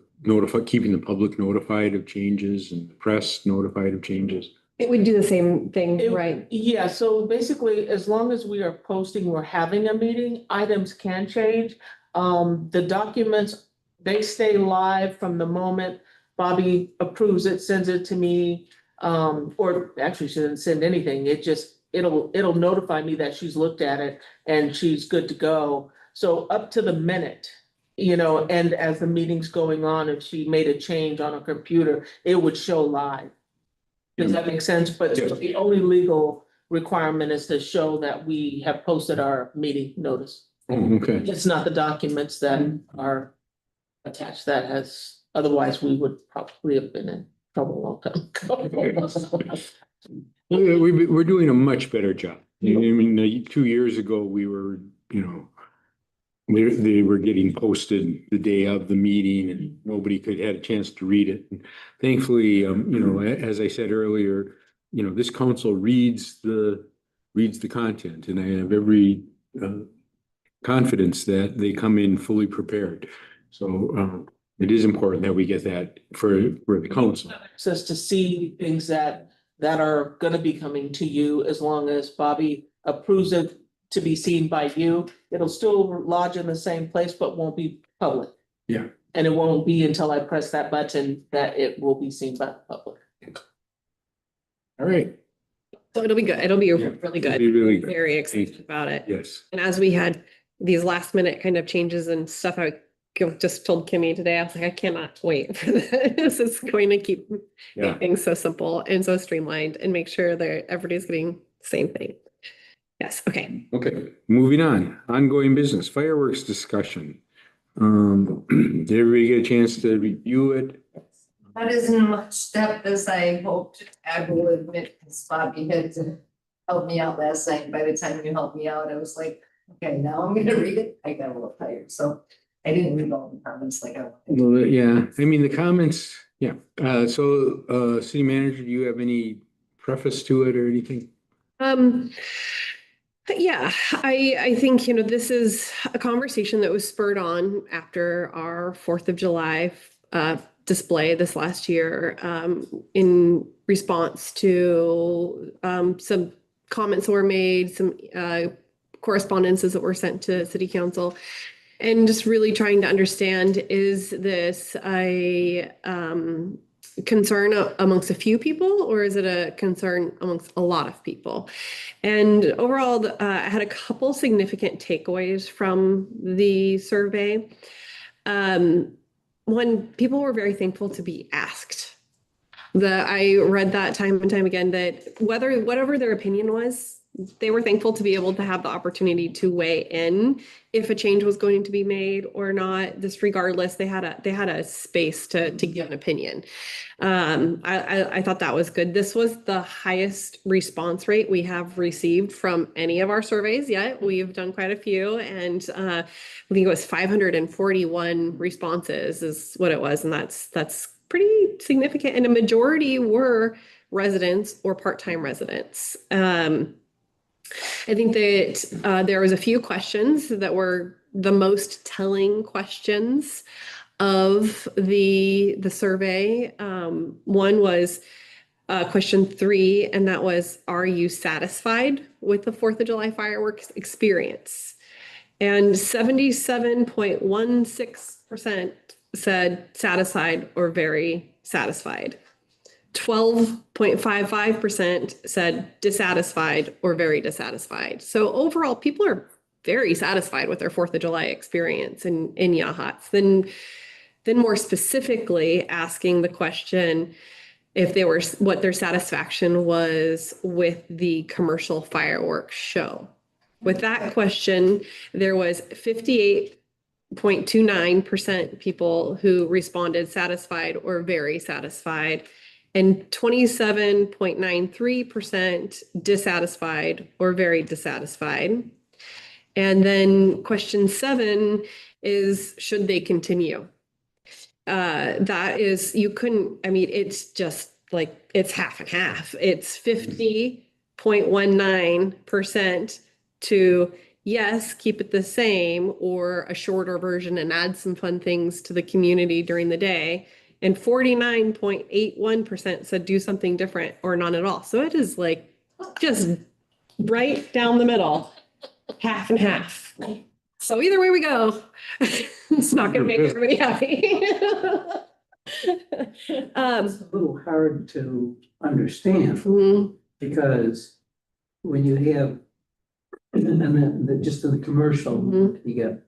keeping the public notified of changes and the press notified of changes? It would do the same thing, right? Yeah, so basically, as long as we are posting we're having a meeting, items can change. The documents, they stay live from the moment Bobby approves it, sends it to me. Or actually she didn't send anything. It'll notify me that she's looked at it and she's good to go. So up to the minute, and as the meeting's going on, if she made a change on a computer, it would show live. Does that make sense? But the only legal requirement is to show that we have posted our meeting notice. Oh, okay. It's not the documents that are attached otherwise we would probably have been in trouble a long time ago. We're doing a much better job. I mean, 2 years ago, we were, they were getting posted the day of the meeting and nobody had a chance to read it. And thankfully, as I said earlier, this council reads the content, and I have every confidence that they come in fully prepared. So it is important that we get that for the council. Access to see things that are gonna be coming to you, as long as Bobby approves it to be seen by you. It'll still lodge in the same place, but won't be public. Yeah. And it won't be until I press that button that it will be seen by the public. All right. So it'll be good. It'll be Yeah, really it'll good. be really good. Very excited about it. Yes. And as we had these last minute kind of changes and stuff, I just told Kimmy today, I was like, I cannot wait for this. It's going to keep Yeah. make things so simple and so streamlined and make sure that everybody's getting the same thing. Yes, okay. Okay, moving on. Ongoing business, fireworks discussion. Did everybody get a chance to review it? Not as much depth as I hoped. I will admit, because Bobby had to help me out last night. By the time you helped me out, I was like, okay, now I'm gonna read it. I got a little tired, so I didn't read all the comments like I wanted. Well, yeah, I mean, the comments, yeah. City manager, do you have any preface to it or anything? Yeah, I think, this is a conversation that was spurred on after our 4th of July display this last year, in response to some comments that were made, some correspondences that were sent to city council, and just really trying to understand, is this a concern amongst a few people, or is it a concern amongst a lot of people? And overall, I had a couple significant takeaways from the survey. One, people were very thankful to be asked. I read that time and time again, that whatever their opinion was, they were thankful to be able to have the opportunity to weigh in if a change was going to be made or not. Just regardless, they had a space to give an opinion. I thought that was good. This was the highest response rate we have received from any of our surveys yet. We've done quite a few, and I think it was 541 responses is what it was, and that's pretty significant. And a majority were residents or part-time residents. I think that there was a few questions that were the most telling questions of the survey. One was question 3, and that was, are you satisfied with the 4th of July fireworks experience? And 77.16% said satisfied or very satisfied. 12.55% said dissatisfied or very dissatisfied. So overall, people are very satisfied with their 4th of July experience in Yachats. Then more specifically asking the question if what their satisfaction was with the commercial fireworks show. With that question, there was 58.29% people who responded satisfied or very satisfied, and 27.93% dissatisfied or very dissatisfied. And then question 7 is, should they continue? That is, it's just like, it's half and half. It's 50.19% to yes, keep it the same, or a shorter version and add some fun things to the community during the day. And 49.81% said do something different or none at all. So it is like just right down the middle, half and half. So either way we go, it's not going to make everybody happy. It's a little hard to understand because when you have, and then just in the commercial, you get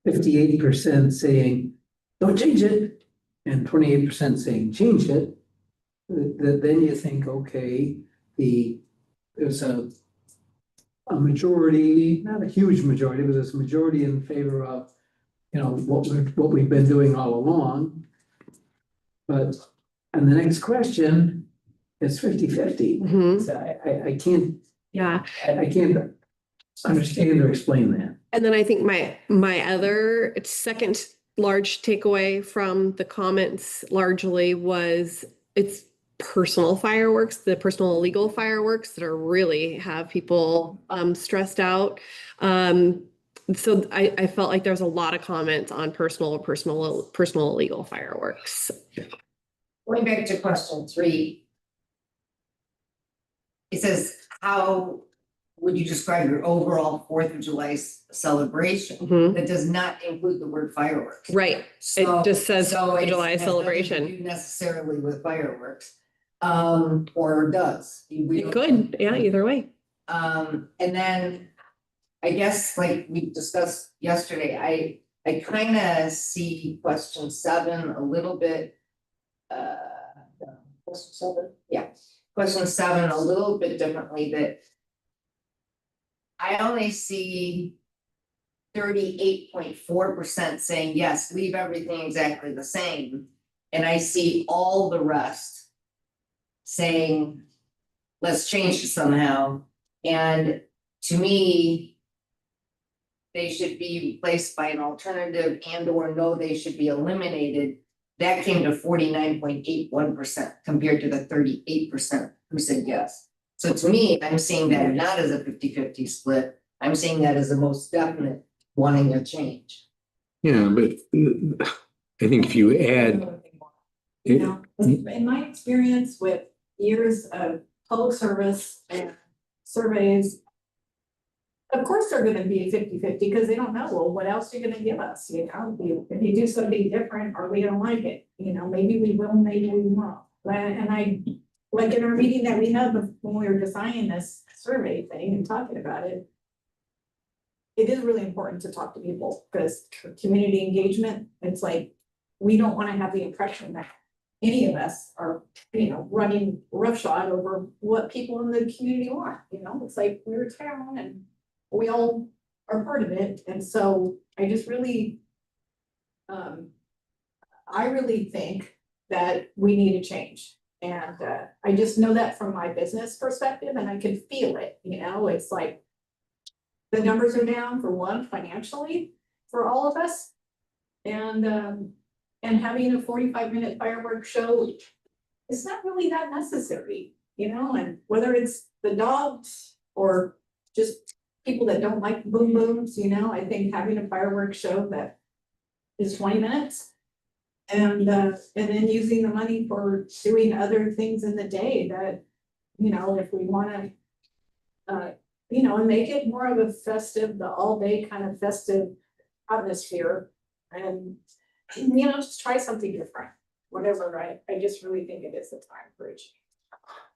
58% saying, don't change it, and 28% saying change it. Then you think, okay, there's a majority, not a huge majority, but there's a majority in favor of, what we've been doing all along. But, and the next question is 50-50. So I can't. Yeah. I can't understand or explain that. And then I think my other second large takeaway from the comments largely was it's personal fireworks, the personal illegal fireworks that are really have people stressed out. So I felt like there was a lot of comments on personal illegal fireworks. Going back to question 3. It says, how would you describe your overall 4th of July celebration? That does not include the word fireworks. Right. So, it just says 4th of July has nothing to celebration. do necessarily with fireworks. or does. We It don't- could, yeah, either way. And then I guess like we discussed yesterday, I kind of see question 7 a little bit. Question 7? Yeah, question 7 a little bit differently, that I only see 38.4% saying yes, leave everything exactly the same. And I see all the rest saying, let's change it somehow. And to me, they should be replaced by an alternative and or no, they should be eliminated. That came to 49.81% compared to the 38% who said yes. So to me, I'm seeing that not as a 50-50 split. I'm seeing that as the most definite wanting a change. Yeah, but I think if you add. You know, in my experience with years of public service and surveys, of course they're gonna be 50-50 because they don't know, well, what else are you gonna give us? You know, if you do something different or we don't like it, you know, maybe we will, maybe we won't. And I, like in our meeting that we had when we were designing this survey thing and talking about it, it is really important to talk to people because community engagement, it's like, we don't wanna have the impression that any of us are, you know, running roughshod over what people in the community want, you know, it's like we're a town and we all are part of it, and so I just really, I really think that we need a change. And I just know that from my business perspective and I can feel it, you know, it's like the numbers are down for one financially for all of us. And having a 45-minute fireworks show, it's not really that necessary, you know, and whether it's the dogs or just people that don't like boom booms, you know, I think having a fireworks show that is 20 minutes and then using the money for doing other things in the day that, you know, if we wanna, you know, and make it more of a festive, the all day kind of festive atmosphere and, you know, just try something different, whatever, right? I just really think it is the time for a change.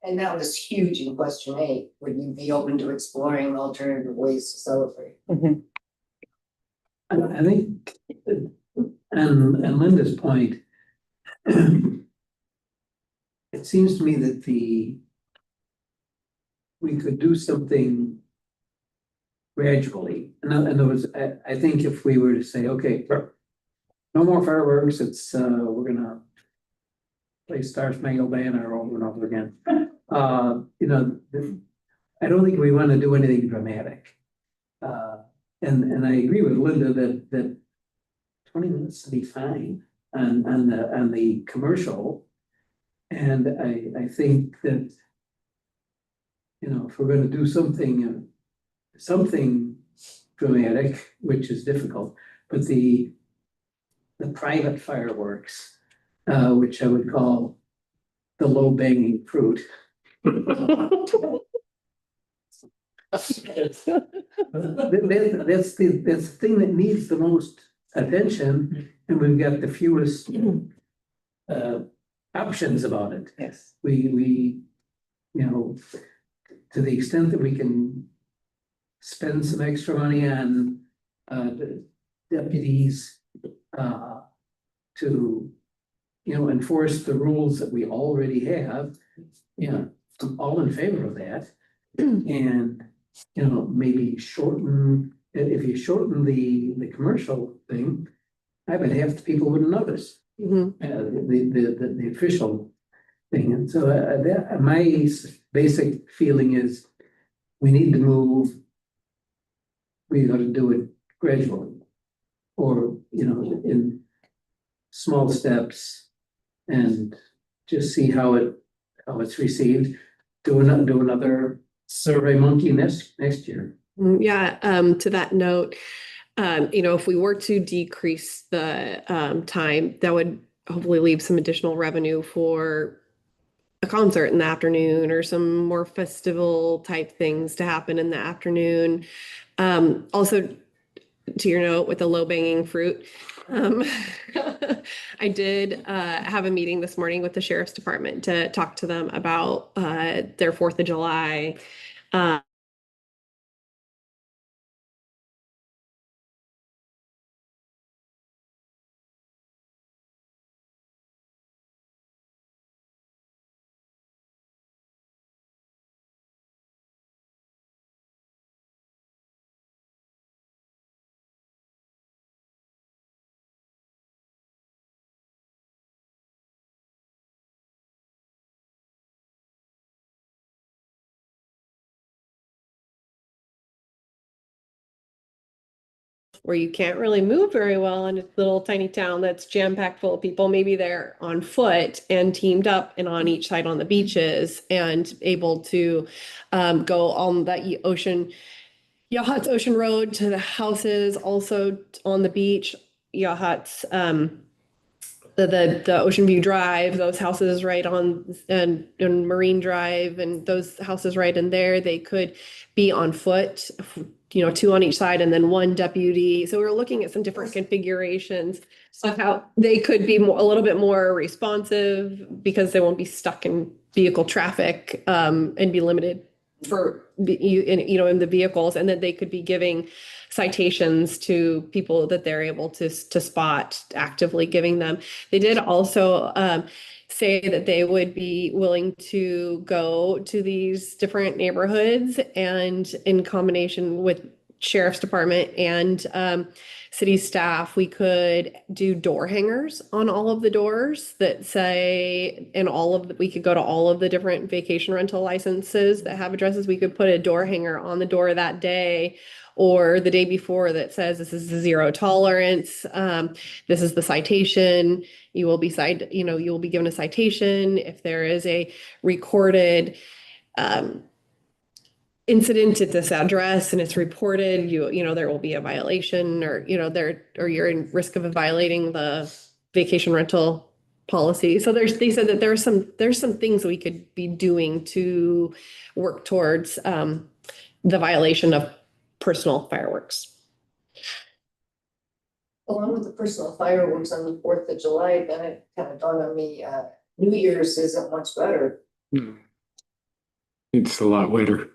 And that was huge in question 8. Would you be open to exploring alternative ways to celebrate? I think, and Linda's point, it seems to me that we could do something gradually. In other words, I think if we were to say, okay, no more fireworks, it's, we're gonna play Star Spangled Banner over and over again. You know, I don't think we want to do anything dramatic. And I agree with Linda that 20 minutes to be fine on the commercial. And I think that, you know, if we're going to do something dramatic, which is difficult, but the private fireworks, which I would call the low banging fruit. That's the thing that needs the most attention, and we've got the fewest options about it. Yes. We, you know, to the extent that we can spend some extra money on the deputies to, you know, enforce the rules that we already have. Yeah, I'm all in favor of that. And, you know, maybe shorten, if you shorten the commercial thing, I bet half the people wouldn't notice. The official thing. And so my basic feeling is we need to move. We got to do it gradually, or, you know, in small steps, and just see how it's received. Do another Survey Monkey next year. Yeah, to that note, you know, if we were to decrease the time, that would hopefully leave some additional revenue for a concert in the afternoon or some more festival type things to happen in the afternoon. Also, to your note with the low banging fruit, I did have a meeting this morning with the sheriff's department to talk to them about their 4th of July. Where you can't really move very well in a little tiny town that's jam-packed full of people. Maybe they're on foot and teamed up and on each side on the beaches and able to go on that Yahat's Ocean Road to the houses, also on the beach. Yahat's the Ocean View Drive, those houses right on and Marine Drive, and those houses right in there, they could be on foot, 2 on each side and then 1 deputy. So we're looking at some different configurations of how they could be a little bit more responsive because they won't be stuck in vehicle traffic and be limited for in the vehicles, and that they could be giving citations to people that they're able to spot, actively giving them. They did also say that they would be willing to go to these different neighborhoods, and in combination with sheriff's department and city staff, we could do door hangers on all of the doors that say, we could go to all of the different vacation rental licenses that have addresses. We could put a door hanger on the door that day or the day before that says, this is the 0 tolerance. This is the citation. You will be given a citation if there is a recorded incident at this address and it's reported, there will be a violation, or you're in risk of violating the vacation rental policy. So they said that there's some things we could be doing to work towards the violation of personal fireworks. Along with the personal fireworks on the 4th of July, then it kind of dawned on me, New Year's isn't much better. It's a lot wetter.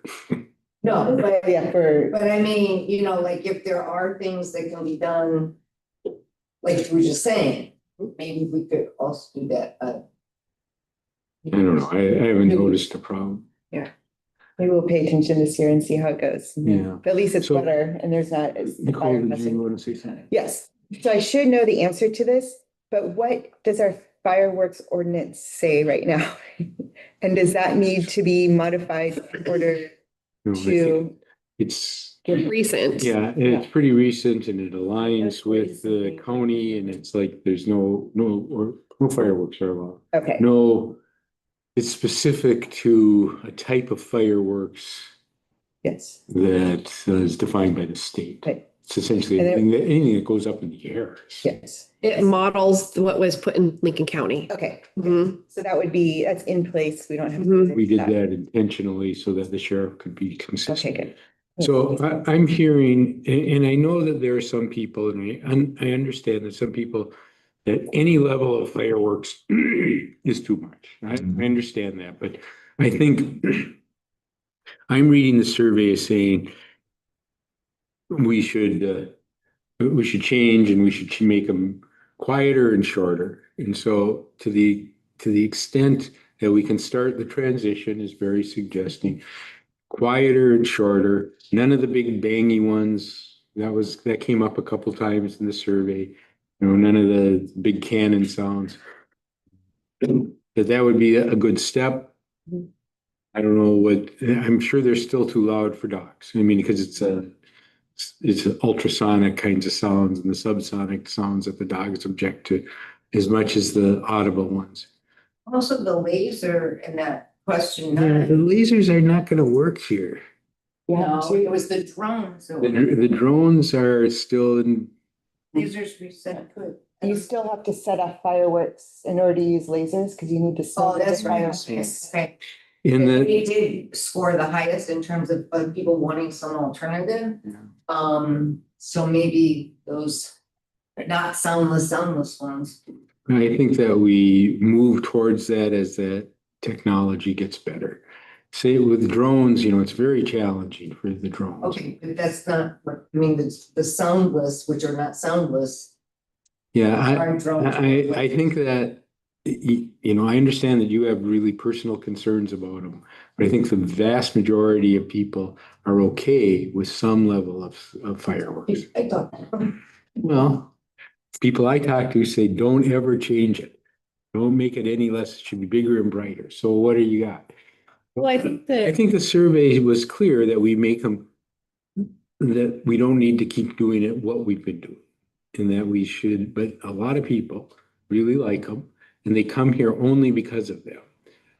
No, but Yeah, but I mean, like if there are things that can be done, like you were just saying, maybe we could also do that. I don't know. I haven't noticed a problem. maybe we'll pay attention this year and see how it goes. Yeah. But at least it's So- better and there's not as. Nicole, did you want to say something? Yes, so I should know the answer to this, but what does our fireworks ordinance say right now? And does that need to be modified in order No, I think to It's, get Recent. yeah, it's pretty recent and it aligns with the county, and it's like, there's no fireworks are allowed. Okay, No, it's specific to a type of fireworks yes, that is defined by the state. Right. It's essentially And then- anything that goes up in the air. yes, It models what was put in Lincoln County. okay, Mhm. so that's in place, we don't have. to Mhm. We did fix that intentionally so that the sheriff could be consistent. Okay, good. So I'm hearing, and I know that there are some people, and I understand that some people, that any level of fireworks is too much. I understand that, but I think I'm reading the survey as saying we should change and we should make them quieter and shorter. And so to the extent that we can start the transition is very suggesting quieter and shorter, none of the big bangy ones. That came up a couple times in the survey. None of the big cannon sounds. That would be a good step. I don't know I'm sure they're still too loud for dogs. I mean, because it's ultrasonic kinds of sounds and the subsonic sounds that the dogs object to as much as the audible ones. Also the laser in that question Yeah, the 9. lasers are not gonna work here. No, it was the drones. The drones are still in, Lasers we said could. You still have to set off fireworks in order to use lasers, because you need to. Oh, set that's the right. fireworks. Yes, okay. in the, We did score the highest in terms of people wanting some alternative. So maybe those not soundless ones. I think that we move towards that as that technology gets better. Say with drones, it's very challenging for the drones. Okay, but that's not, I mean, the soundless, which are not soundless. Yeah, aren't drones. I think that, I understand that you have really personal concerns about them, but I think the vast majority of people are okay with some level of fireworks. I thought. Well, people I talk to say, don't ever change it. Don't make it any less, it should be bigger and brighter. So what do you got? Well, I think that. I think the survey was clear that we make them, that we don't need to keep doing it what we've been doing. And that we should, but a lot of people really like them and they come here only because of them.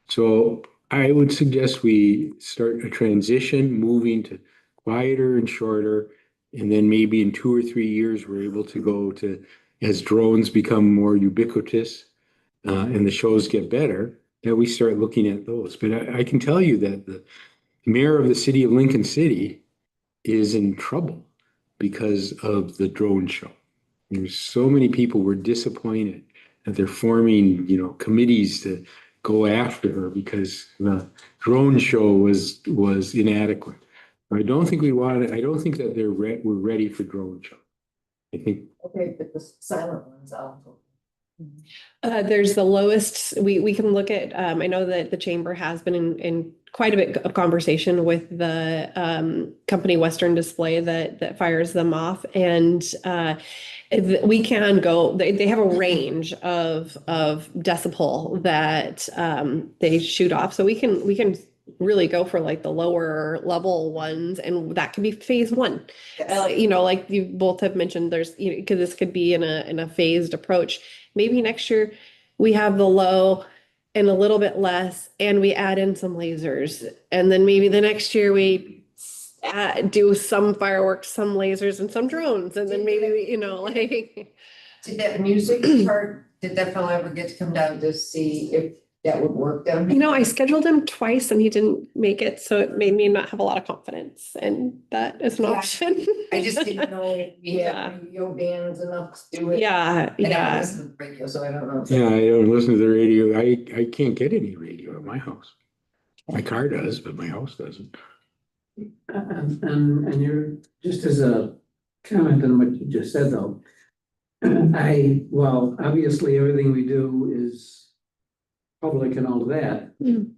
So I would suggest we start a transition, moving to quieter and shorter. And then maybe in 2 or 3 years, we're able to go to, as drones become more ubiquitous and the shows get better, that we start looking at those. But I can tell you that the mayor of the city of Lincoln City is in trouble because of the drone show. There's so many people were disappointed that they're forming, committees to go after her because the drone show was inadequate. I don't think I don't think that we're ready for drone show. I think. Okay, but the silent ones also. There's the lowest, we can look at, I know that the chamber has been in quite a bit of conversation with the company Western Display that fires them off. And we can go, they have a range of decibel that they shoot off. So we can really go for like the lower level ones, and that could be phase one. Like you both have mentioned, there's, because this could be in a phased approach. Maybe next year we have the low and a little bit less, and we add in some lasers. And then maybe the next year we do some fireworks, some lasers, and some drones. And then maybe, like. Did that music part, did that fellow ever get to come down to see if that would work down? I scheduled him twice and he didn't make it. So it made me not have a lot of confidence. And that is an option. I just didn't know if we have radio bands enough to do it. Yeah, And I don't listen to the radio, so I don't know. Yeah, I don't listen to the radio. I can't get any radio at my house. My car does, but my house doesn't. And you're, just as a comment on what you just said though, well, obviously everything we do is public and all of that.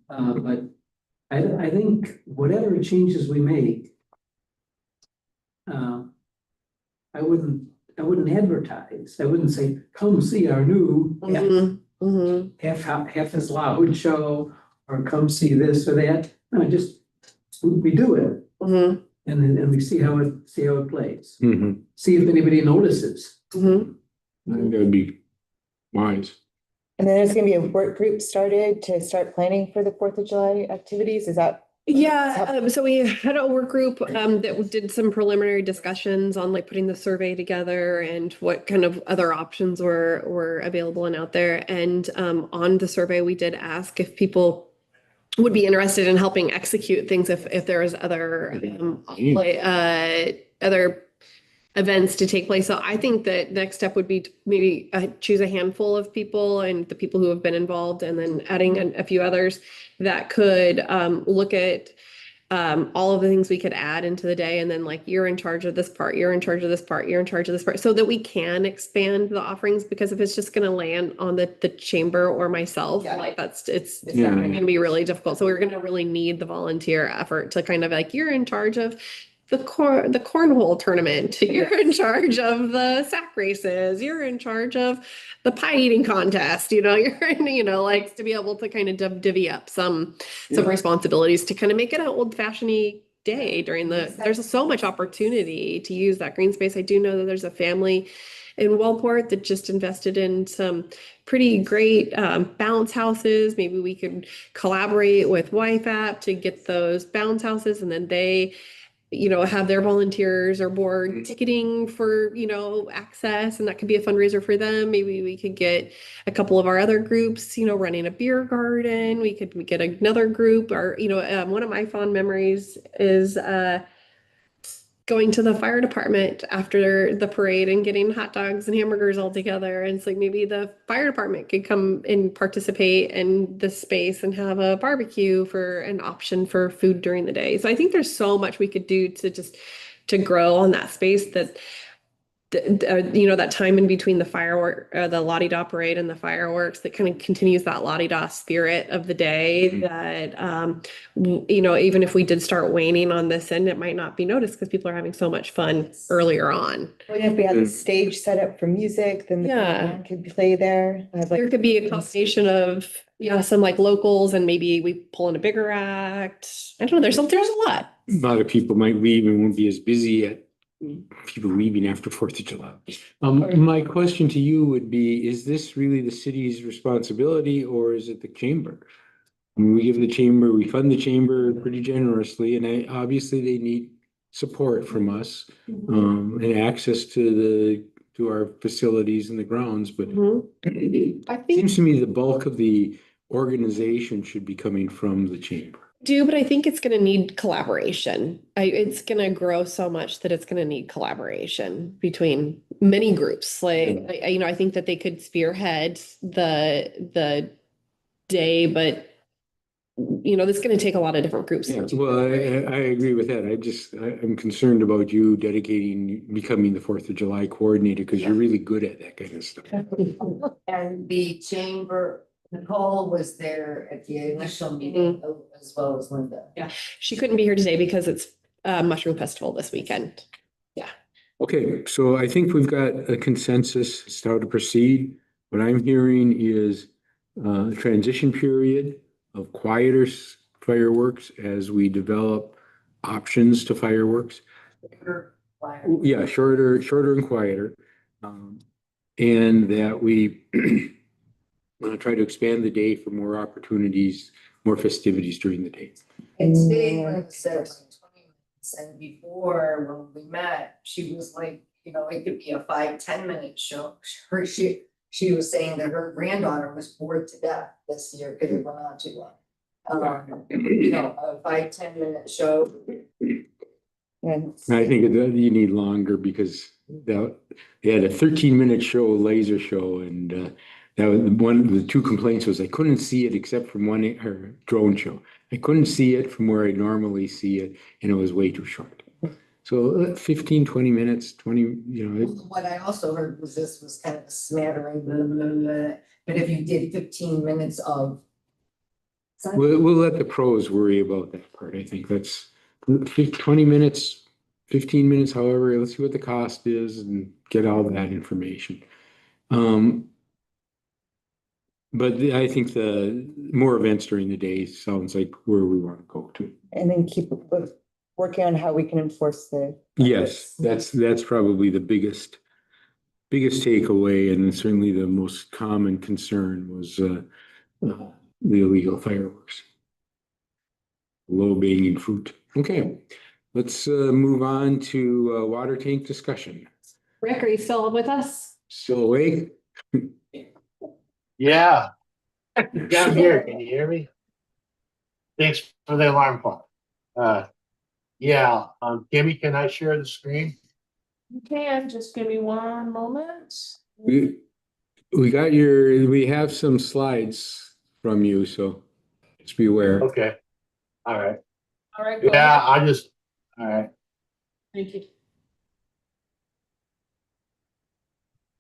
But I think whatever changes we make, I wouldn't advertise. I wouldn't say, come see our new half as loud show, or come see this or that. No, just we do it. And we see how it plays. See if anybody notices. I think that would be wise. And then there's gonna be a work group started to start planning for the 4th of July activities. Is that? Yeah, so we had a work group that did some preliminary discussions on like putting the survey together and what kind of other options were available and out there. And on the survey, we did ask if people would be interested in helping execute things if there is other other events to take place. So I think that next step would be to maybe choose a handful of people and the people who have been involved, and then adding a few others that could look at all of the things we could add into the day. And then like, you're in charge of this part, you're in charge of this part, you're in charge of this part, so that we can expand the offerings. Because if it's just going to land on the chamber or myself, like it's going to be really difficult. So we're going to really need the volunteer effort to kind of like, you're in charge of the cornhole tournament, you're in charge of the sack races, you're in charge of the pie eating contest, you're in, like, to be able to kind of divvy up some responsibilities to kind of make it an old-fashioned day during there's so much opportunity to use that green space. I do know that there's a family in Wellport that just invested in some pretty great bounce houses. Maybe we could collaborate with YFAP to get those bounce houses, and then they have their volunteers or board ticketing for, access, and that could be a fundraiser for them. Maybe we could get a couple of our other groups, running a beer garden. We could get another group, or, one of my fond memories is going to the fire department after the parade and getting hot dogs and hamburgers all together. And it's like maybe the fire department could come and participate in the space and have a barbecue for an option for food during the day. So I think there's so much we could do to just to grow on that space that that time in between the firework, the La-di-da parade and the fireworks that kind of continues that La-di-da spirit of the day that, even if we did start waning on this end, it might not be noticed because people are having so much fun earlier on. Well, if we had the stage set up for music, then the band could play there. There could be a combination of, some like locals and maybe we pull in a bigger act. I don't know, there's a lot. A lot of people might leave and won't be as busy at people leaving after 4th of July. My question to you would be, is this really the city's responsibility or is it the chamber? I mean, we fund the chamber pretty generously, and obviously they need support from us, and access to our facilities and the grounds, but it seems to me the bulk of the organization should be coming from the chamber. But I think it's going to need collaboration. It's going to grow so much that it's going to need collaboration between many groups. I think that they could spearhead the day, but this is going to take a lot of different groups. Yeah, well, I agree with that. I'm concerned about you becoming the 4th of July coordinator because you're really good at that kind of stuff. And the chamber, Nicole was there at the initial meeting as well as Linda. Yeah, she couldn't be here today because it's Mushroom Festival this weekend. Yeah. Okay, so I think we've got a consensus as to how to proceed. What I'm hearing is a transition period of quieter fireworks as we develop options to fireworks. Yeah, shorter and quieter. And that we try to expand the day for more opportunities, more festivities during the day. And today, Linda said 20 minutes, and before when we met, she was like, it could be a 5-10 minute show. She was saying that her granddaughter was bored to death this year because it went on too long. A 5-10 minute show. I think you need longer because they had a 13-minute show, laser show, and that was one of the 2 complaints was I couldn't see it except from her drone show. I couldn't see it from where I normally see it, and it was way too short. So 15, 20 minutes, 20, What I also heard was this was kind of a smattering, blah, blah, blah. But if you did 15 minutes of. We'll let the pros worry about that part. I think that's 20 minutes, 15 minutes, however, let's see what the cost is and get all that information. But I think the more events during the day sounds like where we want to go to. And then keep working on how we can enforce the. Yes, that's probably the biggest takeaway, and certainly the most common concern was the illegal fireworks. Low-hanging fruit. Okay, let's move on to water tank discussion. Rick, are you still with us? Still awake? Yeah. Down here, can you hear me? Thanks for the alarm clock. Kimmy, can I share the screen? You can, just give me one moment. We have some slides from you, so just be aware. Okay. All right. All right. Yeah, all right. Thank you.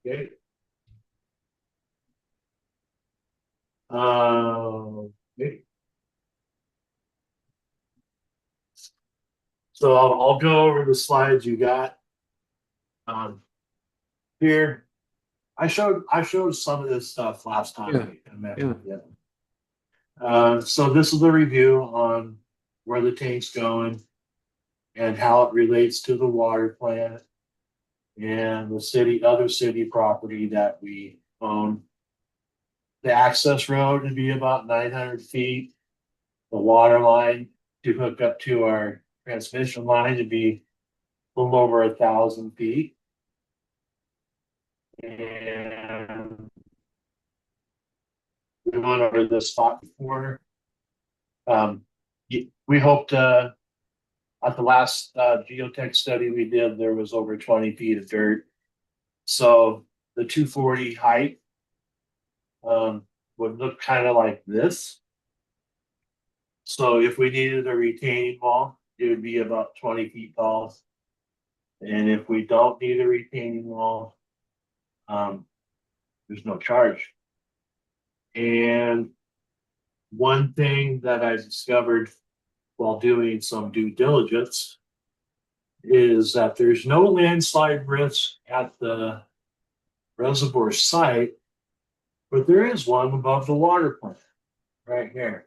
Okay. Okay. So I'll go over the slides you got. Here, I showed some of this stuff last time. So this is the review on where the tank's going and how it relates to the water plant and the other city property that we own. The access road would be about 900 feet. The water line to hook up to our transmission line would be a little over 1,000 feet. And we went over this spot before. We hope to at the last geotech study we did, there was over 20 feet of dirt. So the 240 height would look kind of like this. So if we needed a retaining wall, it would be about 20 feet tall. And if we don't need a retaining wall, there's no charge. And one thing that I discovered while doing some due diligence is that there's no landslide risk at the reservoir site, but there is one above the water plant right here.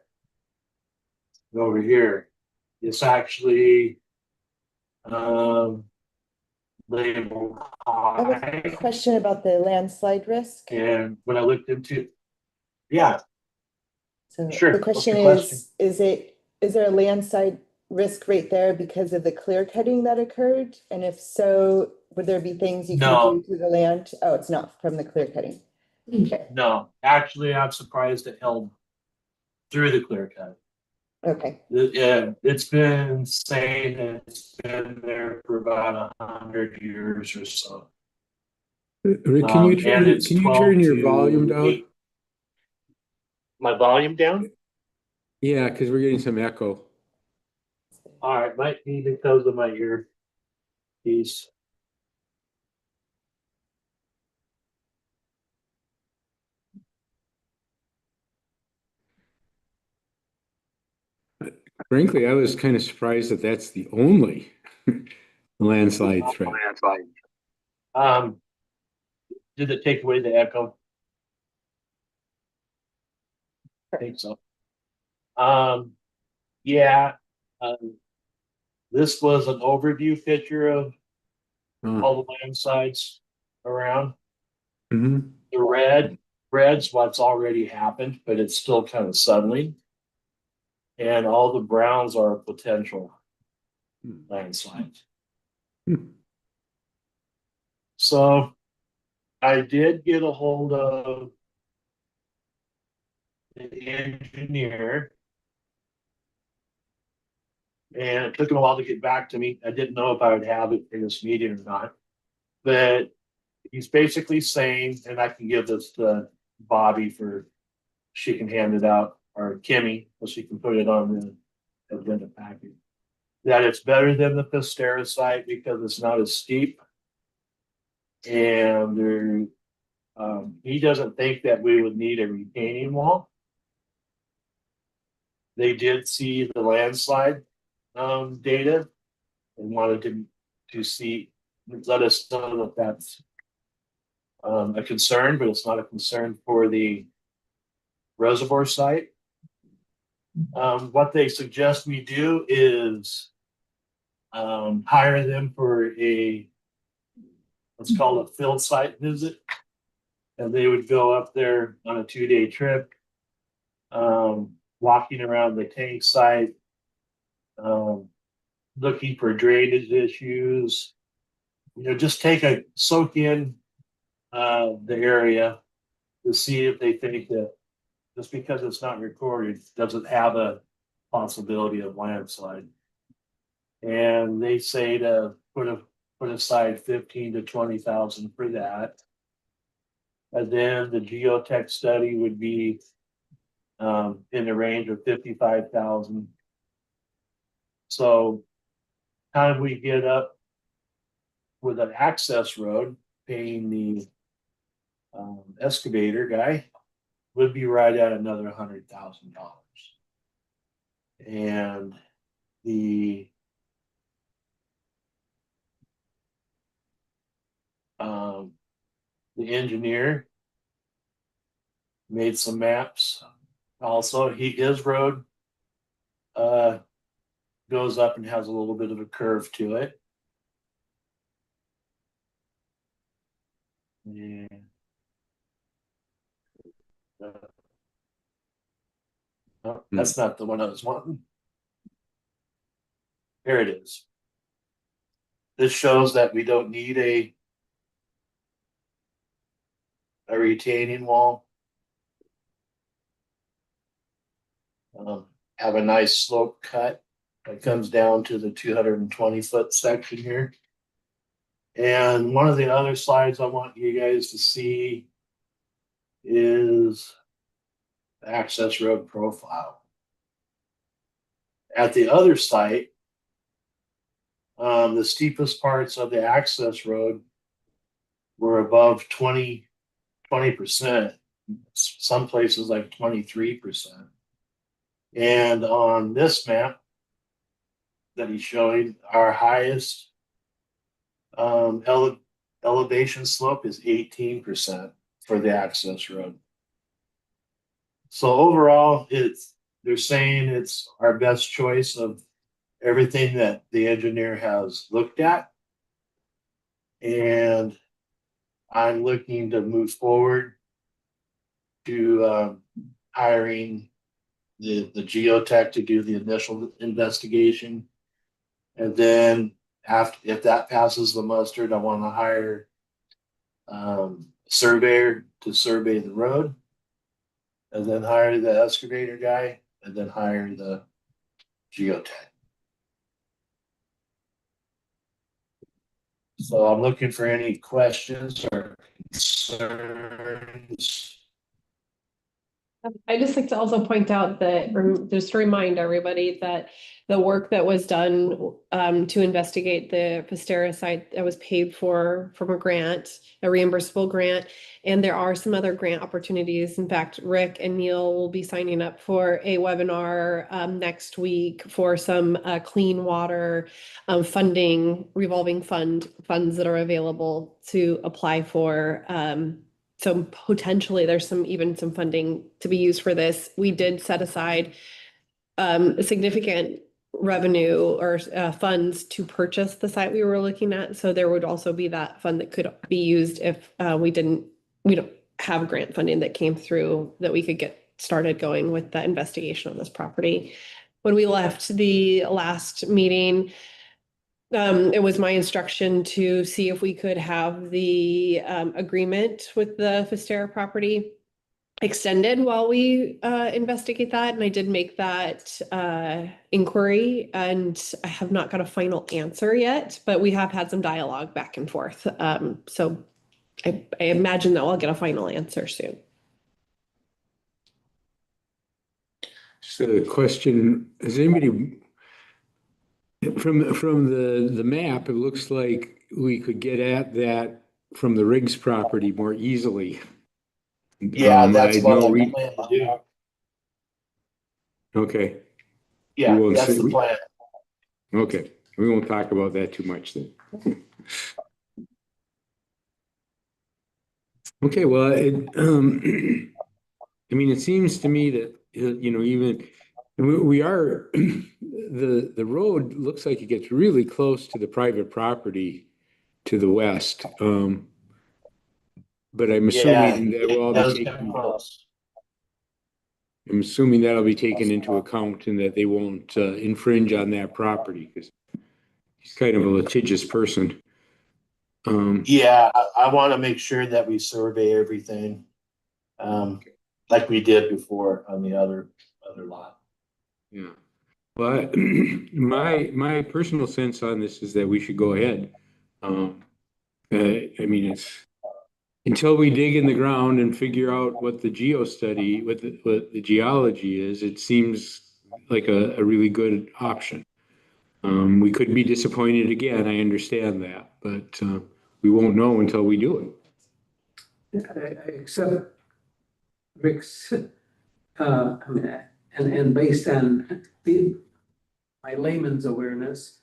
Over here. It's actually labeled I have a high. question about the landslide risk. And when I looked into, yeah, So sure. the What's question your question? is there a landslide risk right there because of the clear cutting that occurred? And if so, would there be things you No. can do to the land? Oh, it's not from the clear cutting. Okay. No, actually, I'm surprised it held through the clear cut. Okay. It's been saying it's been there for about 100 years or so. Rick, can you And it's can you 12 turn your to volume down? 8. My volume down? Yeah, because we're getting some echo. All right, might be because of my earpiece. Frankly, I was kind of surprised that that's the only landslide threat. Did it take away the echo? I think so. Yeah. This was an overview picture of all the landsides around. Mm-hmm. The red's what's already happened, but it's still kind of settling. And all the browns are potential landslides. So I did get a hold of the engineer, and it took him a while to get back to me. I didn't know if I would have it in this meeting or not, but he's basically saying, and I can give this to Bobby she can hand it out, or Kimmy, so she can put it on the agenda package, that it's better than the Pistera site because it's not as steep. And he doesn't think that we would need a retaining wall. They did see the landslide data and wanted to let us know that that's a concern, but it's not a concern for the reservoir site. What they suggest we do is hire them for what's called a field site visit. And they would go up there on a 2-day trip, walking around the tank site, looking for drainage issues, just soak in the area to see if they think that just because it's not recorded doesn't have a possibility of landslide. And they say to put aside 15 to 20,000 for that. And then the geotech study would be in the range of 55,000. So how do we get up with an access road, paying the excavator guy would be right at another $100,000. And the engineer made some maps. Also, his road goes up and has a little bit of a curve to it. And no, that's not the one I was wanting. Here it is. This shows that we don't need a retaining wall. Have a nice slope cut It comes down to the 220-foot section here. And one of the other slides I want you guys to see is the access road profile. At the other site, the steepest parts of the access road were above 20%, some places like 23%. And on this map that he's showing, our highest elevation slope is 18% for the access road. So overall, they're saying it's our best choice of everything that the engineer has looked at. And I'm looking to move forward to hiring the geotech to do the initial investigation. And then if that passes the mustard, I want to hire a surveyor to survey the road, and then hire the excavator guy, and then hire the geotech. So I'm looking for any questions or concerns. I just like to also point out that, just to remind everybody that the work that was done to investigate the Festera site that was paid for from a grant, a reimbursable grant, and there are some other grant opportunities. In fact, Rick and Neil will be signing up for a webinar next week for some clean water funding, revolving funds that are available to apply for. So potentially there's even some funding to be used for this. We did set aside a significant revenue or funds to purchase the site we were looking at. So there would also be that fund that could be used if we don't have grant funding that came through that we could get started going with the investigation of this property. When we left the last meeting, it was my instruction to see if we could have the agreement with the Festera property extended while we investigate that. And I did make that inquiry, and I have not got a final answer yet, but we have had some dialogue back and forth. So I imagine that I'll get a final answer soon. So the question, has anybody, from the map, it looks like we could get at that from the Riggs property more easily. Yeah, that's what I plan to do. Okay. Yeah, that's the plan. Okay, we won't talk about that too much then. Okay, well, I mean, it seems to me that, even we are, the road looks like it gets really close to the private property to the west. But I'm assuming that will all be taken. I'm assuming that'll be taken into account and that they won't infringe on that property because he's kind of a litigious person. Yeah, I want to make sure that we survey everything, like we did before on the other lot. Yeah. Well, my personal sense on this is that we should go ahead. I mean, it's until we dig in the ground and figure out what the geostudy, what the geology is, it seems like a really good option. We could be disappointed again, I understand that, but we won't know until we do it. I accept Rick's, and based on my layman's awareness,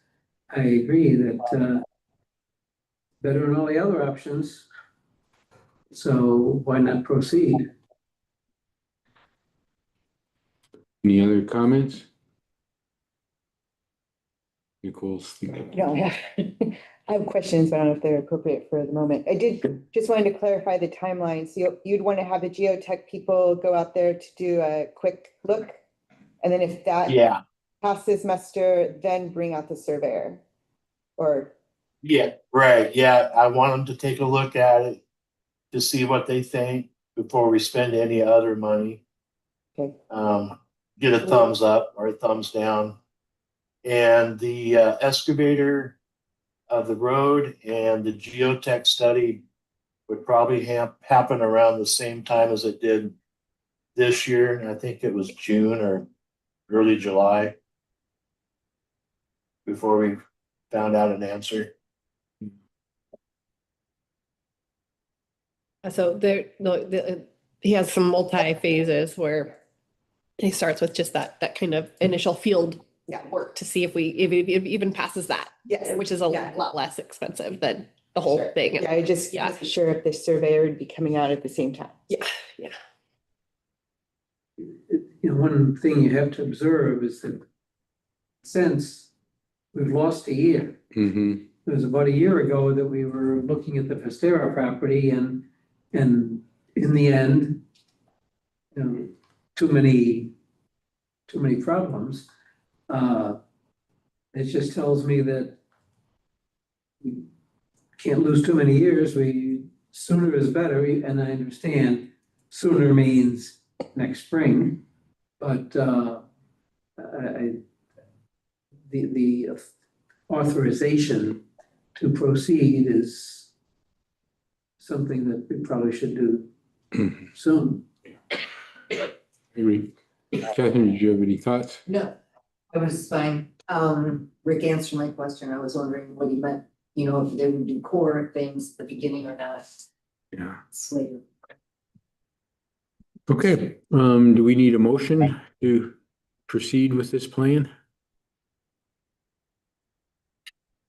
I agree that better than all the other options. So why not proceed? Any other comments? Nicole's thinking. No, I have questions, but I don't know if they're appropriate for the moment. I did just wanted to clarify the timeline. So you'd want to have the geotech people go out there to do a quick look, and then if that passes muster, then bring out the surveyor, or right. Yeah, I want them to take a look at it to see what they think before we spend any other money. Okay. Get a thumbs up or a thumbs down. And the excavator of the road and the geotech study would probably happen around the same time as it did this year. And I think it was June or early July before we found out an answer. So there, he has some multi-phases where he starts with just that kind of initial field work to see if it even passes that. Yes. Which is a lot less expensive than the whole thing. Yeah, I just wasn't sure if the surveyor would be coming out at the same time. Yeah. You know, one thing you have to observe is that since we've lost a year. Mm-hmm. It was about a year ago that we were looking at the Festera property and in the end, you know, too many problems. It just tells me that we can't lose too many years. Sooner is better, and I understand sooner means next spring, but the authorization to proceed is something that we probably should do soon. Agree. Catherine, did you have any thoughts? No, I was fine. Rick answered my question. I was wondering what he meant, you know, if they would do core things at the beginning or not. Yeah. It's later. Okay, do we need a motion to proceed with this plan?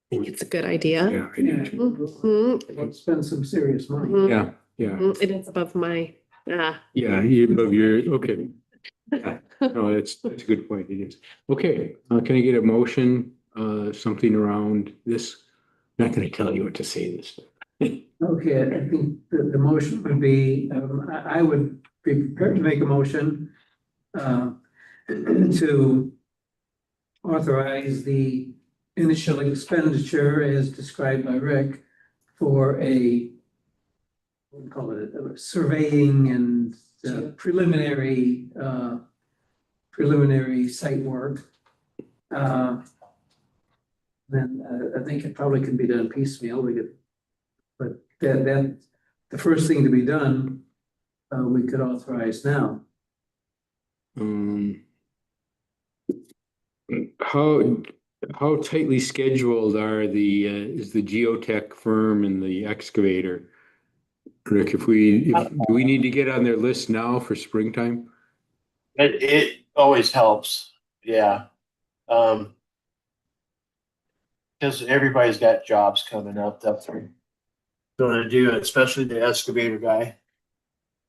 I think it's a good idea. Yeah, I do too. Mhm. Let's spend some serious money. Mhm. Yeah. It is above my, Yeah, okay. Yeah. No, that's a good point. It is. Okay, can I get a motion, something around this? Not gonna tell you what to say this. Okay, I think the motion would be, I would be prepared to make a motion to authorize the initial expenditure as described by Rick for a, what do you call it, a surveying and preliminary site work. Then I think it probably can be done piecemeal. But that the first thing to be done, we could authorize now. How tightly scheduled is the geotech firm and the excavator? Rick, do we need to get on their list now for springtime? It always helps, yeah. Because everybody's got jobs coming up that they're gonna do, especially the excavator guy.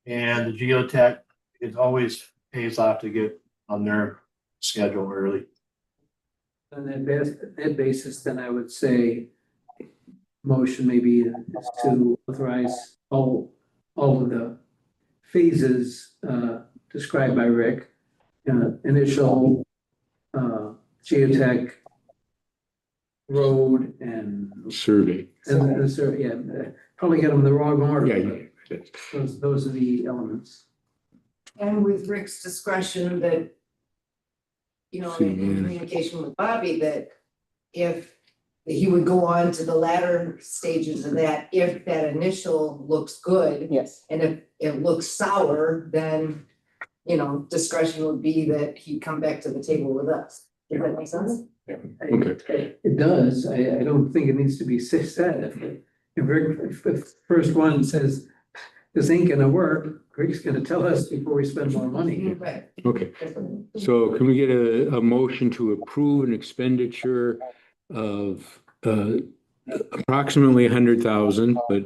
And the geotech, it always pays off to get on their schedule early. On that basis, then I would say motion maybe is to authorize all of the phases described by Rick. Initial geotech, road and Survey. Probably get them in the wrong order. Yeah. Those are the elements. And with Rick's discretion that, you know, in communication with Bobby, that if he would go on to the latter stages of that, if that initial looks good. Yes. And if it looks sour, then, you know, discretion would be that he'd come back to the table with us. Does that make sense? Okay. It does. I don't think it needs to be said. If the first one says, this ain't gonna work, Rick's gonna tell us before we spend more money. Right. Okay, so can we get a motion to approve an expenditure of approximately 100,000, but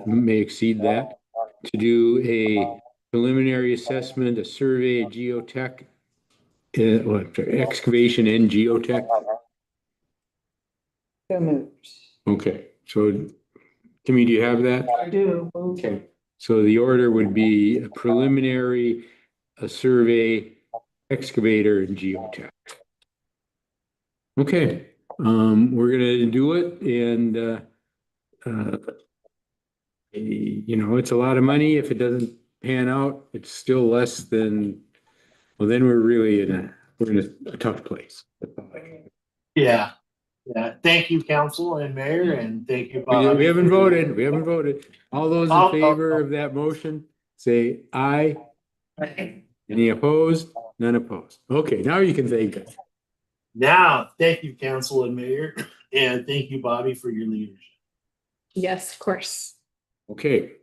may exceed that, to do a preliminary assessment, a survey, a geotech, excavation and geotech? So moved. Okay, so Timmy, do you have that? I do. Okay, so the order would be a preliminary, a survey, excavator, and geotech. Okay, we're gonna do it, and you know, it's a lot of money. If it doesn't pan out, it's still less than, well, then we're really in a tough place. Yeah, yeah. Thank you, council and mayor, and thank you, We Bobby. haven't voted. We haven't voted. All those in Oh, favor of that motion, say aye. Any opposed? None opposed. Okay, now you can thank us. Now, thank you, council and mayor, and thank you, Bobby, for your leadership. Yes, of course. Okay.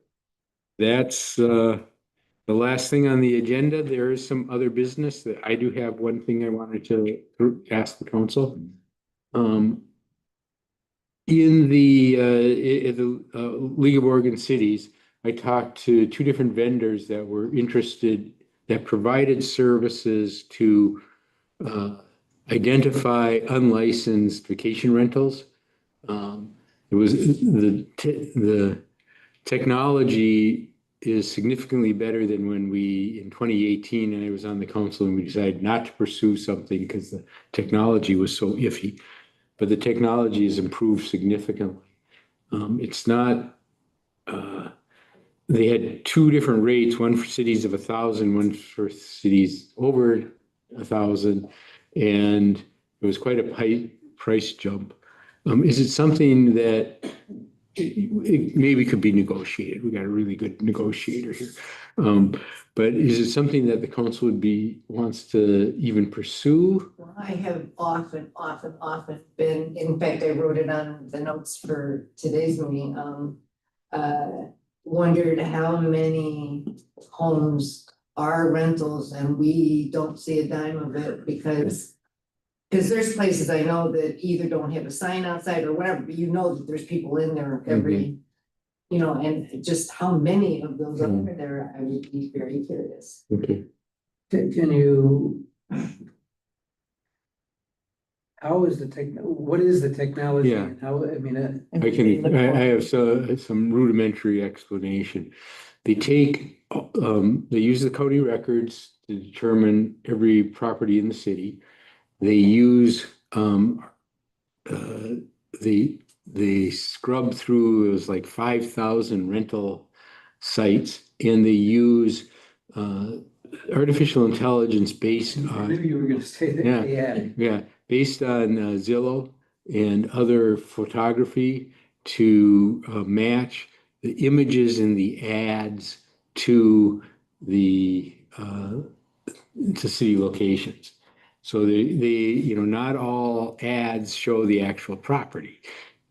That's the last thing on the agenda. There is some other business that I do have one thing I wanted to ask the council. In the League of Oregon Cities, I talked to two different vendors that were interested, that provided services to identify unlicensed vacation rentals. It was the technology is significantly better than when in 2018, and I was on the council and we decided not to pursue something because the technology was so iffy. But the technology has improved significantly. It's not, they had two different rates, one for cities of 1,000, one for cities over 1,000, and it was quite a price jump. Is it something that it maybe could be negotiated? We got a really good negotiator here. But is it something that the council wants to even pursue? I have often been, in fact, I wrote it on the notes for today's meeting, wondered how many homes are rentals and we don't see a dime of it because there's places I know that either don't have a sign outside or whatever, but you know that there's people in there every, you know, and just how many of those are there, I would be very curious. Okay. Can you? How is what is the technology? Yeah. And how, I mean, I have some rudimentary explanation. They use the county records to determine every property in the city. They use, they scrub through, it was like 5,000 rental sites, and they use artificial intelligence based I on. knew you were gonna say that. Yeah, based on Zillow and other photography to match the images in the ads to the to city locations. So not all ads show the actual property,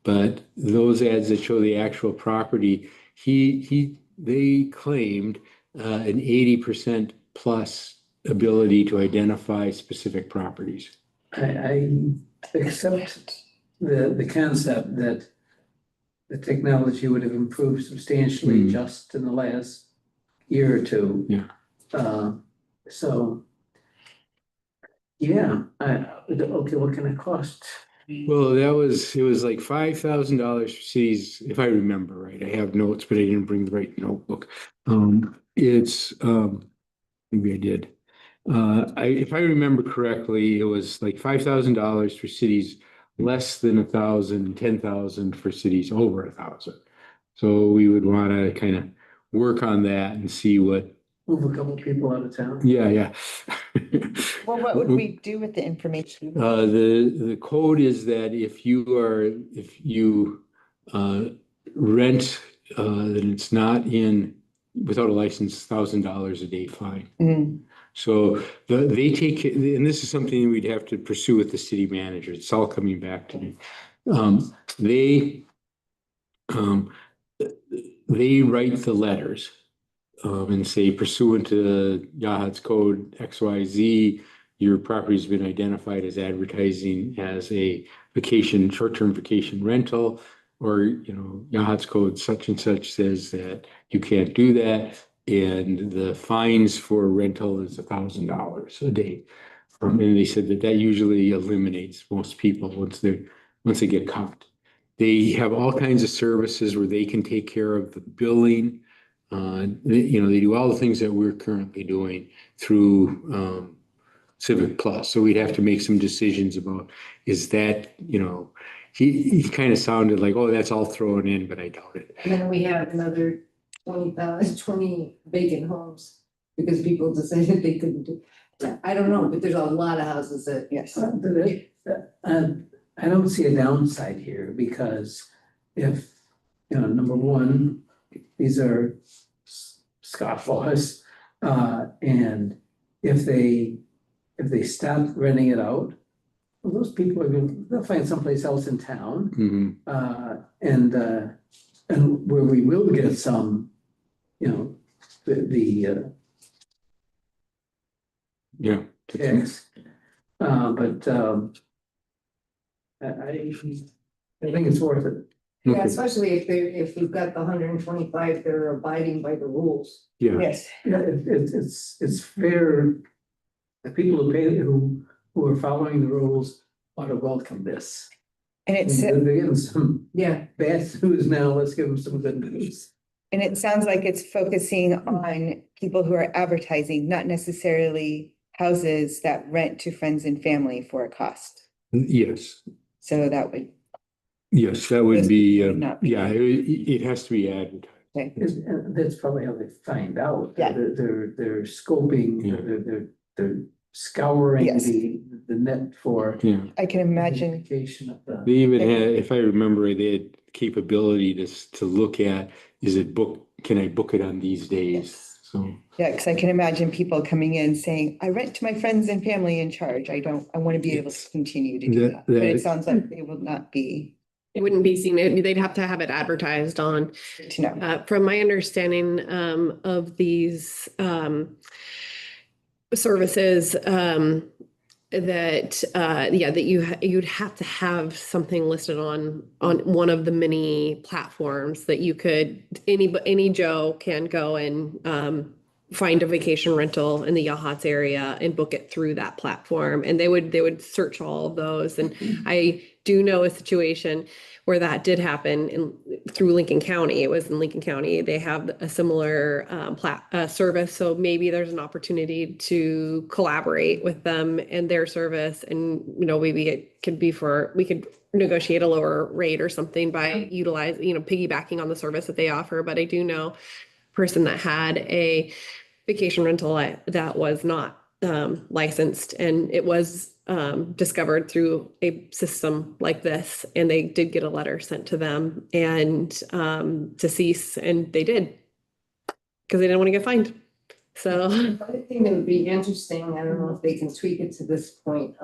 but those ads that show the actual property, they claimed an 80% plus ability to identify specific properties. I accept the concept that the technology would have improved substantially just in the last year or two. Yeah. So, yeah, okay, what can it cost? Well, it was like $5,000 for cities, if I remember right. I have notes, but I didn't bring the right notebook. Maybe I did. If I remember correctly, it was like $5,000 for cities less than 1,000, 10,000 for cities over 1,000. So we would want to kind of work on that and see what. Move a couple people out of town. Yeah. Well, what would we do with the information? The code is that if you rent that it's not without a license, $1,000 a day fine. So they take, and this is something we'd have to pursue with the city manager. It's all coming back to me. They write the letters and say pursuant to YAHA's code XYZ, your property's been identified as advertising as a short-term vacation rental, or YAHA's code such and such says that you can't do that. And the fines for rental is $1,000 a day. And they said that usually eliminates most people once they get caught. They have all kinds of services where they can take care of the billing. They do all the things that we're currently doing through Civic Plus. So we'd have to make some decisions about, is that, he kind of sounded like, oh, that's all thrown in, but I doubt it. And then we have another 20 vacant homes because people decided they couldn't do. I don't know, but there's a lot of houses that. Yes. I don't see a downside here because if, number one, these are scofflaws. And if they stop renting it out, well, those people they'll find someplace else in town. And where we will get some, the Yeah. tax. But I think it's worth it. Yeah, especially if you've got the 125 that are abiding by the rules. Yeah. Yes. Yeah, it's fair. The people who are following the rules ought to welcome this. And it's, They're getting some Yeah. bad news now, let's give them some good news. and it sounds like it's focusing on people who are advertising, not necessarily houses that rent to friends and family for a cost. Yes. So that would, Yes, that would This be, would not be- yeah, it has to be advertised. okay. And that's probably how they find out. Yeah. They're scoping, Yeah. they're scouring Yes. the net for. Yeah. I can imagine, Identification of the. They even had, if I remember, they had capability to look at, can I book it on these days? So, yeah, because I can imagine people coming in saying, I rent to my friends and family in charge. I want to be able to continue to do that. But it sounds like they will not be, It wouldn't be seen, they'd have to have it advertised on. good to know. From my understanding of these services, you'd have to have something listed on one of the many platforms that you could, any Joe can go and find a vacation rental in the Yachats area and book it through that platform. And they would search all of those. And I do know a situation where that did happen through Lincoln County. It was in Lincoln County. They have a similar service. So maybe there's an opportunity to collaborate with them and their service. And, maybe it could be we could negotiate a lower rate or something by piggybacking on the service that they offer. But I do know a person that had a vacation rental that was not licensed, and it was discovered through a system like this, and they did get a letter sent to them and to cease, and they did because they didn't want to get fined. So The other thing that would be interesting, I don't know if they can tweak it to this point,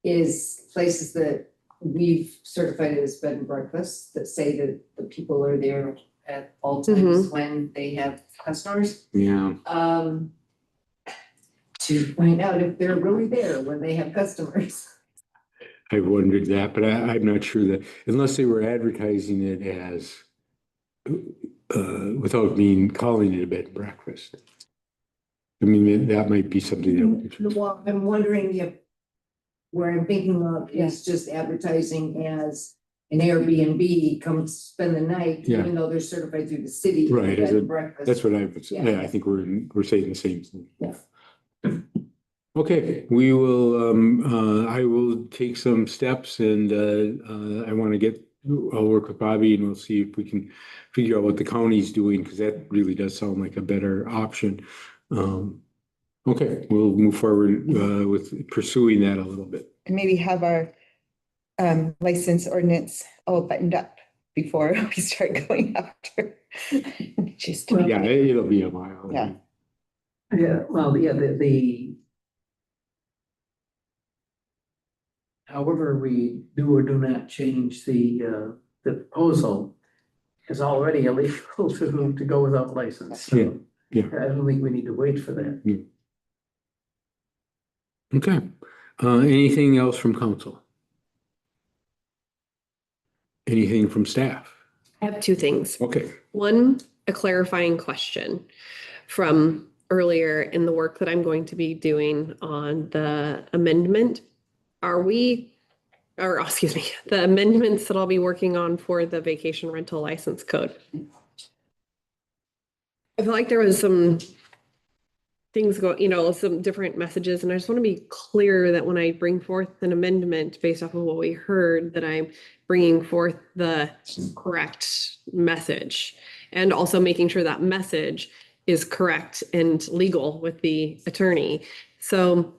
is places that we've certified as bed and breakfast that say that the people are there at all times when they have customers. yeah. To find out if they're really there when they have customers. I wondered that, but I'm not sure that, unless they were advertising it as, without calling it a bed and breakfast. I mean, that might be something that. Well, I'm wondering if, where I'm thinking of is just advertising as an Airbnb, come spend the night, Yeah. even though they're certified through the city. Right, Bed and breakfast. that's what I would say. Yeah. Yeah, I think we're saying the same thing. Yeah. Okay, we will, I will take some steps and, I'll work with Bobby and we'll see if we can figure out what the county's doing, because that really does sound like a better option. Okay, we'll move forward, with pursuing that a little bit. And maybe have our license ordinance all buttoned up before we start going after. Just. Yeah, it'll be a while. Yeah. Yeah, well, yeah, however we do or do not change the proposal is already illegal to go without license. So Yeah. I don't think we need to wait for that. Okay, anything else from council? Anything from staff? I have two things. Okay. One, a clarifying question from earlier in the work that I'm going to be doing on the amendment. The amendments that I'll be working on for the vacation rental license code. I feel like there was some things some different messages, and I just want to be clear that when I bring forth an amendment based off of what we heard, that I'm bringing forth the correct message, and also making sure that message is correct and legal with the attorney. So,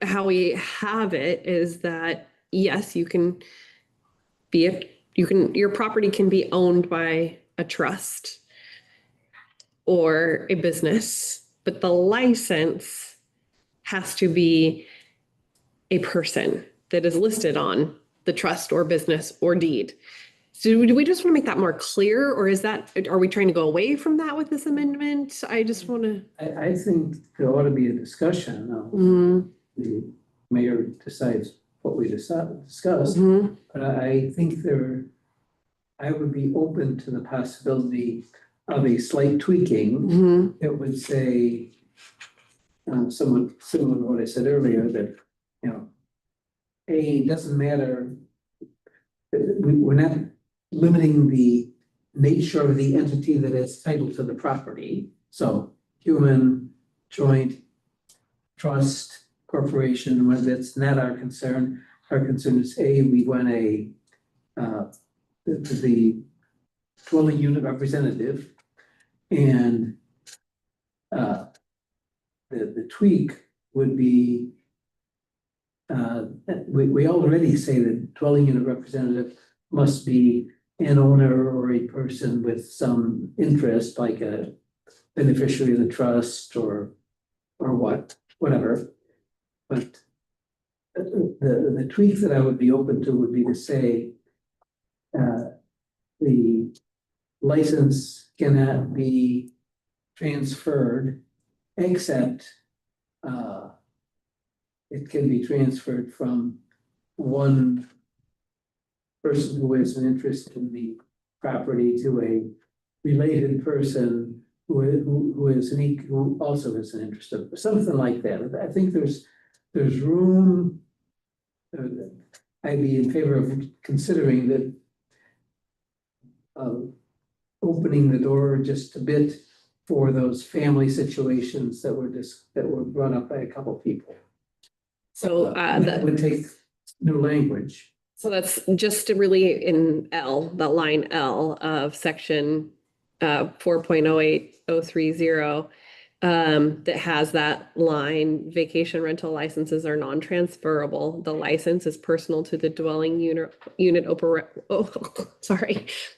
how we have it is that, yes, you can be, your property can be owned by a trust or a business, but the license has to be a person that is listed on the trust or business or deed. So do we just want to make that more clear, or are we trying to go away from that with this amendment? I just want to. I think there ought to be a discussion. The mayor decides what we discuss, but I think I would be open to the possibility of a slight tweaking. It would say, somewhat similar to what I said earlier, that, it doesn't matter. We're not limiting the nature of the entity that is title to the property. So human, joint, trust, corporation, when that's not our concern. Our concern is we want the dwelling unit representative, and the tweak would be we already say that dwelling unit representative must be an owner or a person with some interest, like a beneficiary of the trust or whatever. But the tweak that I would be open to would be to say the license cannot be transferred except it can be transferred from one person who has an interest in the property to a related person who also has an interest of something like that. I think there's room. I'd be in favor of considering that, opening the door just a bit for those family situations that were brought up by a couple people. So that would take new language. So that's just really in L, that line L of section 4.08030, that has that line: vacation rental licenses are non-transferable. The license is personal to the dwelling unit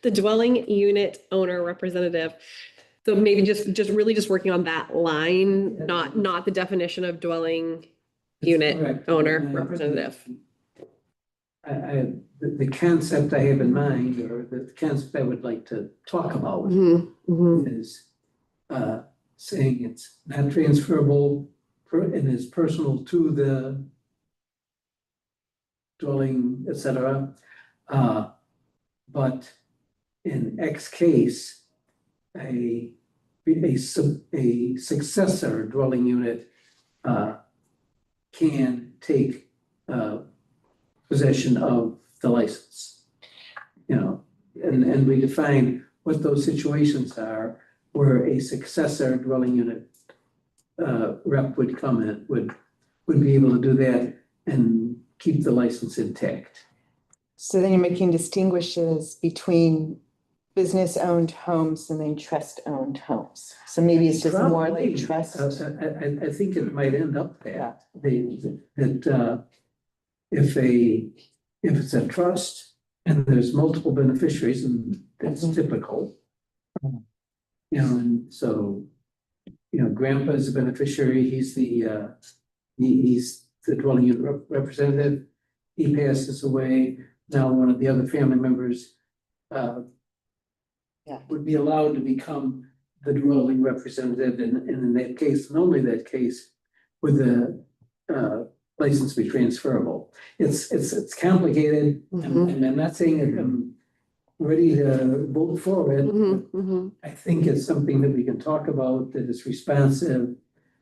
the dwelling unit owner representative. So maybe just working on that line, not the definition of dwelling unit owner representative. The concept I have in mind, or the concept I would like to talk about, is saying it's not transferable and is personal to the dwelling, etc. But in X case, a successor dwelling unit can take possession of the license. And we define what those situations are where a successor dwelling unit rep would come in, would be able to do that and keep the license intact. So then you're making distinguishes between business-owned homes and then trust-owned homes. So maybe it's just more like trust. I think it might end up there. That if it's a trust and there's multiple beneficiaries, and that's typical. And so, grandpa is a beneficiary, he's the dwelling unit representative. He passes away. Now one of the other family members would be allowed to become the dwelling representative, and in that case, and only that case, would the license be transferable. It's complicated, and I'm not saying that I'm ready to vote for it. I think it's something that we can talk about that is responsive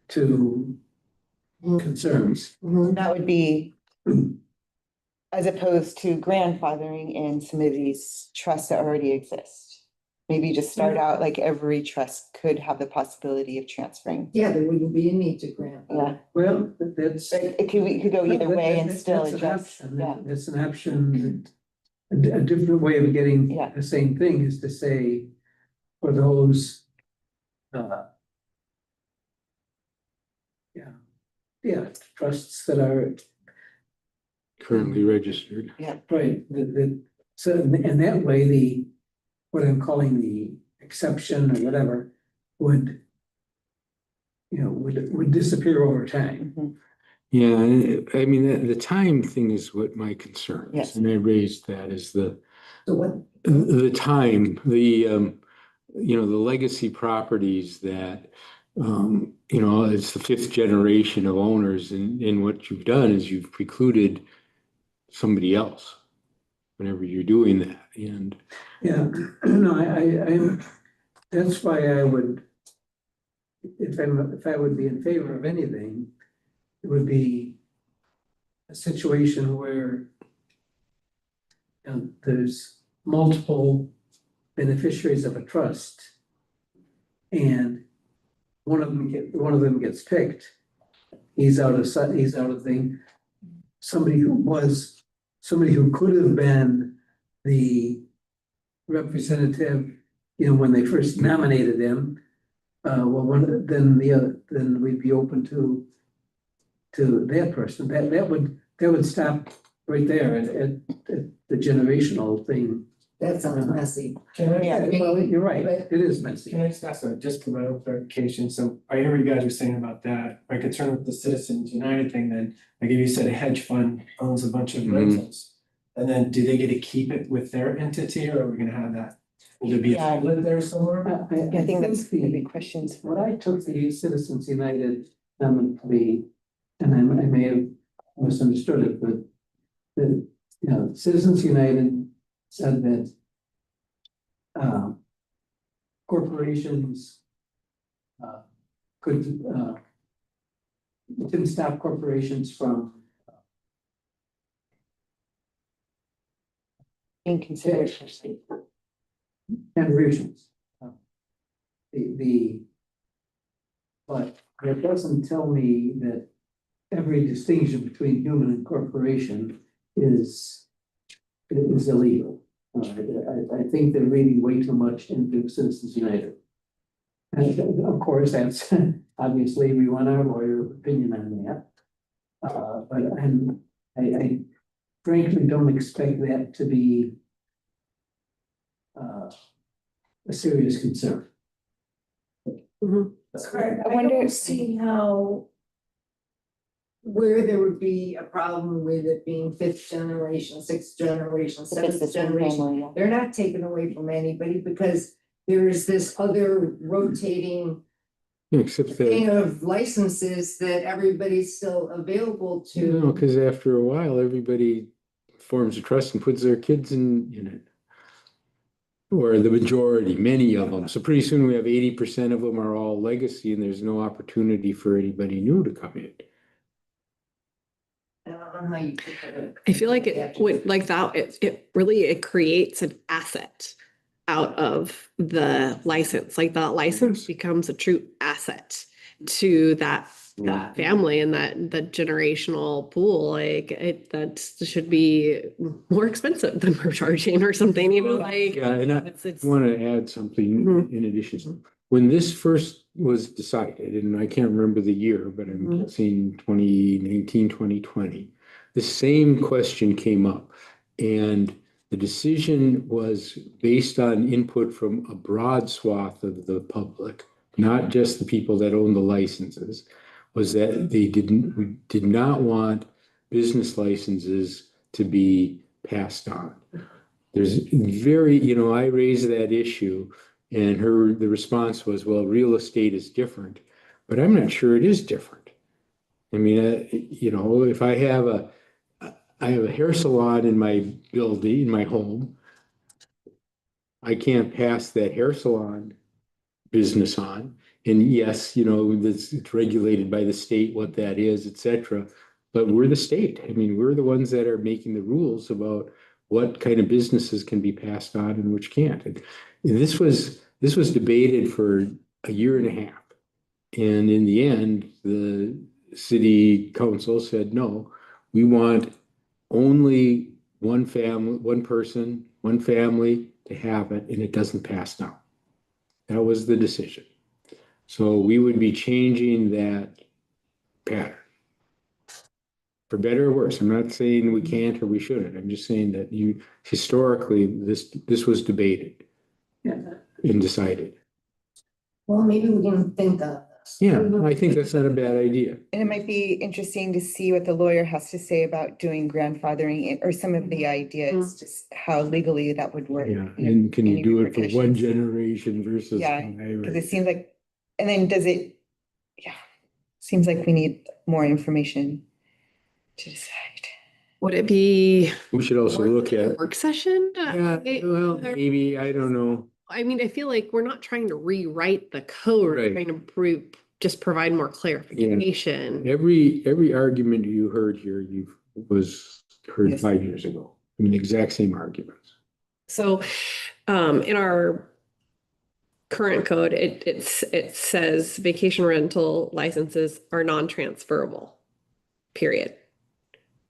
to concerns. That would be as opposed to grandfathering in some of these trusts that already exist. Maybe just start out like every trust could have the possibility of transferring. Yeah, there wouldn't be a need to grant. Yeah. Well, that's. It could go either way and still adjust. That's an option. A different way of getting the same thing is to say, for those, trusts that are, Currently registered. right, so in that way, what I'm calling the exception or whatever would, would disappear over time. Yeah, I mean, the time thing is what my concern is, Yes. and I raised that as So what, the time, the legacy properties that, it's the fifth generation of owners, and what you've done is you've precluded somebody else whenever you're doing that, and Yeah, no, I'm, that's why I would, if I would be in favor of anything, it would be a situation where there's multiple beneficiaries of a trust, and one of them gets picked. He's out of thing. Somebody who could have been the representative, when they first nominated him. Then we'd be open to that person. That would stop right there at the generational thing. that sounds messy. Can I, Well, you're right, it is messy. can I just ask, just for my own clarification, so I hear what you guys are saying about that, my concern with the Citizens United thing, then, like if you said a hedge fund owns a bunch of rentals. And then do they get to keep it with their entity, or are we gonna have that? Will there be a split there somewhere? I think that's the big questions. What I took the Citizens United to be, and I may have misunderstood it, but Citizens United said that corporations didn't stop corporations from In consideration. contributions. But it doesn't tell me that every distinction between human and corporation is illegal. I think they're reading way too much into Citizens United. And of course, that's obviously we want our lawyer opinion on that. But I frankly don't expect that to be a serious concern. I don't see how. Where there would be a problem with it being fifth generation, sixth generation, If it's the seventh same generation. family, yeah. They're not taken away from anybody because there is this other rotating except that, thing of licenses that everybody's still available to. because after a while, everybody forms a trust and puts their kids in it. Or the majority, many of them. So pretty soon we have 80% of them are all legacy, and there's no opportunity for anybody new to come in. I don't know how you put that. I feel like it would like that, it creates an asset out of the license. Like that license becomes a true asset to that family and that generational pool. Like that should be more expensive than we're charging or something, like. Yeah, and I it's want to add something in addition. When this first was decided, and I can't remember the year, but I'm guessing 2019, 2020, the same question came up. And the decision was based on input from a broad swath of the public, not just the people that own the licenses, was that they did not want business licenses to be passed on. There's I raised that issue, and the response was, well, real estate is different, but I'm not sure it is different. I mean, if I have a hair salon in my building, in my home, I can't pass that hair salon business on. And yes, it's regulated by the state, what that is, et cetera. But we're the state. I mean, we're the ones that are making the rules about what kind of businesses can be passed on and which can't. And this was debated for a year and a half. And in the end, the city council said, no, we want only one family, one person, one family to have it, and it doesn't pass down. That was the decision. So we would be changing that pattern. For better or worse, I'm not saying we can't or we shouldn't, I'm just saying that historically, this was debated and decided. Well, maybe we can think of this. Yeah, I think that's not a bad idea. And it might be interesting to see what the lawyer has to say about doing grandfathering or some of the ideas, just how legally that would work. Yeah, and can you Any do it for one repercussions? generation versus? Yeah, five? Cause it seems like, and then seems like we need more information to decide. Would it be We should also look a at, work session? yeah, well, maybe, I don't know. I mean, I feel like we're not trying to rewrite the code, we're Right. trying to just provide more clarification. Every argument you heard here, was heard Yes. 5 years ago. I mean, exact same arguments. So, in our current code, it says vacation rental licenses are non-transferable, period.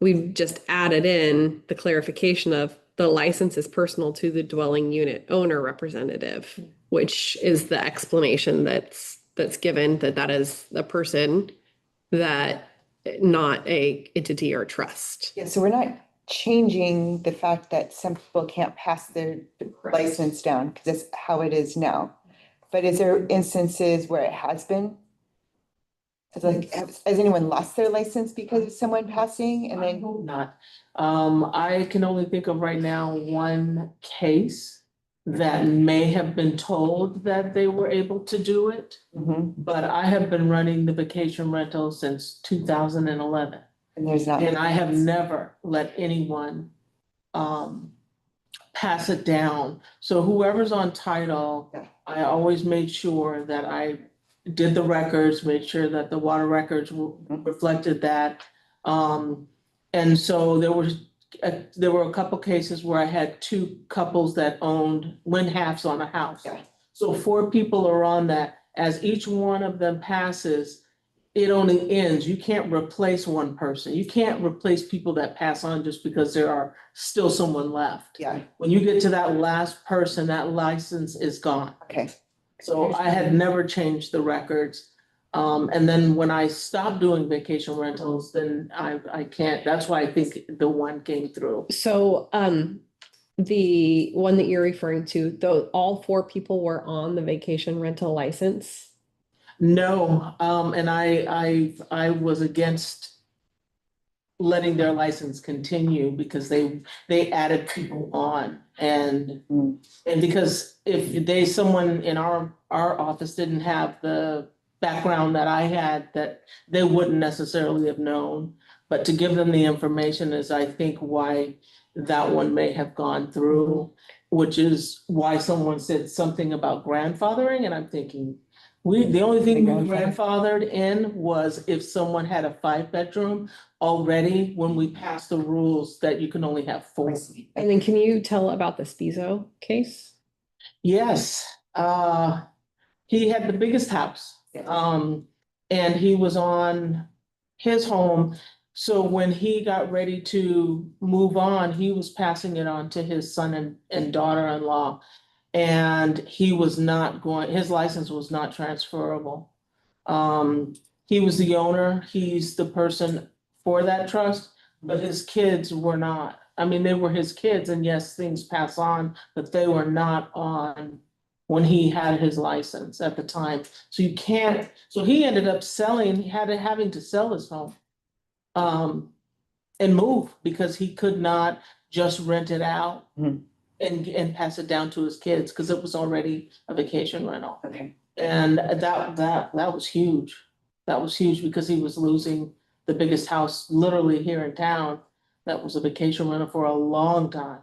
We've just added in the clarification of the license is personal to the dwelling unit owner representative, which is the explanation that's given, that is the person, that not a entity or trust. Yeah, so we're not changing the fact that some people can't pass their license down, because that's how it is now. But is there instances where it has been? It's like, has anyone lost their license because of someone passing and I then? hope not. I can only think of right now one case that may have been told that they were able to do it. Mhm. But I have been running the vacation rental since 2011. And there's not. And I have never let anyone pass it down. So whoever's on title, Yeah. I always made sure that I did the records, made sure that the water records reflected that. And so there were a couple cases where I had two couples that owned halves on a house. Yeah. So 4 people are on that. As each one of them passes, it only ends. You can't replace one person. You can't replace people that pass on just because there are still someone left. Yeah, When you get to that last person, that license is gone. okay. So I had never changed the records. And then when I stopped doing vacation rentals, then I can't, that's why I think the one came through. So, the one that you're referring to, though, all 4 people were on the vacation rental license? No, and I was against letting their license continue because they added people on and because if someone in our office didn't have the background that I had, that they wouldn't necessarily have known. But to give them the information is, I think, why that one may have gone through, which is why someone said something about grandfathering, and I'm thinking, the only thing we grandfathered in was if someone had a 5-bedroom already, when we passed the rules that you can only have 4. And then can you tell about the Spizo case? Yes, he had the biggest house. And he was on his home. So when he got ready to move on, he was passing it on to his son and daughter-in-law. And he was not his license was not transferable. He was the owner, he's the person for that trust, but his kids were not. I mean, they were his kids, and yes, things pass on, but they were not on when he had his license at the time. So you can't, so he ended up having to sell his home. And move because he could not just rent it out and pass it down to his kids because it was already a vacation rental. Okay. And that was huge. That was huge because he was losing the biggest house literally here in town. That was a vacation rental for a long time.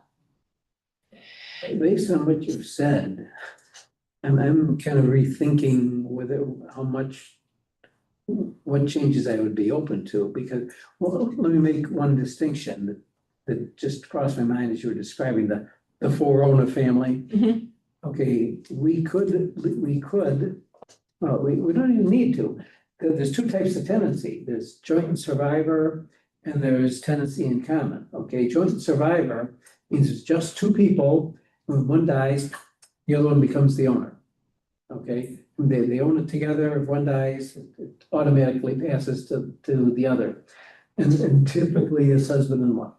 Based on what you've said, I'm kind of rethinking what changes I would be open to, because, well, let me make one distinction that just crossed my mind as you were describing the 4-owner family. Mhm. Okay, we don't even need to, because there's 2 types of tenancy. There's joint and survivor, and there's tenancy in common. Okay, joint and survivor means it's just 2 people. When one dies, the other one becomes the owner. Okay, they own it together. If one dies, it automatically passes to the other. and typically it's husband-in-law.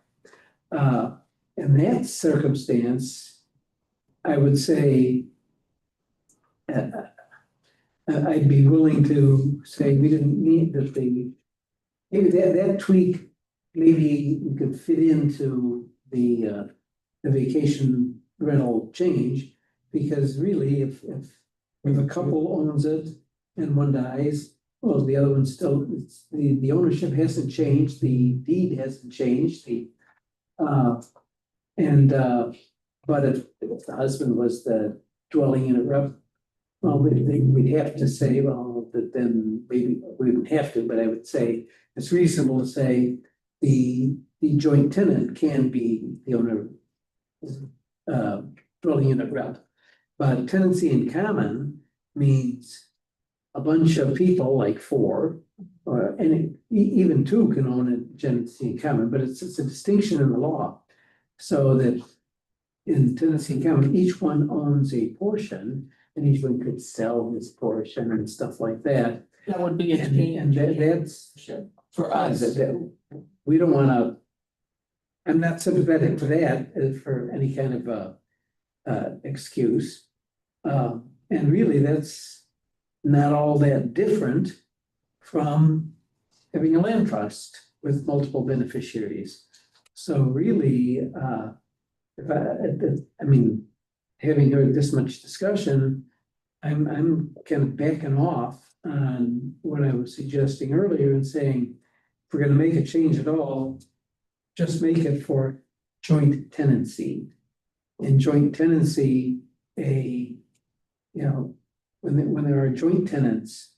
In that circumstance, I would say I'd be willing to say we didn't need that maybe that tweak, maybe we could fit into the vacation rental change. Because really, if a couple owns it and one dies, well, the other one still, the ownership hasn't changed, the deed hasn't changed, but if the husband was the dwelling unit rep, well, we'd have to say, well, that then maybe we wouldn't have to, but I would say it's reasonable to say the joint tenant can be the owner dwelling unit rep. But tenancy in common means a bunch of people, like four, and even two can own a tenancy in common, but it's a distinction in the law. So that in tenancy in common, each one owns a portion, and each one could sell his portion and stuff like that. That would be a And change that's for us. We don't wanna, I'm not sympathetic to that for any kind of excuse. And really, that's not all that different from having a land trust with multiple beneficiaries. So really, I mean, having heard this much discussion, I'm kind of backing off on what I was suggesting earlier and saying, if we're gonna make a change at all, just make it for joint tenancy. In joint tenancy, when there are joint tenants,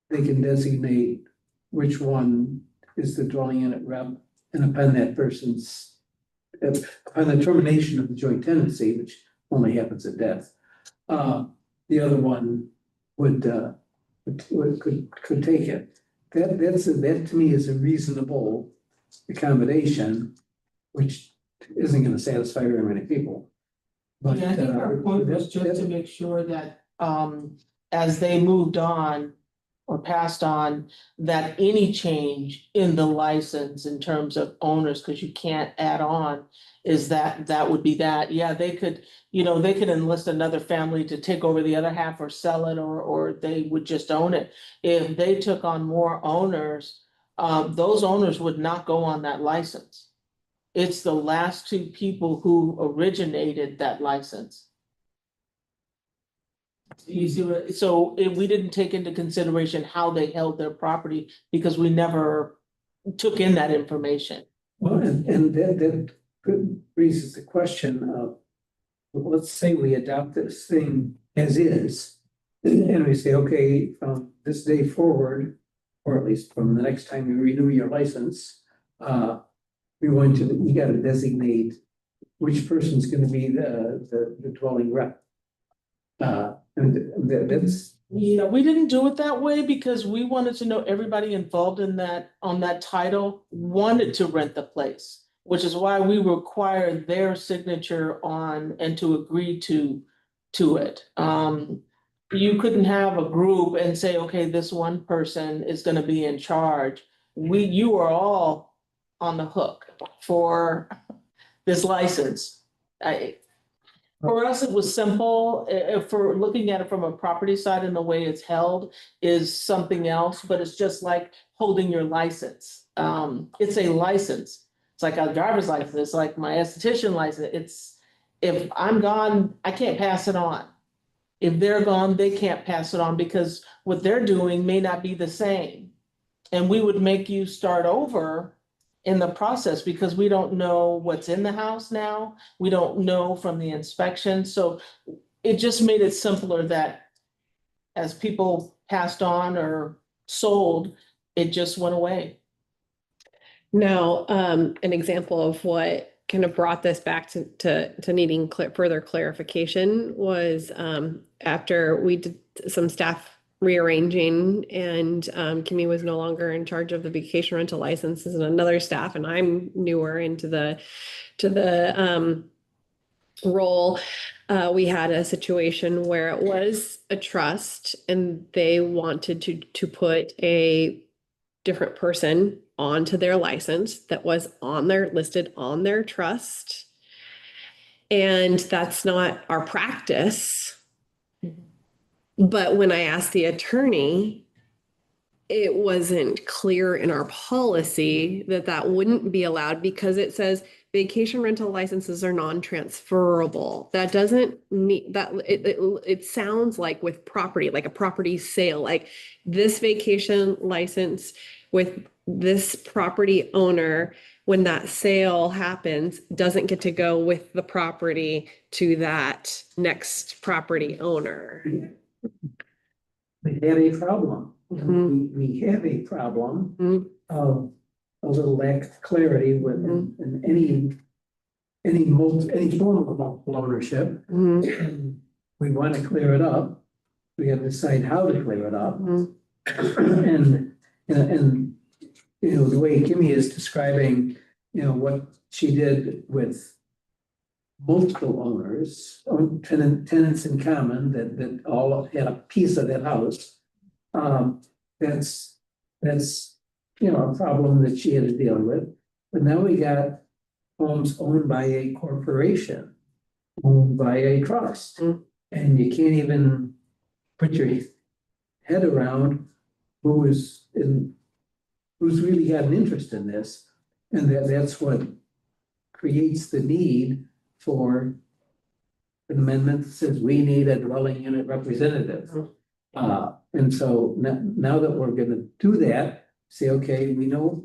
they can designate which one is the dwelling unit rep, and upon that person's, upon the termination of the joint tenancy, which only happens at death, the other one could take it. That to me is a reasonable accommodation, which isn't gonna satisfy very many people. But Yeah, I think our point was just to make sure that, as they moved on or passed on, that any change in the license in terms of owners, because you can't add on, is that would be that. Yeah, they could, they could enlist another family to take over the other half or sell it, or they would just own it. If they took on more owners, those owners would not go on that license. It's the last two people who originated that license. You see what, so we didn't take into consideration how they held their property because we never took in that information. Well, and that raises the question of, let's say we adopt this thing as is, and we say, okay, from this day forward, or at least from the next time you renew your license, you gotta designate which person's gonna be the dwelling rep. And that's. Yeah, we didn't do it that way because we wanted to know everybody involved in that, on that title, wanted to rent the place, which is why we required their signature on and to agree to it. You couldn't have a group and say, okay, this one person is gonna be in charge. You are all on the hook for this license. For us, it was simple. If we're looking at it from a property side and the way it's held is something else, but it's just like holding your license. It's a license. It's like a driver's license. It's like my esthetician license. If I'm gone, I can't pass it on. If they're gone, they can't pass it on because what they're doing may not be the same. And we would make you start over in the process because we don't know what's in the house now. We don't know from the inspection. So it just made it simpler that as people passed on or sold, it just went away. Now, an example of what kind of brought this back to needing further clarification was after we did some staff rearranging and Kimmy was no longer in charge of the vacation rental licenses and another staff, and I'm newer into the role. We had a situation where it was a trust and they wanted to put a different person onto their license that was listed on their trust. And that's not our practice. But when I asked the attorney, it wasn't clear in our policy that that wouldn't be allowed because it says vacation rental licenses are non-transferable. That doesn't mean that it sounds like with property, like a property sale, like this vacation license with this property owner, when that sale happens, doesn't get to go with the property to that next property owner. We have a problem. We have a problem of a little lack of clarity with in any form of multiple ownership. We want to clear it up. We have to decide how to clear it up. And you know, the way Kimmy is describing, you know, what she did with multiple owners, tenants in common that all had a piece of that house. That's, you know, a problem that she had to deal with. But now we got homes owned by a corporation, owned by a trust. And you can't even put your head around who's really had an interest in this. And that's what creates the need for an amendment that says we need a dwelling unit representative. And so now that we're gonna do that, say, okay, we know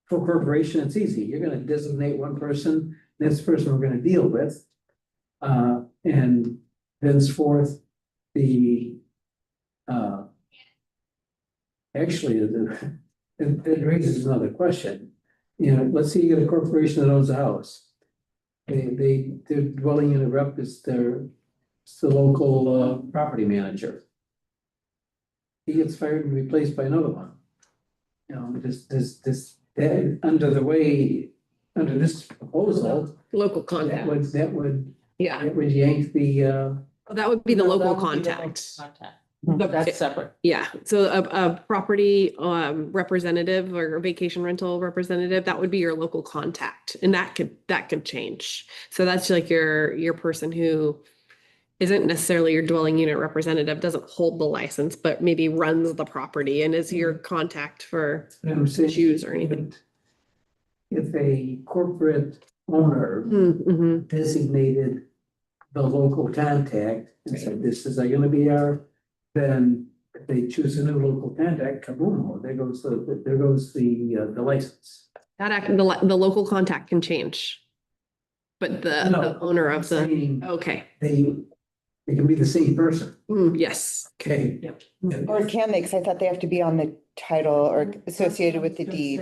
for corporation, it's easy. You're gonna designate one person, this person we're gonna deal with. And thenceforth, actually, it raises another question. You know, let's say you get a corporation that owns a house. Their dwelling unit rep is the local property manager. He gets fired and replaced by another one. You know, under this proposal. Local contact. That would Yeah. It would yank the That would be the No, local that would be the local contact. contact. The- That's separate. Yeah, so a property representative or a vacation rental representative, that would be your local contact, and that could change. So that's like your person who isn't necessarily your dwelling unit representative, doesn't hold the license, but maybe runs the property and is your contact for issues or anything. if a corporate owner designated the local contact and said, this is gonna be then if they choose a new local contact, kaboom, there goes the license. The local contact can change. But the owner of okay. They can be the same person. Yes. Okay. Yep. Or can they? Because I thought they have to be on the title or associated with the deed.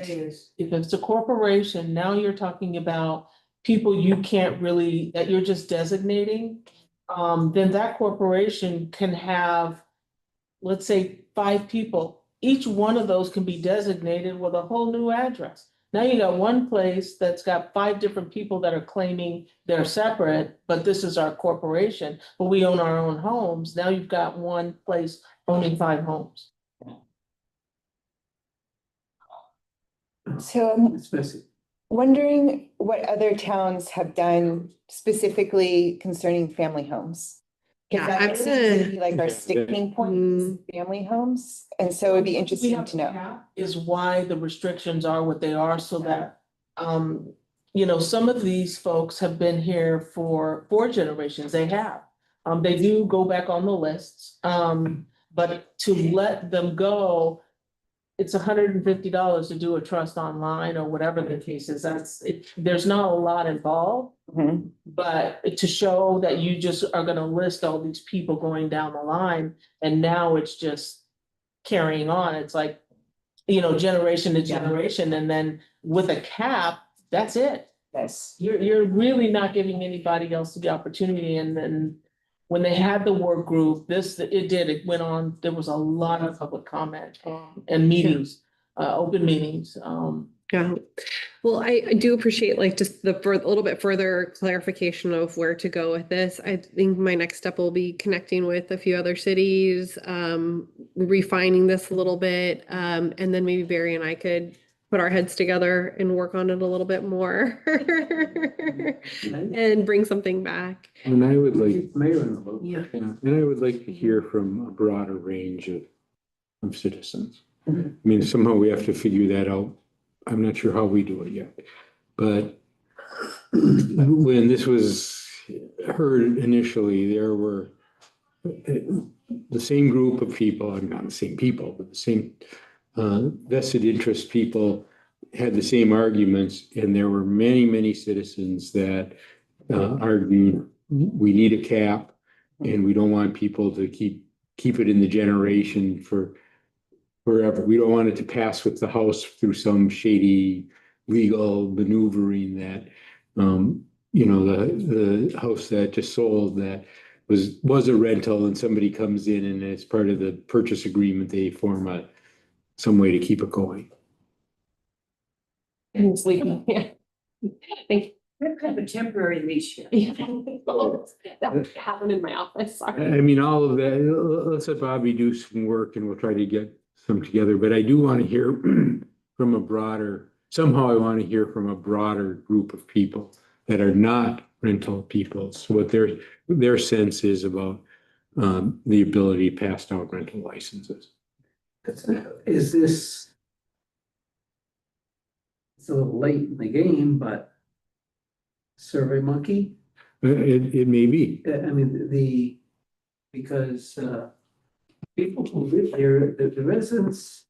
If it's a corporation, now you're talking about people you can't really, that you're just designating. Then that corporation can have, let's say, 5 people. Each one of those can be designated with a whole new address. Now you got one place that's got 5 different people that are claiming they're separate, but this is our corporation, but we own our own homes. Now you've got one place owning 5 homes. So I'm wondering what other towns have done specifically concerning family homes. Yeah, I've seen like our sticking point is family homes, and so it'd be interesting to know. Is why the restrictions are what they are, so that, you know, some of these folks have been here for 4 generations, they have. They do go back on the lists, but to let them go, it's $150 to do a trust online or whatever the case is, there's not a lot involved. But to show that you just are gonna list all these people going down the line, and now it's just carrying on, it's like, you know, generation to generation, and then with a cap, that's it. Yes. You're really not giving anybody else the opportunity, and then when they had the work group, it went on, there was a lot of public comment, and meetings, open meetings, Yeah, well, I do appreciate like just a little bit further clarification of where to go with this. I think my next step will be connecting with a few other cities, refining this a little bit, and then maybe Barry and I could put our heads together and work on it a little bit more and bring something back. And I would like, Mayor in the loop. Yeah. and I would like to hear from a broader range of citizens. I mean, somehow we have to figure that out. I'm not sure how we do it yet, but when this was heard initially, there were the same group of people, I'm not the same people, but the same vested interest people had the same arguments, and there were many, many citizens that argued we need a cap, and we don't want people to keep it in the generation for forever. We don't want it to pass with the House through some shady legal maneuvering that, the house that just sold that was a rental, and somebody comes in and as part of the purchase agreement, they form some way to keep it going. And sleeping, yeah. Thank you. We're kind of a temporary leash here. Yeah. That happened in my office, sorry. I mean, all of that, let's let Bobby do some work and we'll try to get some together, but I do want to hear from a broader, somehow I want to hear from a broader group of people that are not rental people, so what their sense is about the ability to pass down rental licenses. Is this? It's a little late in the game, but Survey Monkey? It may be. I mean, because people who live there, the residents,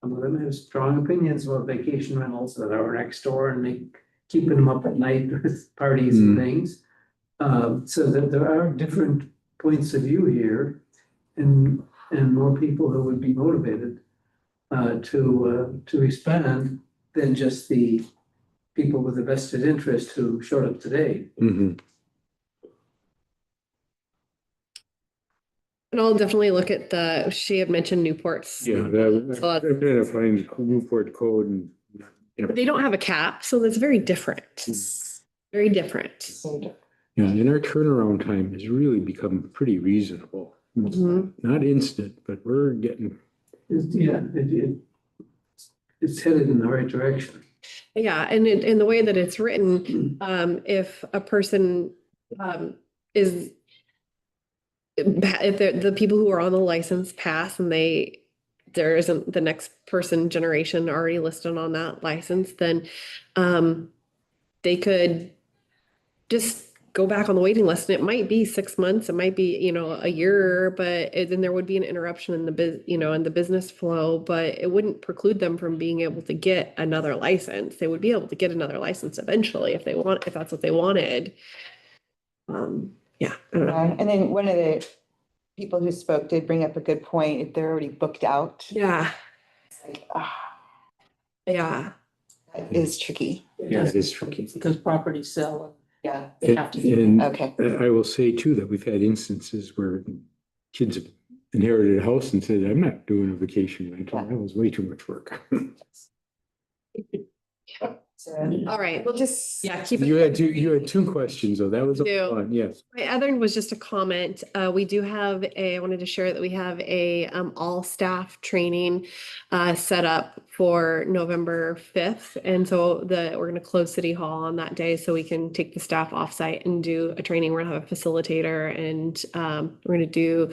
some of them have strong opinions about vacation rentals that are next door and keeping them up at night with parties and things. So that there are different points of view here and more people who would be motivated to respond than just the people with a vested interest who showed up today. Mm-hmm. And I'll definitely look at she had mentioned Newport's. Yeah, I'm trying to find Newport code and. They don't have a cap, so that's very different. Very different. Yeah, and our turnaround time has really become pretty reasonable. Not instant, but we're getting. It's headed in the right direction. Yeah, and in the way that it's written, if a person if the people who are on the license pass and there isn't the next person generation already listed on that license, then they could just go back on the waiting list, and it might be 6 months, it might be, a year, but then there would be an interruption in the business flow, but it wouldn't preclude them from being able to get another license. They would be able to get another license eventually if that's what they wanted. Yeah, I don't know. And then one of the people who spoke did bring up a good point. If they're already booked out. Yeah. It's like, yeah. That is tricky. Yeah, it is tricky. Because properties sell. Yeah. They have to. And Okay. I will say too, that we've had instances where kids have inherited a house and said, I'm not doing a vacation rental. That was way too much work. All right. We'll just. Yeah, keep it. You had two questions, though. That was fun, yes. My other was just a comment. We do have I wanted to share that we have a all staff training set up for November 5th. And so we're going to close City Hall on that day so we can take the staff offsite and do a training. We're going to have a facilitator, and we're going to do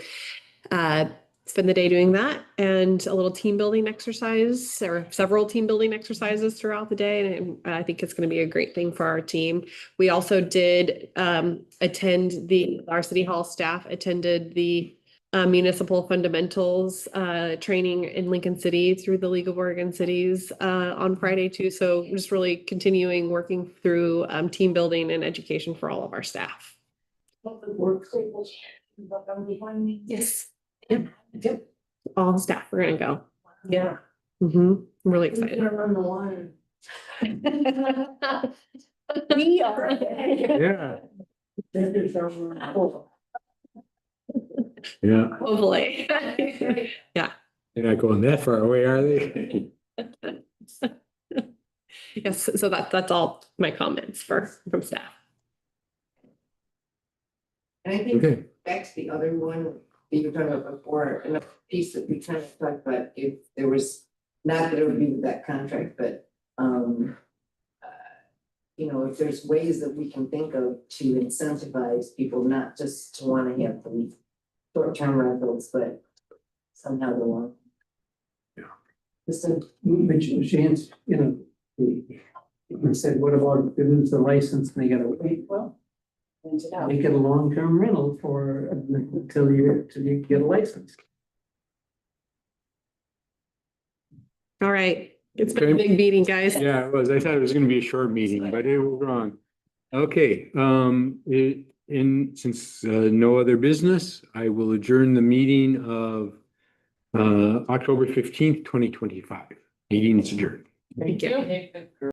spend the day doing that and a little team building exercise or several team building exercises throughout the day. And I think it's going to be a great thing for our team. We also did attend our City Hall staff attended the municipal fundamentals training in Lincoln City through the League of Oregon Cities on Friday too. So just really continuing working through team building and education for all of our staff. Yes. Yep. All staff are gonna go. Yeah. I'm really excited. Run the water. We are. Yeah. Yeah. Hopefully. Yeah. They're not going that far away, are they? Yes, so that's all my comments from staff. And I think Okay. back to the other one that you were talking about before, and a piece that we kind of talked about, if there was not that it would be with that contract, but, you know, if there's ways that we can think of to incentivize people, not just to wanna have the short-term rentals, but somehow the long. Listen, chance, you know, you said, what about if they lose the license and they gotta wait? Well, make it a long-term rental for, until you get a license. All right, it's been a Okay. big meeting, guys. Yeah, it was. I thought it was gonna be a short meeting, but it was wrong. Okay, since no other business, I will adjourn the meeting of October 15th, 2025. Meeting is adjourned. Thank you.